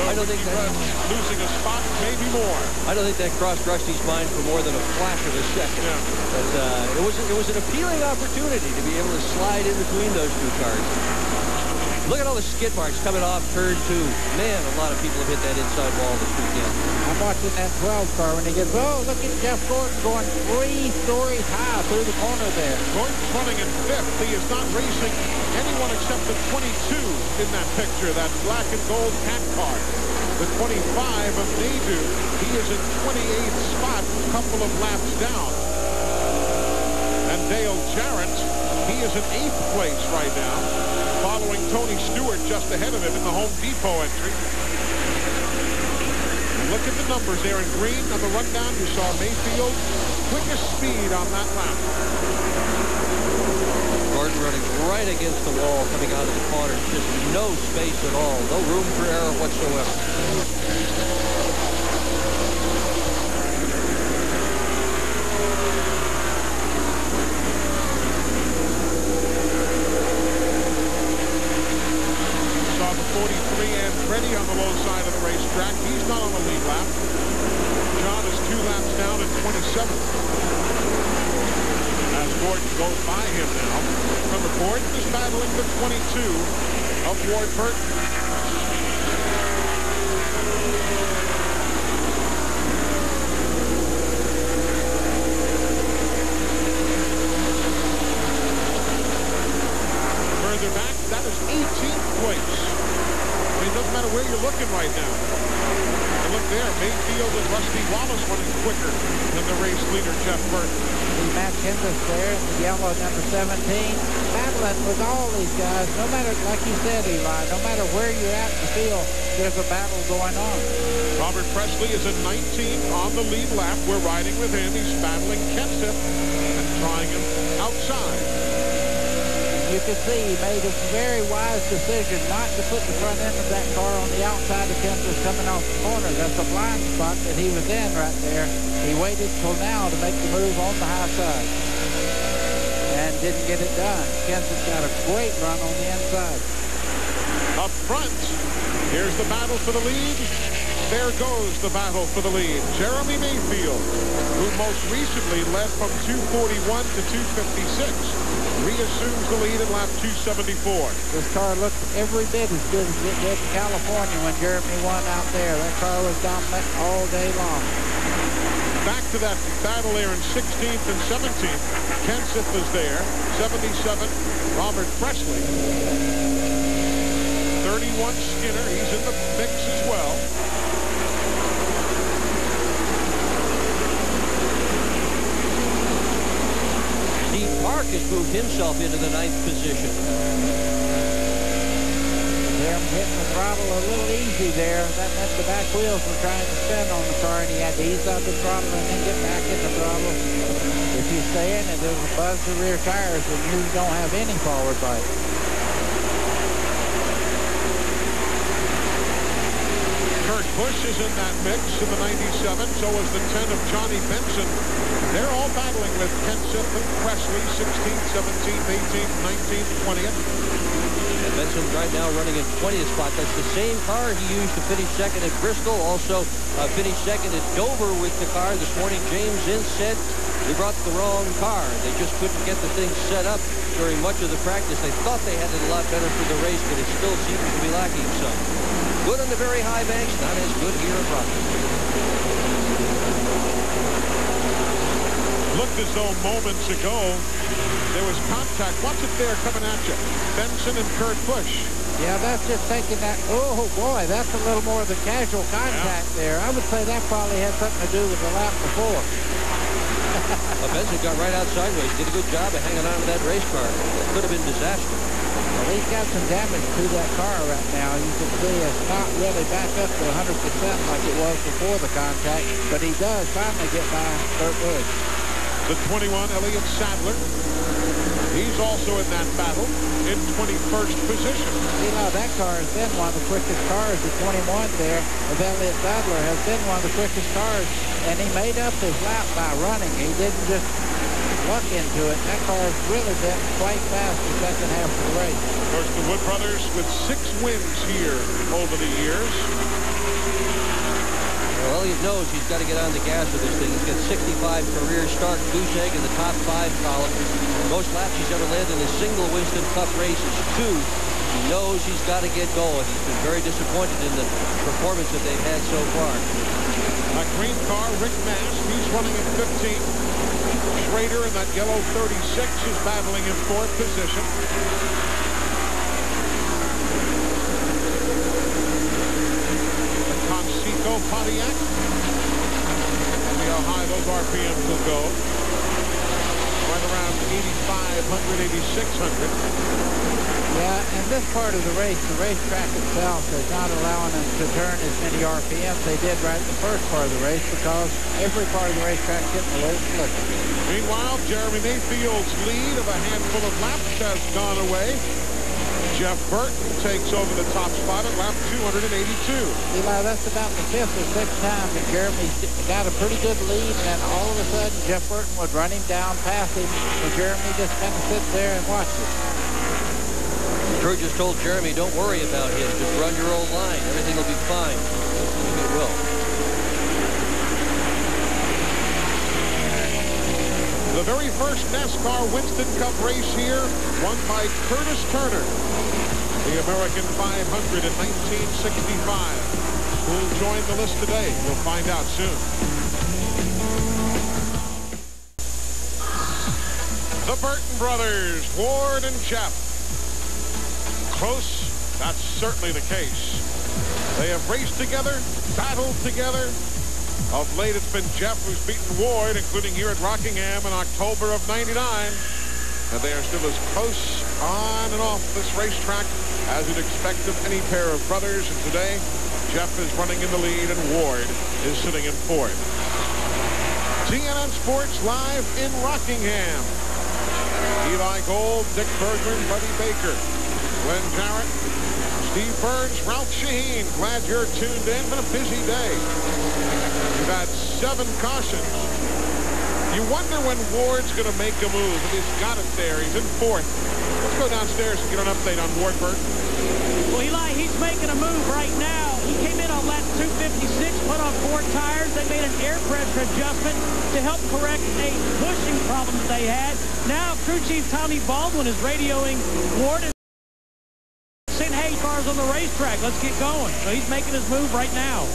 I don't think Rudd losing a spot, maybe more. I don't think that crossed Rusty's mind for more than a flash of a second. Yeah. But it was an appealing opportunity to be able to slide in between those 2 cars. Look at all the skid marks coming off turn 2. Man, a lot of people have hit that inside wall this weekend. I'm watching that 12 car when he gets, oh, look at Jeff Gordon going 3 stories high through the corner there. Gordon's running in 5th. He is not racing anyone except the 22 in that picture, that black and gold cat car. The 25 of Nadu, he is in 28th spot, a couple of laps down. And Dale Jarrett, he is in 8th place right now, following Tony Stewart just ahead of him in the Home Depot entry. Look at the numbers there in green on the rundown. You saw Mayfield, quickest speed on that lap. Gordon running right against the wall coming out of the corner. Just no space at all. No room for error whatsoever. Saw the 43 Andretti on the low side of the racetrack. He's not on the lead lap. John is 2 laps down in 27th. As Gordon goes by him now. Remember, Gordon is battling the 22 of Ward Burton. Further back, that is 18th place. I mean, it doesn't matter where you're looking right now. And look there, Mayfield and Rusty Wallace running quicker than the race leader, Jeff Burton. See Matt Kenseth there in the yellow number 17, battling with all these guys. No matter, like you said, Eli, no matter where you're at in the field, there's a battle going on. Robert Paisley is in 19th on the lead lap. We're riding with him. He's battling Kenseth and trying him outside. You can see he made a very wise decision not to put the front end of that car on the outside of Kenseth coming off the corner. That's a blind spot that he was in right there. He waited till now to make the move on the high side and didn't get it done. Kenseth got a great run on the inside. Up front, here's the battle for the lead. There goes the battle for the lead. Jeremy Mayfield, who most recently led from 241 to 256, reassumes the lead in lap 274. This car looked every bit as good as it did in California when Jeremy won out there. That car was dominant all day long. Back to that battle there in 16th and 17th. Kenseth is there. 77, Robert Paisley. 31, Skinner. He's in the mix as well. Park has moved himself into the 9th position. Dale Jeremy, hitting the throttle a little easy there. That meant the back wheels were trying to spin on the car, and he had to ease up the throttle and then get back in the throttle. If you stay in it, it'll buzz the rear tires, and you don't have any forward bite. Kurt Busch is in that mix in the 97. So is the 10 of Johnny Benson. They're all battling with Kenseth and Presley, 16th, 17th, 18th, 19th, 20th. And Benson right now running in 20th spot. That's the same car he used to finish second at Bristol. Also finished second at Dover with the car. This morning, James Ince said they brought the wrong car. They just couldn't get the thing set up during much of the practice. They thought they had it a lot better for the race, but it still seems to be lacking some. Good on the very high banks, not as good here at Rockingham. Looked as though moments ago there was contact. Watch it there coming at you. Benson and Kurt Busch. Yeah, that's just taking that. Oh, boy, that's a little more of the casual contact there. I would say that probably had something to do with the lap before. Benson got right out sideways. Did a good job of hanging on to that race car. Could have been disastrous. Well, he's got some damage to that car right now. You can see it's not really back up to 100% like it was before the contact, but he does finally get by Kurt Busch. The 21, Elliott Sadler. He's also in that battle in 21st position. You know, that car has been one of the quickest cars. The 21 there of Elliott Sadler has been one of the quickest cars, and he made up his lap by running. He didn't just luck into it. That car has really been quite fast the second half of the race. Of course, the Wood brothers with 6 wins here over the years. Well, Elliott knows he's got to get on the gas with this thing. He's got 65 career start, goose egg in the top 5 column. Most laps he's ever led in a single Winston Cup race is 2. He knows he's got to get going. He's been very disappointed in the performance that they've had so far. A green car, Rick Mast, he's running in 15th. Schrader in that yellow 36 is battling in 4th position. Pontiac. See how high those RPMs will go. Right around 8,500, 8,600. Yeah, and this part of the racetrack itself is not allowing them to turn as many RPMs they did right in the first part of the race because every part of the racetrack is getting a little slicker. Meanwhile, Jeremy Mayfield's lead of a handful of laps has gone away. Jeff Burton takes over the top spot at lap 282. Eli, that's about the 5th or 6th time that Jeremy's got a pretty good lead, and all of a sudden Jeff Burton would run him down past him, and Jeremy just kind of sits there and watches. The crew just told Jeremy, don't worry about him. Just run your own line. Everything will be fine. It will. The very first NASCAR Winston Cup race here, won by Curtis Turner. The American 500 in 1965. Who'll join the list today? We'll find out soon. The Burton brothers, Ward and Jeff. Close, that's certainly the case. They have raced together, battled together. Of late, it's been Jeff who's beaten Ward, including here at Rockingham in October of '99. And they are still as close on and off this racetrack as you'd expect of any pair of brothers. And today, Jeff is running in the lead and Ward is sitting in 4th. TNN Sports live in Rockingham. Eli Gold, Dick Bergman, Buddy Baker, Glenn Jarrett, Steve Burns, Ralph Shaheen. Glad you're tuned in. Been a busy day. We've had 7 cautions. You wonder when Ward's going to make a move. And he's got it there. He's in 4th. Let's go downstairs and get an update on Ward Burton. Well, Eli, he's making a move right now. He came in on lap 256, put on 4 tires. They made an air pressure adjustment to help correct a bushing problem that they had. Now, crew chief Tommy Baldwin is radioing Ward and saying, hey, cars on the racetrack, let's get going. So he's making his move right now.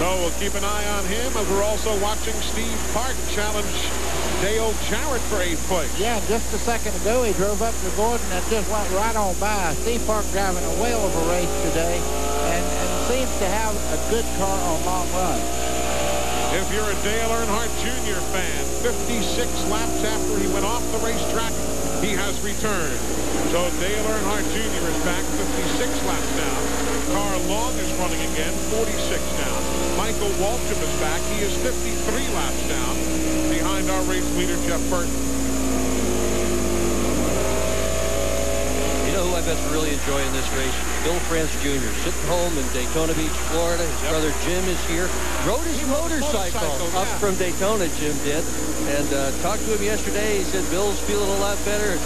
So we'll keep an eye on him, as we're also watching Steve Park challenge Dale Jarrett for 8th place. Yeah, just a second ago, he drove up to Gordon and just went right on by. Steve Park driving a whale of a race today and seems to have a good car on long runs. If you're a Dale Earnhardt Jr. fan, 56 laps after he went off the racetrack, he has returned. So Dale Earnhardt Jr. is back 56 laps down. Carl Long is running again, 46 down. Michael Waltrip is back. He is 53 laps down behind our race leader, Jeff Burton. You know who I bet's really enjoying this race? Bill France Jr. sitting home in Daytona Beach, Florida. His brother Jim is here. Rode his motorcycle up from Daytona, Jim did. And talked to him yesterday. He said Bill's feeling a lot better.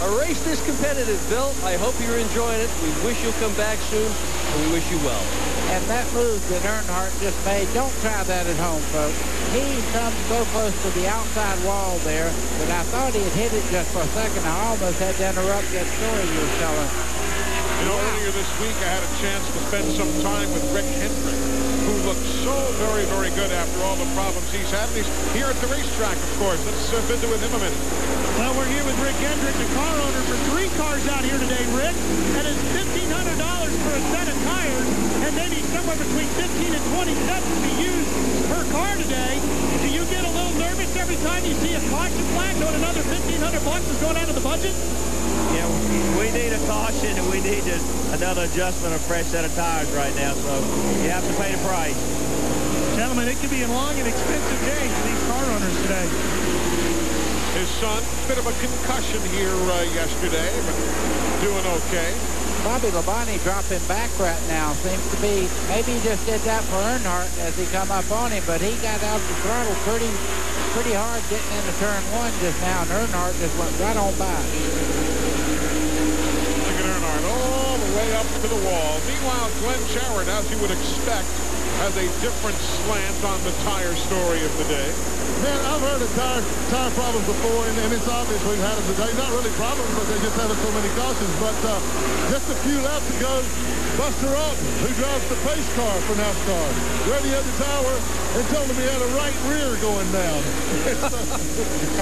A race this competitive, Bill. I hope you're enjoying it. We wish you'll come back soon, and we wish you well. And that move that Earnhardt just made, don't try that at home, folks. He comes so close to the outside wall there that I thought he had hit it just for a second. I almost had to interrupt that story you were telling. You know, earlier this week I had a chance to spend some time with Rick Hendrick, who looked so very, very good after all the problems he's had. And he's here at the racetrack, of course. Let's visit with him a minute. Well, we're here with Rick Hendrick, the car owner for 3 cars out here today, Rick. And it's $1,500 for a set of tires, and maybe somewhere between 15 and 20 sets to be used per car today. Do you get a little nervous every time you see a caution flag knowing another $1,500 is going out of the budget? Yeah, we need a caution, and we need another adjustment, a fresh set of tires right now, so you have to pay the price. Gentlemen, it could be a long and expensive day for these car owners today. His son, bit of a concussion here yesterday, but doing okay. Bobby Labonte dropping back right now. Seems to be, maybe he just did that for Earnhardt as he come up on him, but he got out the throttle pretty hard getting into turn 1 just now, and Earnhardt just went right on by. Look at Earnhardt all the way up to the wall. Meanwhile, Glenn Choward, as you would expect, has a different slant on the tire story of the day. Man, I've heard of tire problems before, and it's obvious we've had them today. Not really problems, but they're just having so many cautions. But just a few laps ago, Buster Alton, who drives the pace car for NASCAR, radioed the tower and told him he had a right rear going down.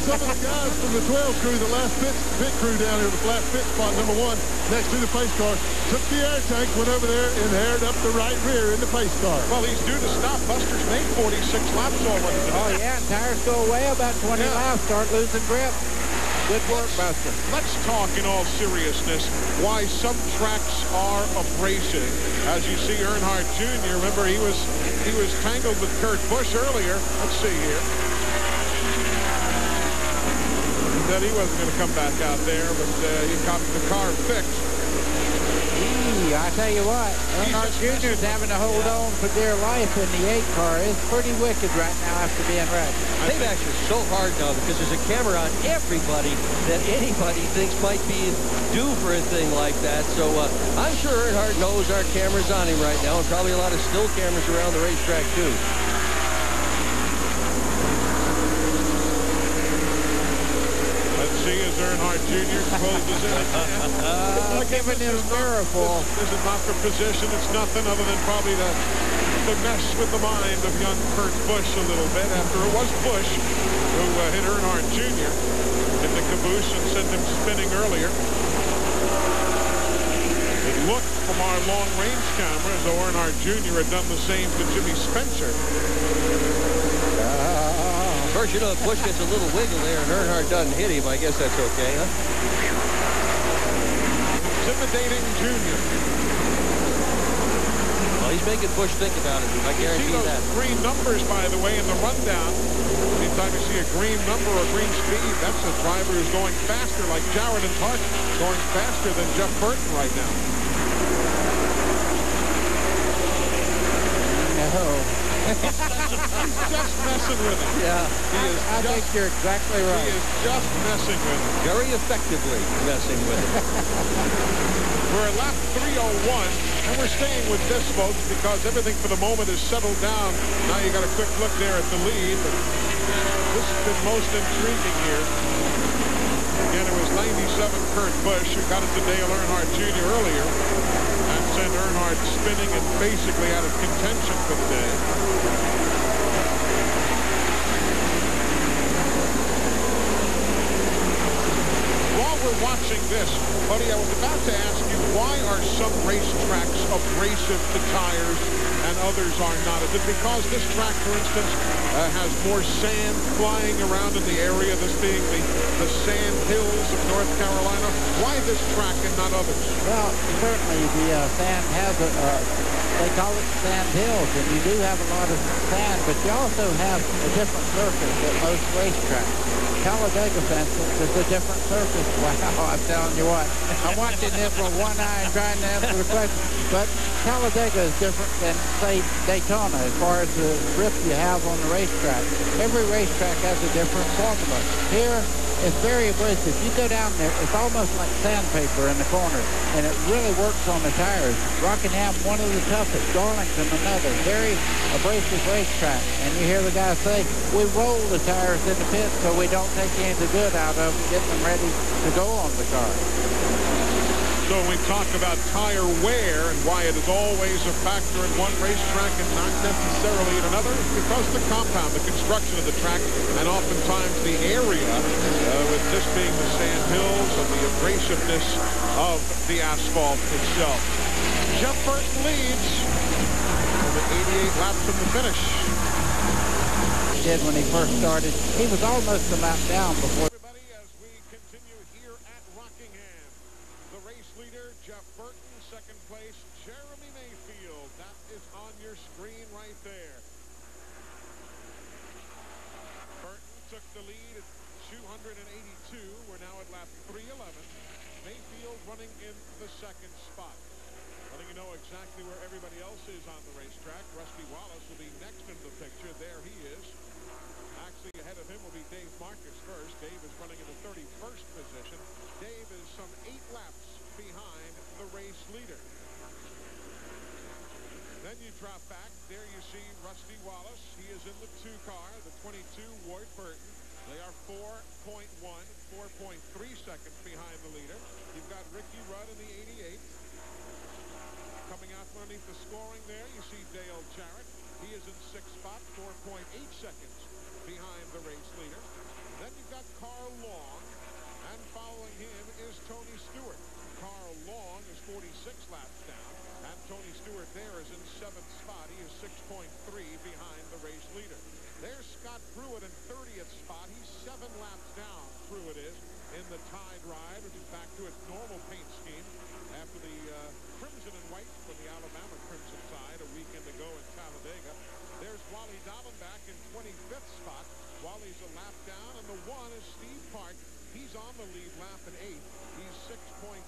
Some of the guys from the 12 crew, the last pit crew down here, the last pit spot, number 1, next to the pace car, took the air tank, went over there, and aired up the right rear in the pace car. Well, he's due to stop. Buster's made 46 laps already. Oh, yeah, and tires go away about 20 laps, start losing grip. Good work, Buster. Let's talk in all seriousness why some tracks are abrasive. As you see Earnhardt Jr., remember he was tangled with Kurt Busch earlier. Let's see here. He said he wasn't going to come back out there, but he got the car fixed. I tell you what, Earnhardt Jr. is having to hold on for dear life in the 8 car. It's pretty wicked right now after being wrecked. Payback's is so hard now because there's a camera on everybody that anybody thinks might be due for a thing like that. So I'm sure Earnhardt knows our camera's on him right now, and probably a lot of still cameras around the racetrack too. See as Earnhardt Jr. closes in again. Giving him a miracle. This is not for position. It's nothing other than probably to mess with the mind of young Kurt Busch a little bit after it was Busch who hit Earnhardt Jr. in the caboose and sent him spinning earlier. It looked from our long-range camera as though Earnhardt Jr. had done the same to Jimmy Spencer. Of course, you know, if Busch gets a little wiggle there and Earnhardt doesn't hit him, I guess that's okay, huh? Intimidating Jr. Well, he's making Busch think about it. I guarantee you see those that. Green numbers, by the way, in the rundown. Anytime you see a green number or green speed, that's a driver who's going faster, like Jarrett and Hart, going faster than Jeff Burton right now. No. He's just messing with him. Yeah. I think you're exactly right. He is just messing with him. Very effectively messing with him. We're at lap 301, and we're staying with this, folks, because everything for the moment is settled down. Now you got a quick look there at the lead, but this has been most intriguing here. Again, it was 97 Kurt Busch who got it to Dale Earnhardt Jr. earlier and sent Earnhardt spinning and basically out of contention for the day. While we're watching this, buddy, I was about to ask you, why are some racetracks abrasive to tires and others are not? Is it because this track, for instance, has more sand flying around in the area, this being the sand hills of North Carolina? Why this track and not others? Well, certainly the sand has they call it sand hills, and you do have a lot of sand, but you also have a different surface at most racetracks. Talladega, for instance, is a different surface. Wow, I'm telling you what. I'm watching this with one eye and trying to answer the question. But Talladega is different than, say, Daytona as far as the grip you have on the racetrack. Every racetrack has a different formula. Here, it's very abrasive. You go down there, it's almost like sandpaper in the corners, and it really works on the tires. Rockingham, one of the toughest. Darlington, another. Very abrasive racetrack. And you hear the guy say, we roll the tires in the pit so we don't take any of the good out of them, get them ready to go on the car. So we talk about tire wear and why it is always a factor in one racetrack and not necessarily in another, because the compound, the construction of the track, and oftentimes the area, with this being the sand hills and the abrasiveness of the asphalt itself. Jeff Burton leads with 88 laps from the finish. He did when he first started. He was almost a lap down before. Jeff Burton, second place, Jeremy Mayfield. That is on your screen right there. Burton took the lead at 282. We're now at lap 311. Mayfield running in the second spot. Letting you know exactly where everybody else is on the racetrack. Rusty Wallace will be next in the picture. There he is. Actually, ahead of him will be Dave Marcus first. Dave is running in the 31st position. Dave is some 8 laps behind the race leader. Then you drop back. There you see Rusty Wallace. He is in the 2 car, the 22 Ward Burton. They are 4.3 seconds behind the leader. You've got Ricky Rudd in the 88. Coming out from underneath the scoring there, you see Dale Jarrett. He is in 6th spot, 4.8 seconds behind the race leader. Then you've got Carl Long, and following him is Tony Stewart. Carl Long is 46 laps down, and Tony Stewart there is in 7th spot. He is 6.3 behind the race leader. There's Scott Pruitt in 30th spot. He's 7 laps down, Pruitt is, in the Tide Ride, which is back to its normal paint scheme after the crimson and white for the Alabama Crimson Tide a weekend ago in Talladega. There's Wally Dallenbach in 25th spot. Wally's a lap down, and the 1 is Steve Park. He's on the lead lap in 8th. He's 6.3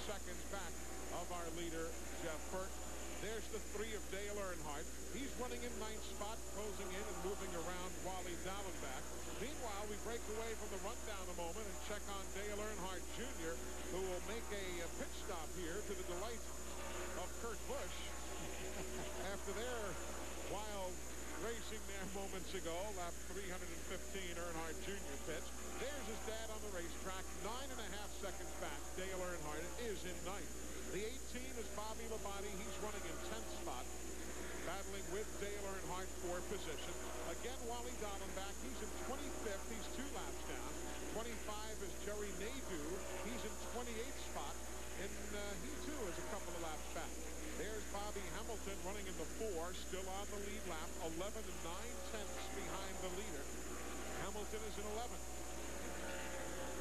seconds back of our leader, Jeff Burton. There's the 3 of Dale Earnhardt. He's running in 9th spot, closing in and moving around Wally Dallenbach. Meanwhile, we break away from the rundown a moment and check on Dale Earnhardt Jr., who will make a pit stop here to the delight of Kurt Busch after their wild racing there moments ago. Lap 315, Earnhardt Jr. pits. There's his dad on the racetrack, 9.5 seconds back. Dale Earnhardt is in 9th. The 18 is Bobby Labonte. He's running in 10th spot, battling with Dale Earnhardt for position. Again, Wally Dallenbach. He's in 25th. He's 2 laps down. 25 is Jerry Nadeau. He's in 28th spot, and he too is a couple of laps back. There's Bobby Hamilton running in the 4, still on the lead lap, 11 and 9/10 behind the leader. Hamilton is in 11th.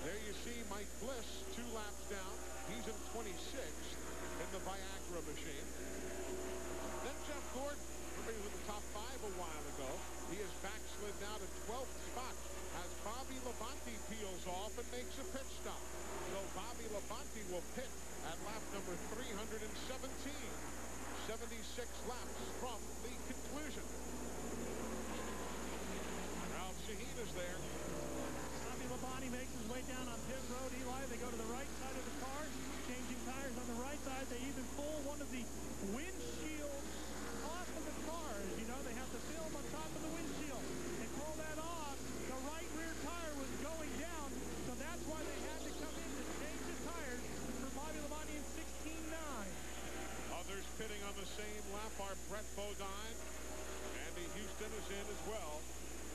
There you see Mike Bliss, 2 laps down. He's in 26th in the Viagra machine. Then Jeff Gordon, he was in the top 5 a while ago. He is backslid now to 12th spot as Bobby Labonte peels off and makes a pit stop. So Bobby Labonte will pit at lap number 317. 76 laps from the conclusion. Ralph Shaheen is there. Bobby Labonte makes his way down on pit road. Eli, they go to the right side of the car, changing tires on the right side. They even pull one of the windshields off of the cars. You know, they have the film on top of the windshield. They pull that off. The right rear tire was going down, so that's why they had to come in to change the tires for Bobby Labonte in 16.9. Others pitting on the same lap are Brett Bodine. Andy Houston is in as well.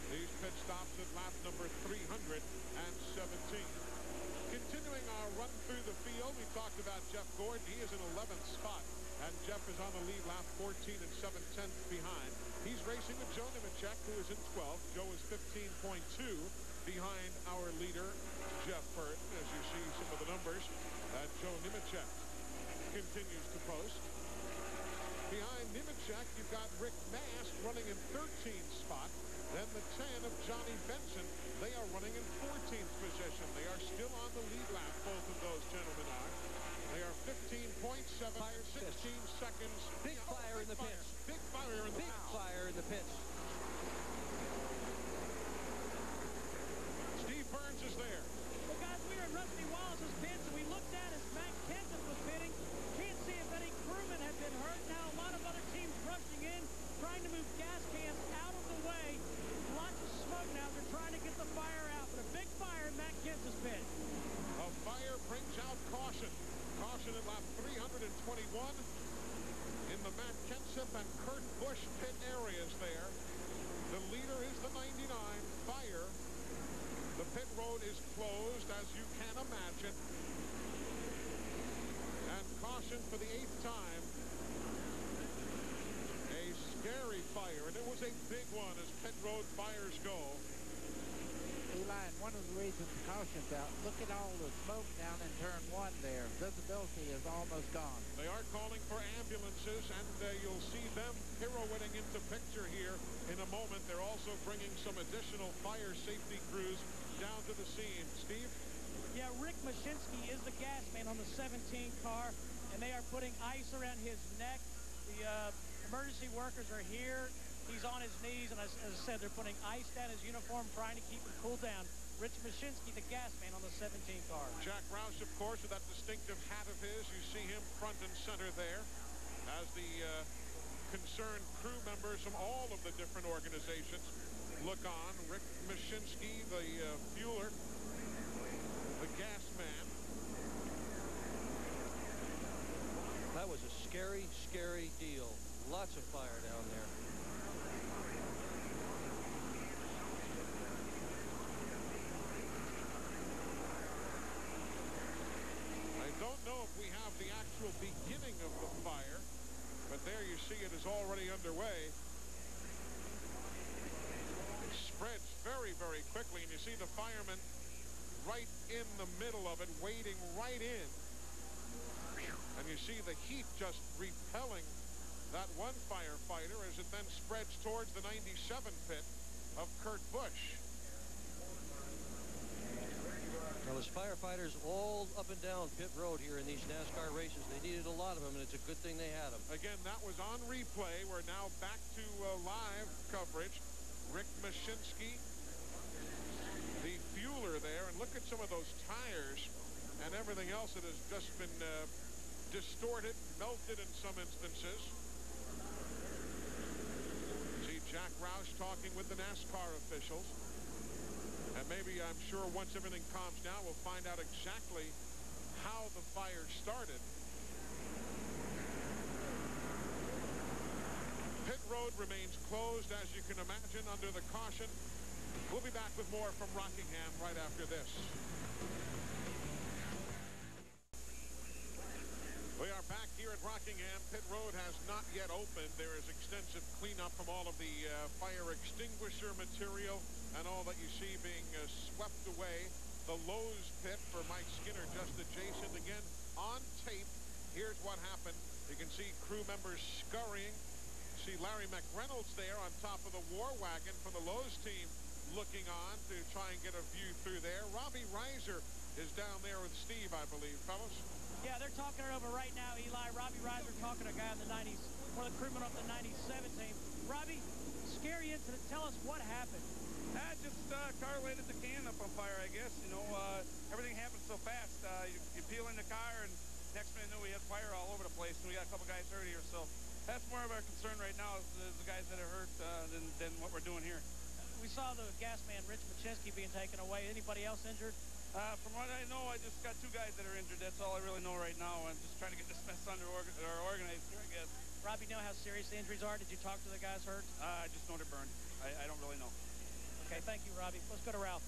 These pit stops at lap number 317. Continuing our run through the field, we talked about Jeff Gordon. He is in 11th spot. And Jeff is on the lead lap, 14 and 7/10 behind. He's racing with Joe Nemechek, who is in 12th. Joe is 15.2 behind our leader, Jeff Burton. As you see some of the numbers that Joe Nemechek continues to post. Behind Nemechek, you've got Rick Mast running in 13th spot. Then the 10 of Johnny Benson. They are running in 14th position. They are still on the lead lap, both of those gentlemen are. They are 15.7, 16 seconds. Big fire in the pits. Big fire in the pits. Big fire in the pits. Steve Burns is there. Well, guys, we were in Rusty Wallace's pits, and we looked at as Matt Kenseth was pitting. Can't see if any crewmen had been hurt. Now a lot of other teams rushing in, trying to move gas cans out of the way. Lots of smoke now. They're trying to get the fire out, but a big fire in Matt Kenseth's pit. A fire brings out caution. Caution at lap 321 in the Matt Kenseth and Kurt Busch pit areas there. The leader is the 99, Fire. The pit road is closed, as you can imagine. And caution for the 8th time. A scary fire, and it was a big one as pit road fires go. Eli, and one of the reasons caution's out, look at all the smoke down in turn 1 there. Visibility is almost gone. They are calling for ambulances, and you'll see them pirouetting into picture here in a moment. They're also bringing some additional fire safety crews down to the scene. Steve? Yeah, Rick Mashinsky is the gas man on the 17 car, and they are putting ice around his neck. The emergency workers are here. He's on his knees, and as I said, they're putting ice down his uniform, trying to keep him cooled down. Rich Mashinsky, the gas man on the 17 car. Jack Roush, of course, with that distinctive hat of his. You see him front and center there as the concerned crew members from all of the different organizations look on. Rick Mashinsky, the fueler, the gas man. That was a scary, scary deal. Lots of fire down there. I don't know if we have the actual beginning of the fire, but there you see it is already underway. It spreads very, very quickly, and you see the firemen right in the middle of it, wading right in. And you see the heat just repelling that one firefighter as it then spreads towards the 97 pit of Kurt Busch. Well, there's firefighters all up and down pit road here in these NASCAR races. They needed a lot of them, and it's a good thing they had them. Again, that was on replay. We're now back to live coverage. Rick Mashinsky, the fueler there, and look at some of those tires and everything else that has just been distorted, melted in some instances. See Jack Roush talking with the NASCAR officials. And maybe, I'm sure, once everything calms down, we'll find out exactly how the fire started. Pit road remains closed, as you can imagine, under the caution. We'll be back with more from Rockingham right after this. We are back here at Rockingham. Pit road has not yet opened. There is extensive cleanup from all of the fire extinguisher material and all that you see being swept away. The Lowe's pit for Mike Skinner just adjacent. Again, on tape, here's what happened. You can see crew members scurrying. See Larry McReynolds there on top of the war wagon for the Lowe's team looking on to try and get a view through there. Robbie Reiser is down there with Steve, I believe, fellas. Yeah, they're talking it over right now, Eli. Robbie Reiser talking to a guy in the 90s, one of the crewmen off the 97 team. Robbie, scary incident. Tell us what happened. Just car lighted the can up on fire, I guess. You know, everything happened so fast. You peel in the car, and next minute we had fire all over the place, and we got a couple guys hurt here. So that's more of our concern right now is the guys that are hurt than what we're doing here. We saw the gas man, Rich Mashinsky, being taken away. Anybody else injured? From what I know, I just got 2 guys that are injured. That's all I really know right now. I'm just trying to get this mess organized here, I guess. Robbie, know how serious the injuries are? Did you talk to the guys hurt? I just know they're burned. I don't really know. Okay, thank you, Robbie. Let's go to Ralph.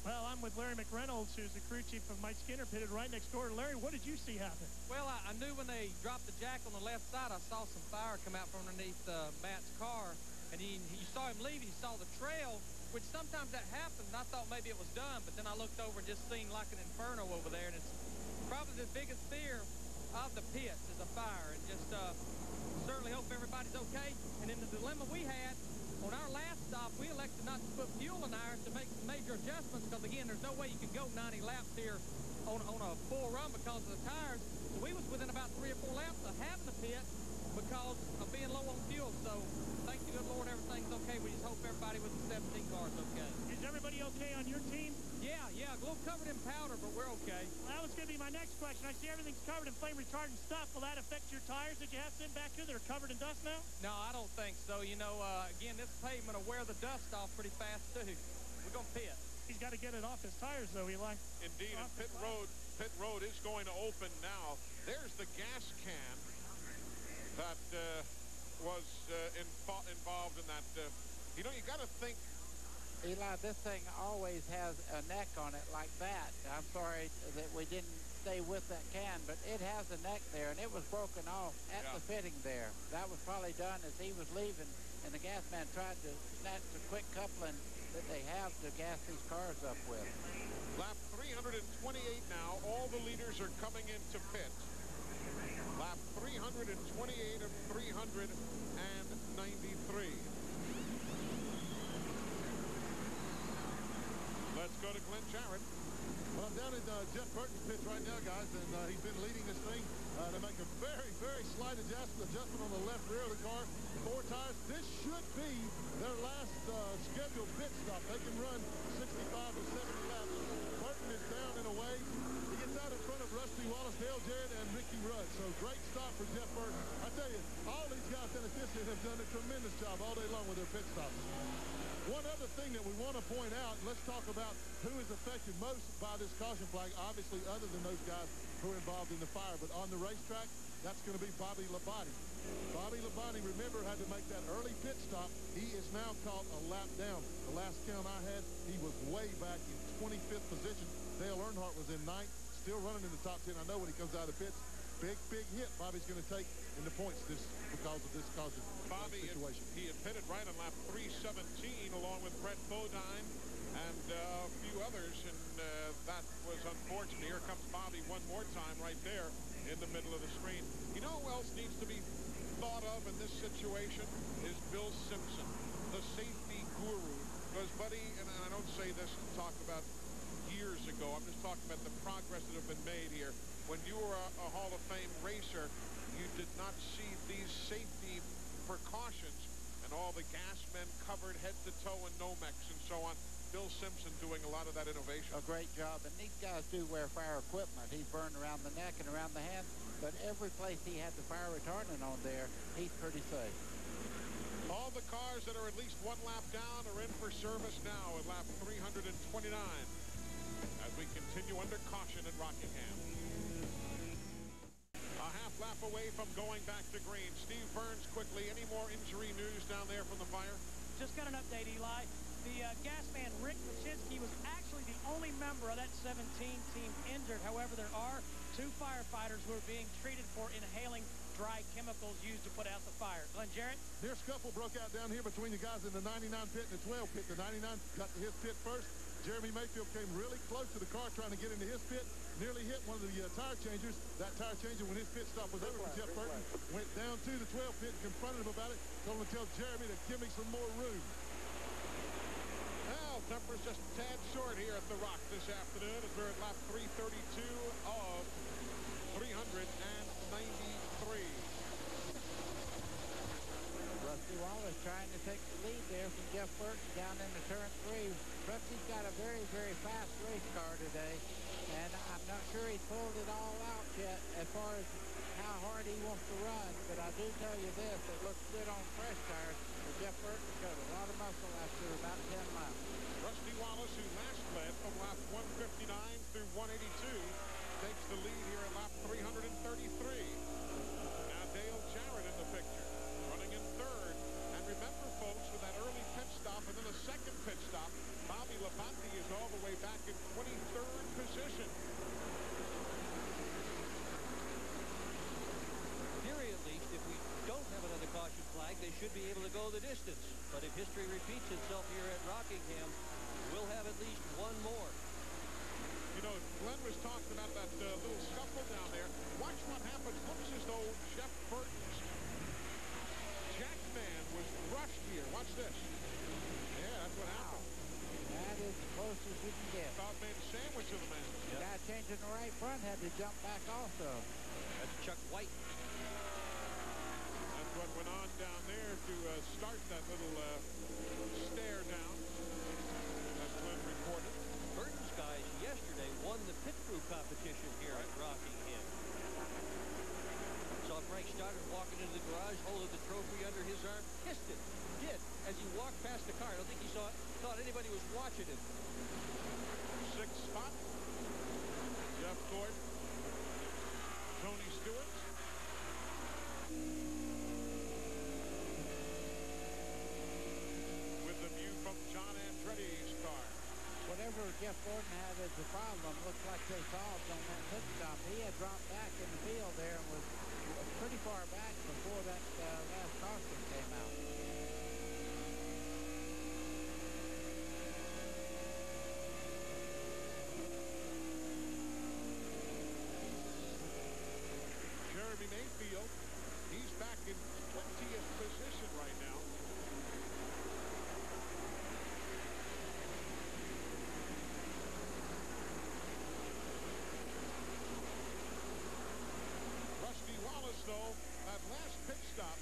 Well, I'm with Larry McReynolds, who's the crew chief of Mike Skinner, pitted right next door. Larry, what did you see happen? Well, I knew when they dropped the jack on the left side, I saw some fire come out from underneath Matt's car. And you saw him leave, and you saw the trail, which sometimes that happens, and I thought maybe it was done, but then I looked over and just seen like an inferno over there, and it's probably the biggest fear of the pits is a fire, and just certainly hope everybody's okay. And in the dilemma we had, on our last stop, we elected not to put fuel in ours to make some major adjustments, because again, there's no way you can go 90 laps here on a full run because of the tires. So we was within about 3 or 4 laps of having a pit because of being low on fuel. So thank the good Lord, everything's okay. We just hope everybody with the 17 cars okay. Is everybody okay on your team? Yeah, a little covered in powder, but we're okay. Well, that was going to be my next question. I see everything's covered in flame retardant stuff. Will that affect your tires that you have sitting back here that are covered in dust now? No, I don't think so. You know, again, this pavement will wear the dust off pretty fast, too. We're going to pit. He's got to get it off his tires, though, Eli. Indeed, and pit road is going to open now. There's the gas can that was involved in that. You know, you got to think. Eli, this thing always has a neck on it like that. I'm sorry that we didn't stay with that can, but it has a neck there, and it was broken off at the fitting there. That was probably done as he was leaving, and the gas man tried to snatch the quick coupling that they have to gas these cars up with. Lap 328 now. All the leaders are coming into pit. Lap 328 of 393. Let's go to Glenn Jarrett. Well, I'm down in Jeff Burton's pits right now, guys, and he's been leading this thing to make a very, very slight adjustment on the left rear of the car. 4 tires. This should be their last scheduled pit stop. They can run 65 or 70 laps. Burton is down and away. He gets out in front of Rusty Wallace, Dale Jarrett, and Ricky Rudd. So great stop for Jeff Burton. I tell you, all these guys in the pit have done a tremendous job all day long with their pit stops. One other thing that we want to point out, and let's talk about who is affected most by this caution flag, obviously other than those guys who are involved in the fire. But on the racetrack, that's going to be Bobby Labonte. Bobby Labonte, remember, had to make that early pit stop. He is now caught a lap down. The last count I had, he was way back in 25th position. Dale Earnhardt was in 9th, still running in the top 10. I know when he comes out of the pits, big hit Bobby's going to take in the points because of this caution situation. He had pitted right on lap 317 along with Brett Bodine and a few others, and that was unfortunate. Here comes Bobby one more time right there in the middle of the screen. You know who else needs to be thought of in this situation is Bill Simpson, the safety guru. Because, buddy, and I don't say this to talk about years ago, I'm just talking about the progress that have been made here. When you were a Hall of Fame racer, you did not see these safety precautions and all the gas men covered head to toe in Nomex and so on. Bill Simpson doing a lot of that innovation. A great job, and these guys do wear fire equipment. He's burned around the neck and around the hands, but every place he had the fire retardant on there, he's pretty safe. All the cars that are at least 1 lap down are in for service now at lap 329 as we continue under caution at Rockingham. A half lap away from going back to green. Steve Burns quickly. Any more injury news down there from the fire? Just got an update, Eli. The gas man, Rick Machinsky, was actually the only member of that 17 team injured. However, there are 2 firefighters who are being treated for inhaling dry chemicals used to put out the fire. Glenn Jarrett? Near scuffle broke out down here between the guys in the 99 pit and the 12 pit. The 99 got to his pit first. Jeremy Mayfield came really close to the car trying to get into his pit. Nearly hit one of the tire changers. That tire changer, when his pit stop was over for Jeff Burton, went down to the 12 pit and confronted him about it. Told him to tell Jeremy to give me some more room. Well, temperature's just a tad short here at the Rock this afternoon as we're at lap 332 of 393. Rusty Wallace trying to take the lead there from Jeff Burton down into turn 3. Rusty's got a very, very fast race car today, and I'm not sure he's pulled it all out yet as far as how hard he wants to run, but I do tell you this, it looks good on fresh tires, but Jeff Burton showed a lot of muscle after about 10 laps. Rusty Wallace, who last led from lap 159 through 182, takes the lead here at lap 333. Now Dale Jarrett in the picture, running in 3rd. And remember, folks, with that early pit stop and then a second pit stop, Bobby Labonte is all the way back distance. But if history repeats itself here at Rockingham, we'll have at least one more. You know, Glenn was talking about that little scuffle down there. Watch what happens. Looks as though Jeff Burton's Jackman was brushed here. Watch this. Yeah, that's what happened. That is as close as you can get. About made a sandwich of the man. The guy changing the right front had to jump back also. That's Chuck White. That's what went on down there to start that little stare down. That's Glenn reported. Burton's guys yesterday won the pit crew competition here at Rockingham. Saw Frank Stoddard walking into the garage, holding the trophy under his arm, kissed it. Did as he walked past the car. I don't think he thought anybody was watching him. 6th spot. Jeff Gordon. Tony Stewart. With the view from John Andretti's car. Whatever Jeff Gordon had as a problem, looks like they solved on that pit stop. He had dropped back in the field there and was pretty far back before that last caution came out. Jeremy Mayfield, he's back in 20th position right now. Rusty Wallace, though, that last pit stop,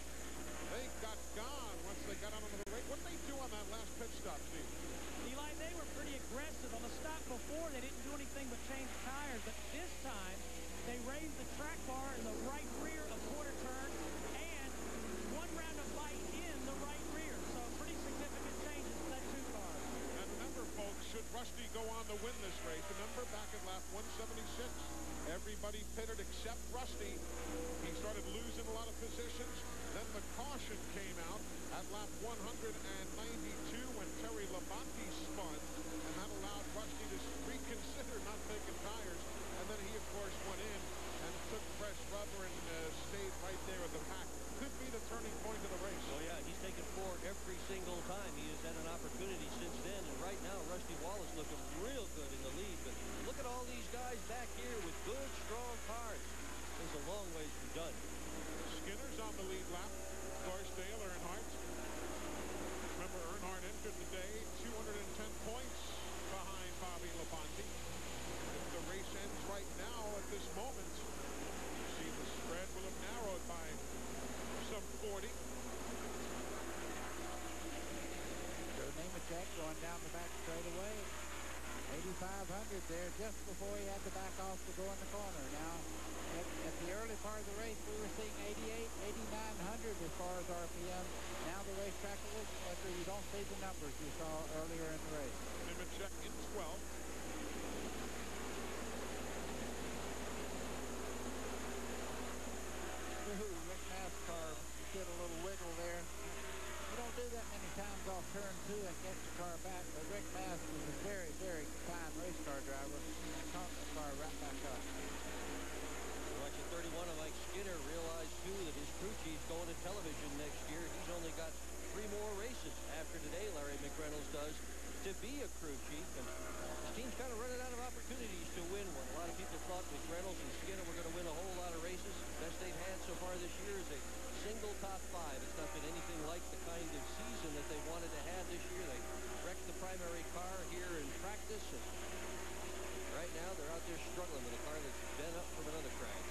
they got gone once they got out on the race. What did they do on that last pit stop, Steve? Eli, they were pretty aggressive. On the stop before, they didn't do anything but change tires. But this time, they raised the track bar in the right rear a quarter turn and one round of bite in the right rear. So pretty significant changes to that two car. And remember, folks, should Rusty go on to win this race, remember back at lap 176, everybody pitted except Rusty. He started losing a lot of positions. Then the caution came out at lap 192 when Terry Labonte spun, and that allowed Rusty to reconsider not taking tires. And then he, of course, went in and took fresh rubber and stayed right there at the pack. Could be the turning point of the race. Oh, yeah, he's taken 4 every single time. He has had an opportunity since then. And right now, Rusty Wallace looking real good in the lead. But look at all these guys back here with good, strong cars. There's a long ways to be done. Skinner's on the lead lap. Of course, Dale Earnhardt. Remember, Earnhardt entered the day 210 points behind Bobby Labonte. If the race ends right now at this moment, you see the spread will have narrowed by some 40. Joe Nemechek going down the back straightaway. 8,500 there just before he had to back off to go in the corner. Now, at the early part of the race, we were seeing 88, 8,900 as far as RPM. Now the racetrack a little quicker. You don't see the numbers you saw earlier in the race. Nemechek in 12th. Rick NASCAR did a little wiggle there. You don't do that many times off turn 2 and get the car back, but Rick Mast is a very, very fine race car driver and caught the car right back up. Watching 31 of Mike Skinner realized, too, that his crew chief's going to television next year. He's only got 3 more races after today, Larry McReynolds does, to be a crew chief. And the team's kind of running out of opportunities to win one. A lot of people thought McReynolds and Skinner were going to win a whole lot of races. Best they've had so far this year is a single top 5. It's not been anything like the kind of season that they wanted to have this year. They wrecked the primary car here in practice, and right now they're out there struggling with a car that's been up from another crash.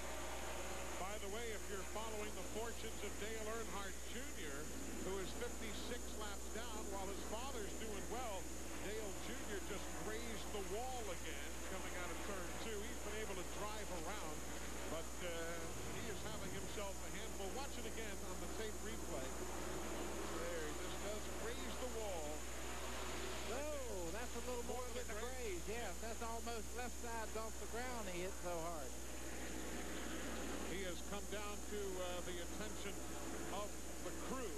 By the way, if you're following the fortunes of Dale Earnhardt Jr., who is 56 laps down while his father's doing well, Dale Jr. just grazed the wall again coming out of turn 2. He's been able to drive around, but he is having himself a handful. Watch it again on the tape replay. There, he just does graze the wall. Oh, that's a little more than a graze. Yeah, that's almost left side's off the ground. He hit so hard. He has come down to the attention of the crew.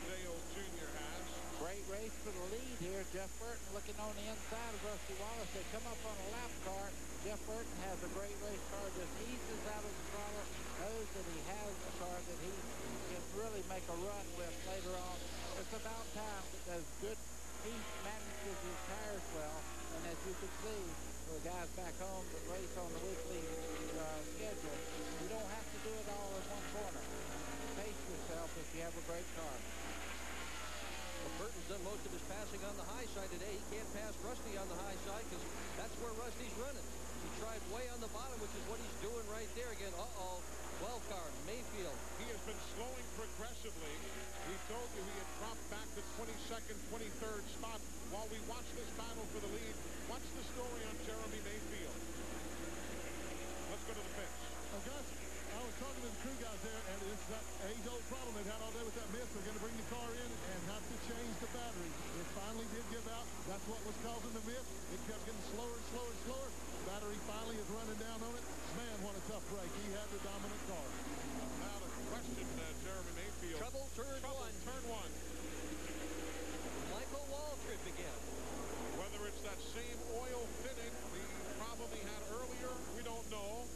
Dale Jr. has. Great race for the lead here. Jeff Burton looking on the inside of Rusty Wallace. They come up on a lap car. Jeff Burton has a great race car. Just eases out of the throttle. Knows that he has a car that he can really make a run with later on. There's could see for the guys back home that race on the weekly schedule, you don't have to do it all in one corner. Pace yourself if you have a great car. Well, Burton's done most of his passing on the high side today. He can't pass Rusty on the high side because that's where Rusty's running. He tried way on the bottom, which is what he's doing right there again. Uh-oh. 12 car, Mayfield. He has been slowing progressively. We told you he had dropped back to 22nd, 23rd spot. While we watch this battle for the lead, watch the story on Jeremy Mayfield. Let's go to the pits. Gus, I was talking to the crew guys there, and it's that age-old problem they've had all day with that miss. They're going to bring the car in and have to change the battery. It finally did give out. That's what was causing the miss. It kept getting slower and slower and slower. The battery finally is running down on it. Man, what a tough break. He had the dominant car. Now to question Jeremy Mayfield. Trouble, turn one. Michael Waltrip again. Whether it's that same oil fitting, the problem he had earlier, we don't know.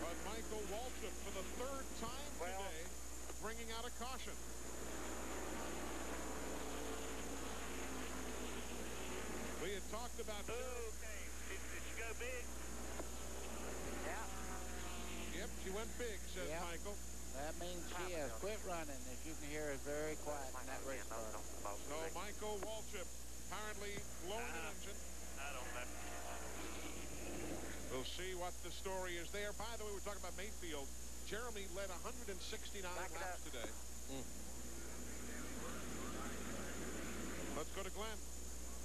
But Michael Waltrip, for the third time today, bringing out a caution. We had talked about... Okay, did she go big? Yeah. Yep, she went big, says Michael. That means she has quit running. As you can hear, is very quiet in that race car. So Michael Waltrip apparently blowing an engine. I don't know. We'll see what the story is there. By the way, we're talking about Mayfield. Jeremy led 169 laps today. Let's go to Glenn.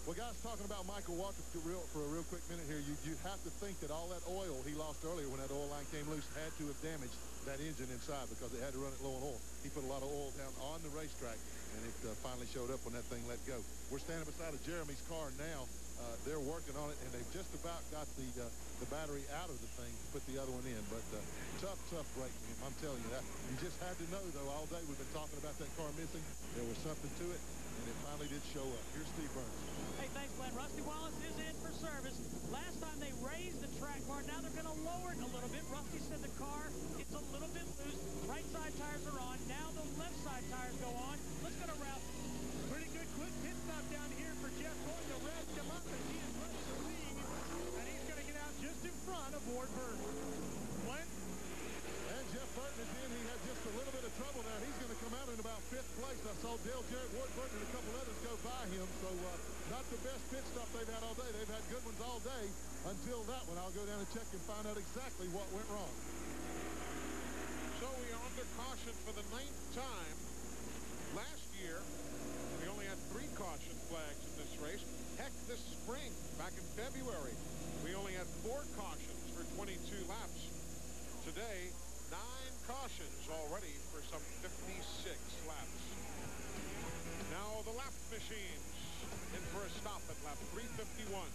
Well, guys, talking about Michael Waltrip for a real quick minute here, you have to think that all that oil he lost earlier when that oil line came loose had to have damaged that engine inside because it had to run it low on oil. He put a lot of oil down on the racetrack, and it finally showed up when that thing let go. We're standing beside of Jeremy's car now. They're working on it, and they've just about got the battery out of the thing to put the other one in. But tough break. I'm telling you that. You just had to know, though, all day we've been talking about that car missing. There was something to it, and it finally did show up. Here's Steve Burns. Hey, thanks, Glenn. Rusty Wallace is in for service. Last time they raised the track bar. Now they're going to lower it a little bit. Rusty said the car is a little bit loose. Right side tires are on. Now the left side tires go on. Let's go to Ralph. Pretty good quick pit stop down here for Jeff Gordon to rev him up as he is running the lead. And he's going to get out just in front of Ward Burton. Glenn? And Jeff Burton is in. He had just a little bit of trouble there. He's going to come out in about 5th place. I saw Dale Jarrett, Ward Burton, and a couple others go by him. So not the best pit stop they've had all day. They've had good ones all day until that one. I'll go down and check and find out exactly what went wrong. So we are under caution for the 9th time. Last year, we only had 3 caution flags in this race. Heck, this spring, back in February, we only had 4 cautions for 22 laps. Today, 9 cautions already for some 56 laps. Now the lap machines in for a stop at lap 351.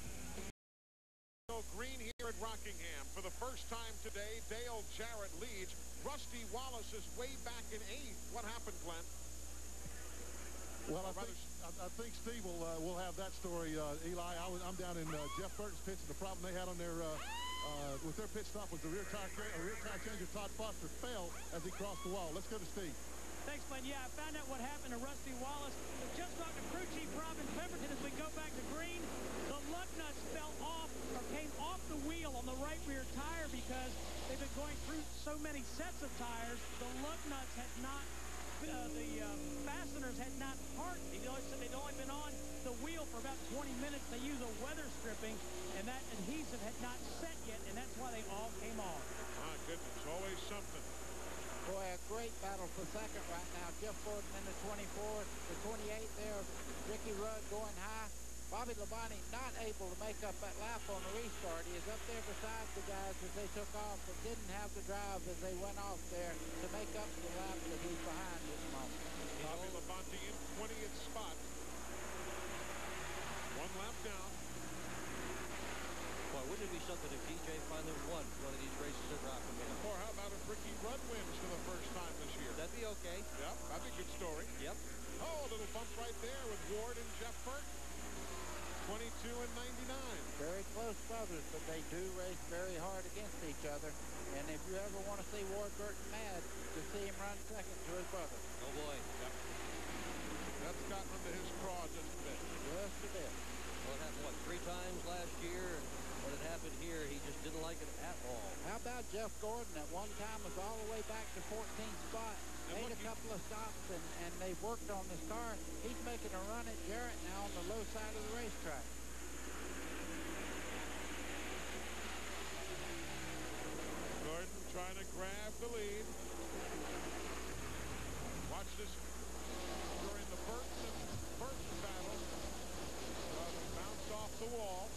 So green here at Rockingham. For the first time today, Dale Jarrett leads. Rusty Wallace is way back in 8th. What happened, Glenn? Well, I think Steve will have that story, Eli. I'm down in Jeff Burton's pits, and the problem they had on their with their pit stop was the rear tire changer Todd Foster fell as he crossed the wall. Let's go to Steve. Thanks, Glenn. Yeah, I found out what happened to Rusty Wallace. Just talked to crew chief Robin Pemberton as we go back to green. The lug nuts fell off or came off the wheel on the right rear tire because they've been going through so many sets of tires. The lug nuts had not the fasteners had not hardened. He said they'd only been on the wheel for about 20 minutes. They used a weather stripping, and that adhesive had not set yet, and that's why they all came off. My goodness, always something. Boy, a great battle for second right now. Jeff Gordon in the 24th, the 28th there. Ricky Rudd going high. Bobby Labonte not able to make up that lap on the restart. He is up there beside the guys as they took off, but didn't have the drive as they went off there to make up the lap that he's behind this moment. Bobby Labonte in 20th spot. 1 lap down. Boy, wouldn't it be something if DJ finally won one of these races at Rockingham? Or how about if Ricky Rudd wins for the first time this year? That'd be okay. Yep, that'd be a good story. Yep. Oh, a little bump right there with Ward and Jeff Burton. 22 and 99. Very close brothers, but they do race very hard against each other. And if you ever want to see Ward Burton mad, to see him run second to his brother. Oh, boy. Yep. That's gotten under his craw just a bit. Just a bit. Well, it happened, what, 3 times? year, he just didn't like it at all. How about Jeff Gordon? At one time was all the way back to 14th spot. Made a couple of stops, and they worked on this car. He's making a run at Jarrett now on the low side of the racetrack. Gordon trying to grab the lead. Watch this during the Burton battle. Bounced off the wall.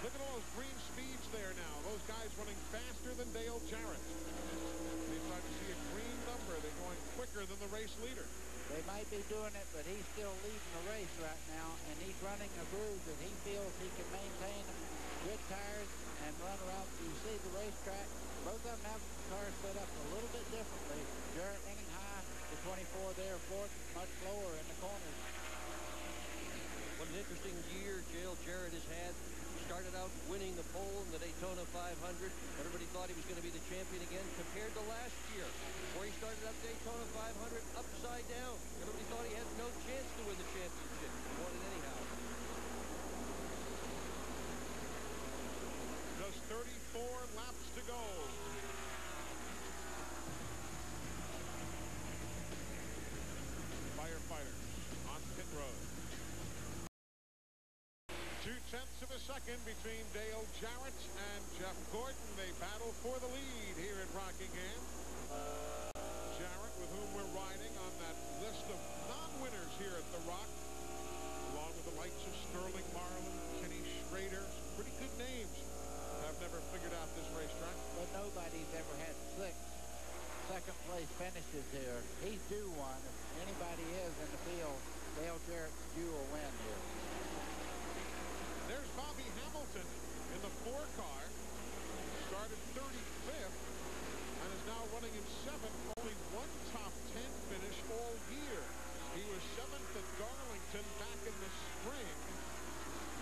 Look at all those green speeds there now. Those guys running faster than Dale Jarrett. Anytime you see a green number, they're going quicker than the race leader. They might be doing it, but he's still leading the race right now, and he's running a groove that he feels he can maintain good tires and run around. You see the racetrack. Both of them have the cars set up a little bit differently. Jarrett running high, the 24 there, Gordon much lower in the corners. What an interesting year Dale Jarrett has had. Started out winning the pole in the Daytona 500. Everybody thought he was going to be the champion again compared to last year, where he started up Daytona 500 upside down. Everybody thought he had no chance to win the championship. He won it anyhow. Just 34 laps to go. Firefighters on pit road. 0.2 of a second between Dale Jarrett and Jeff Gordon. They battle for the lead here at Rockingham. Jarrett, with whom we're riding on that list of non-winners here at the Rock, along with the likes of Sterling Marlin, Kenny Schrader, some pretty good names, have never figured out this racetrack. But nobody's ever had 6 second-place finishes here. He's due one. If anybody is in the field, Dale Jarrett's due a win here. There's Bobby Hamilton in the 4 car. Started 35th and is now running in 7th. Only one top 10 finish all year. He was 7th at Darlington back in the spring.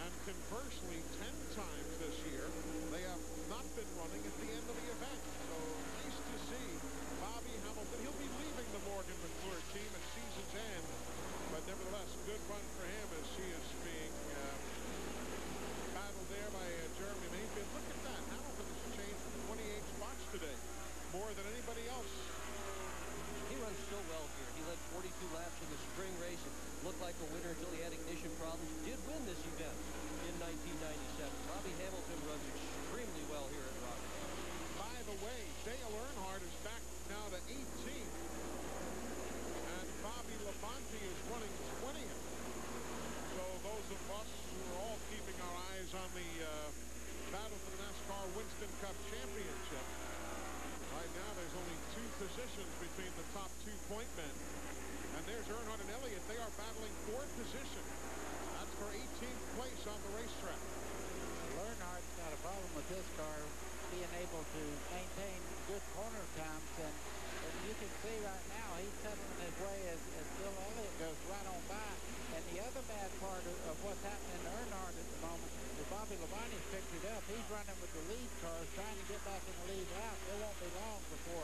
And conversely, 10 times this year, they have not been running at the end of the event. So nice to see Bobby Hamilton. He'll be leaving the Morgan McClure team at season's end. But nevertheless, good run for him as he is being battled there by Jeremy Mayfield. Look at that. Hamilton has changed 28 spots today. More than anybody else. He runs so well here. He led 42 laps in the spring race. It looked like a winner until he had ignition problems. Did win this event in 1997. Bobby Hamilton runs extremely well here at Rockingham. By the way, Dale Earnhardt is back now to 18th. And Bobby Labonte is running 20th. So those of us who are all keeping our eyes on the battle for the NASCAR Winston Cup Championship, right now there's only 2 positions between the top 2 point men. And there's Earnhardt and Elliott. They are battling for position. That's for 18th place on the racetrack. Earnhardt's got a problem with this car being able to maintain good corner times, and you can see right now he's settling his way as Bill Elliott goes right on by. And the other bad part of what's happening to Earnhardt at the moment is Bobby Labonte's picked it up. He's running with the lead cars, trying to get back in the lead lap. It won't be long before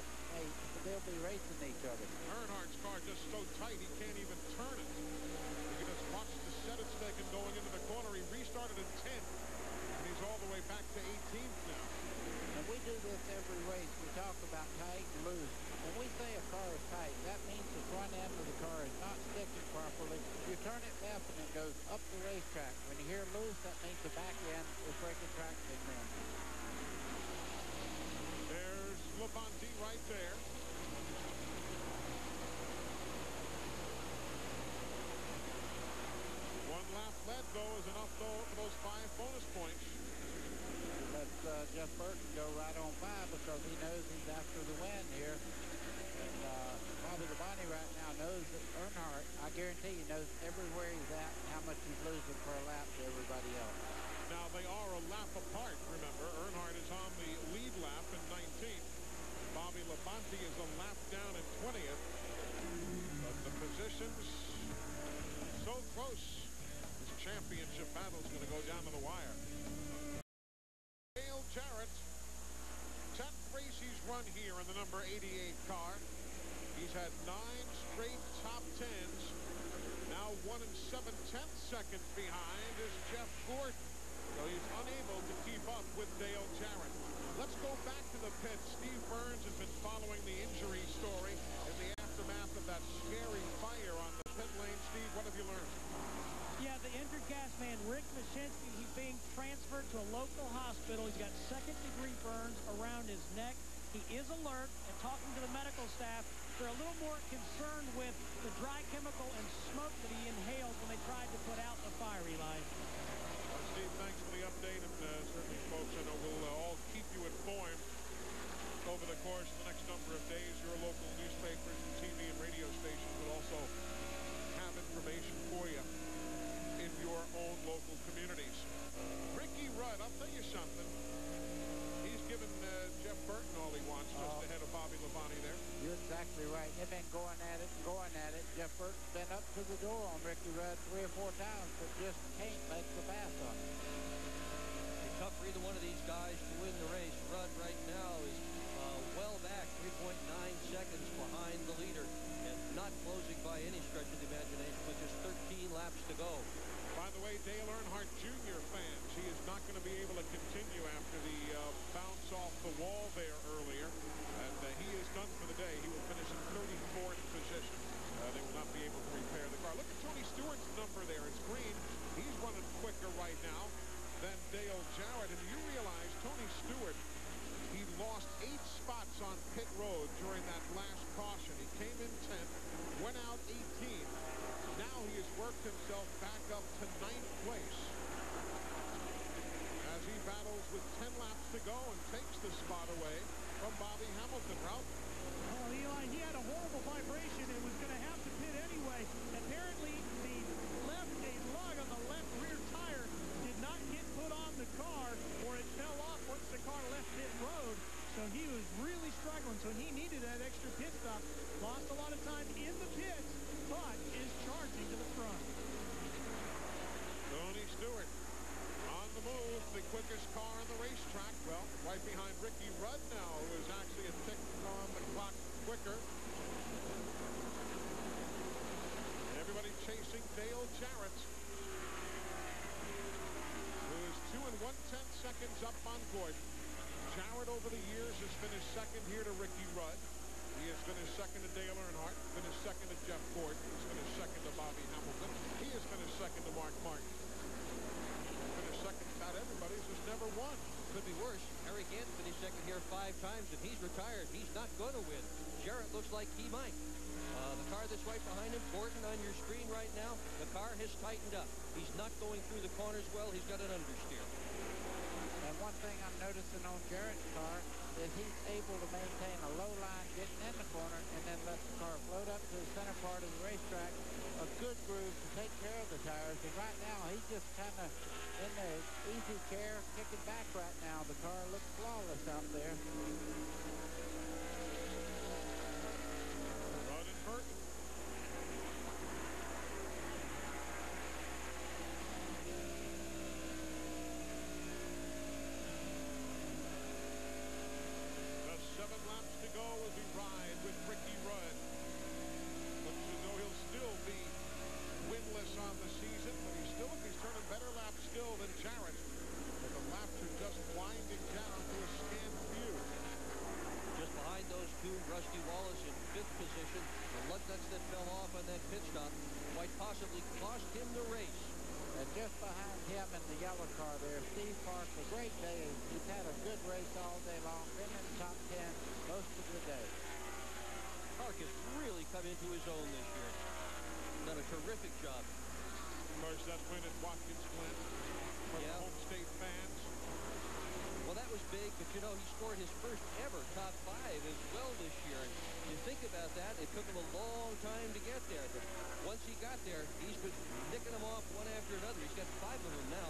they'll be racing each other. Earnhardt's car just so tight he can't even turn it. You can just watch the set it's taken going into the corner. He restarted in 10th, and he's all the way back to 18th now. And we do this every race. We talk about tight and loose. When we say a car is tight, that means the front end of the car is not sticking properly. You turn it left and it goes up the racetrack. When you hear loose, that means the back end is breaking traction in. There's Labonte right there. One lap led, though, is enough, though, for those 5 bonus points. Let Jeff Burton go right on by because he knows he's after the win here. And Bobby Labonte right now knows that Earnhardt, I guarantee he knows everywhere he's at and how much he's losing per lap to everybody else. Now, they are a lap apart, remember. Earnhardt is on the lead lap in 19th. Bobby Labonte is a lap down in 20th. But the positions so close. This championship battle is going to go down to the wire. Dale Jarrett, 10th race he's run here in the number 88 car. He's had 9 straight top 10s. Now 1 7/10 seconds behind is Jeff Gordon. So he's unable to keep up with Dale Jarrett. Let's go back to the pit. Steve Burns has been following the injury story in the aftermath of that scary fire on the pit lane. Steve, what have you learned? Yeah, the injured gas man, Rick Mashinsky, he's being transferred to a local hospital. He's got second-degree burns around his neck. He is alert, and talking to the medical staff, they're a little more concerned with the dry chemical and smoke that he inhaled when they tried to put out the fire, Eli. Steve, thanks for the update, and certainly, folks, I know we'll all keep you informed over the course of the next number of days. Your local newspapers and TV and radio stations will also have information for you in your own local communities. Ricky Rudd, I'll tell you something. He's given Jeff Burton all he wants just ahead of Bobby Labonte there. You're exactly right. They've been going at it and going at it. Jeff Burton's been up to the door on Ricky Rudd 3 or 4 times, but just can't let the pass on him. It's tough for either one of these guys to win the race. Rudd right now is well back, 3.9 seconds behind the leader, and not closing by any stretch of the imagination with just 13 laps to go. By the way, Dale Earnhardt Jr. fans, he is not going to be able to continue after the bounce off the wall there earlier, and he is done for the day. He will finish in 34th position. They will not be able to repair the car. Look at Tony Stewart's number there. It's green. He's running quicker right now than Dale Jarrett, and you realize Tony Stewart, he lost 8 spots on pit road during that last caution. He came in 10th, went out 18th. Now he has worked himself back up to 9th place as he battles with 10 laps to go and takes the spot away from Bobby Hamilton. Ralph? Oh, Eli, he had a horrible vibration and was going to have to pit anyway. Apparently, the lug on the left rear tire did not get put on the car, or it fell off once the car left pit road. So he was really struggling. So he needed that extra pit stop. Lost a lot of time in the pits, but is charging to the front. Tony Stewart on the move, the quickest car on the racetrack. Well, right behind Ricky Rudd now, who is actually a tick on the clock quicker. Everybody chasing Dale Jarrett, who is 2 1/10 seconds up on Gordon. Jarrett over the years has finished second here to Ricky Rudd. He has finished second to Dale Earnhardt, finished second to Jeff Gordon, he's finished second to Bobby Hamilton. He has finished second to Mark Martin. Finished second to about everybody who's just never won. Could be worse. Harry Gant finished second here 5 times, and he's retired. He's not going to win. Jarrett looks like he might. The car that's right behind him, Gordon on your screen right now, the car has tightened up. He's not going through the corners well. He's got an understeer. And one thing I'm noticing on Jarrett's car is he's able to maintain a low line getting in the corner and then let the car float up to the center part of the racetrack, a good groove to take care of the tires. And right now, he's just kind of in the easy chair, kicking back right now. The car looks flawless out there. Rudd and Burton. Rusty Wallace in 5th position. The lug nuts that fell off on that pit stop quite possibly cost him the race. And just behind him in the yellow car there, Steve Park, a great day. He's had a good race all day long, been in the top 10 most of the day. Park has really come into his own this year. Done a terrific job. Of course, that win at Watkins Glen for the home state fans. Well, that was big, but you know, he scored his first ever top 5 as well this year. And you think about that, it took him a long time to get there. But once he got there, he's been nicking them off one after another. He's got 5 of them now.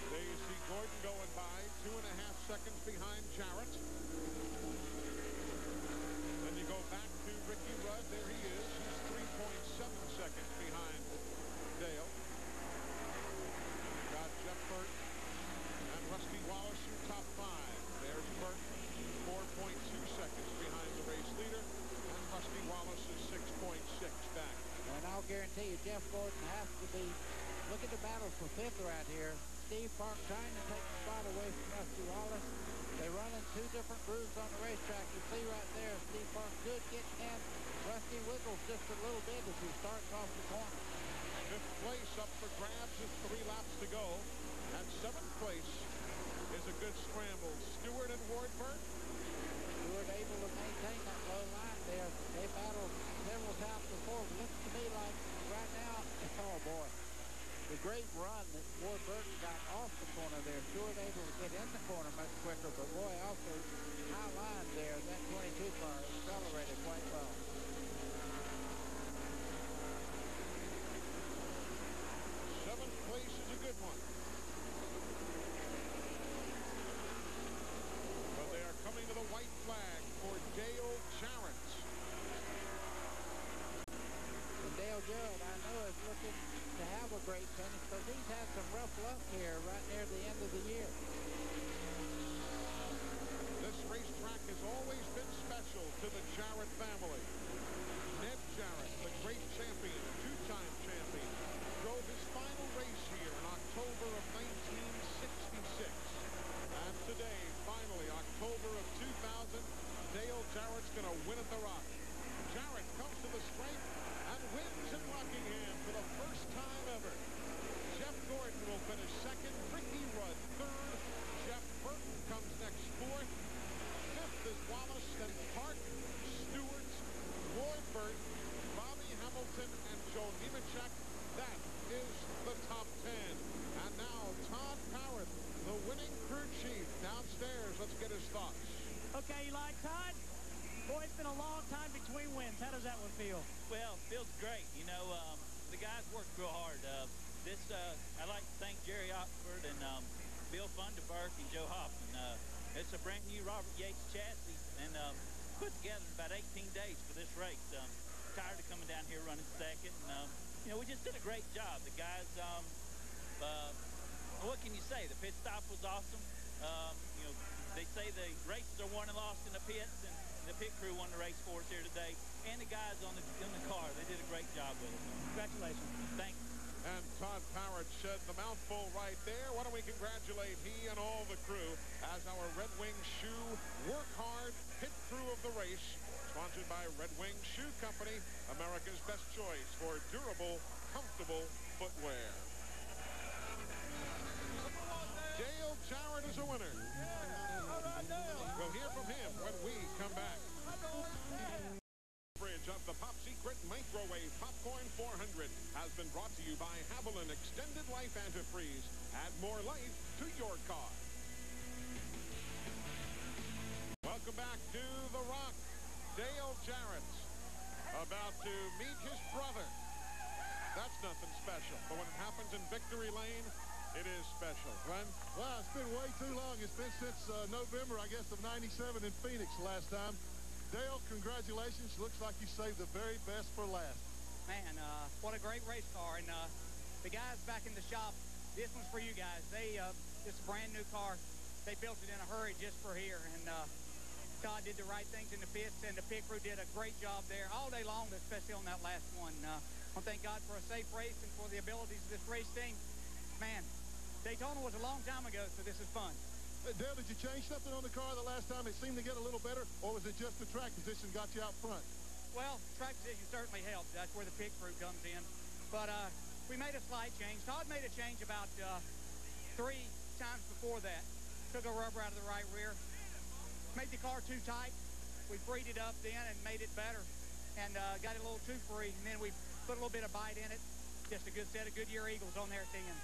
There you see Gordon going by, 2.5 seconds behind Jarrett. Then you go back to Ricky Rudd. There he is. He's 3.7 seconds behind Dale. Got Jeff Burton and Rusty Wallace, your top 5. There's Burton, 4.2 seconds behind the race leader, and Rusty Wallace is 6.6 back. And I'll guarantee you, Jeff Gordon has to be, look at the battle for 5th right here. Steve Park trying to take the spot away from Rusty Wallace. They run in two different grooves on the racetrack. You see right there, Steve Park good getting in. Rusty wiggles just a little bit as he starts off the corner. 5th place up for grabs with 3 laps to go. And 7th place is a good scramble. Stewart and Wardburn. Stewart able to maintain that low line there. They battled several times before. It looks to me like right now, oh boy, the great run that Ward Burton got off the corner there. Stewart able to get in the corner much quicker, but boy, also high line there. That 22 car accelerated quite well. Seventh place is a good one. But they are coming to the white flag for Dale Jarrett. And Dale Jarrett, I know, is looking to have a great finish, but he's had some rough luck here right near the end of the year. This racetrack has always been special to the Jarrett family. Ned Jarrett, the great champion, 2-time champion, drove his final race here in October of 1966. And today, finally, October of 2000, Dale Jarrett's going to win at the Rock. Jarrett comes to the stripe and wins in Rockingham for the first time ever. Jeff Gordon will finish second, Ricky Rudd third, Jeff Burton comes next fourth, fifth is Wallace, then Park, Stewart, Wardburn, Bobby Hamilton, and Joe Nemechek. That is the top 10. And now Todd Howard, the winning crew chief, downstairs. Let's get his thoughts. Okay, Eli, Todd. Boy, it's been a long time between wins. How does that one feel? Well, feels great. You know, the guys worked real hard. I'd like to thank Jerry Oxford and Bill Funderburk and Joe Hoffman. It's a brand new Robert Yates chassis and put together in about 18 days for this race. Tired of coming down here running second. And, you know, we just did a great job. The guys, what can you say? The pit stop was awesome. You know, they say the races are won and lost in the pits, and the pit crew won the race for us here today, and the guys in the car. They did a great job with it. Congratulations. Thank you. And Todd Howard said the mouthful right there. Why don't we congratulate he and all the crew as our Red Wing Shoe Work Hard pit crew of the race, sponsored by Red Wing Shoe Company, America's best choice for durable, comfortable footwear. Dale Jarrett is a winner. We'll hear from him when we come back. Coverage of the Pop Secret Microwave Popcorn 400 has been brought to you by Haviland Extended Life Antifreeze. Add more life to your car. Welcome back to The Rock. Dale Jarrett about to meet his brother. That's nothing special, but when it happens in Victory Lane, it is special. Glenn? Well, it's been way too long. It's been since November, I guess, of '97 in Phoenix last time. Dale, congratulations. Looks like you saved the very best for last. Man, what a great race car. And the guys back in the shop, this one's for you guys. It's a brand new car. They built it in a hurry just for here. And Todd did the right things in the pits, and the pit crew did a great job there all day long, but especially on that last one. I want to thank God for a safe race and for the abilities of this race team. Man, Daytona was a long time ago, so this is fun. Dale, did you change something on the car the last time? It seemed to get a little better, or was it just the track position got you out front? Well, track position certainly helped. That's where the pit crew comes in. But we made a slight change. Todd made a change about 3 times before that. Took a rubber out of the right rear. Made the car too tight. We freed it up then and made it better. And got it a little too free. And then we put a little bit of bite in it. Just a good set of Goodyear Eagles on there at the end.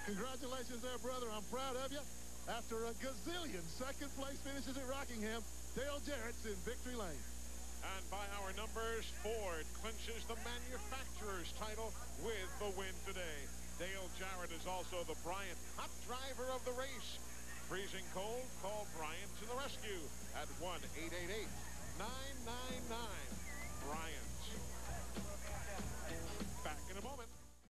Congratulations there, brother. I'm proud of you. After a gazillion second-place finishes at Rockingham, Dale Jarrett's in Victory Lane. And by our numbers, Ford clinches the manufacturer's title with the win today. Dale Jarrett is also the Bryant hot driver of the race. Freezing cold? Call Bryant to the rescue at 1-888-999-BRYANT. Back in a moment.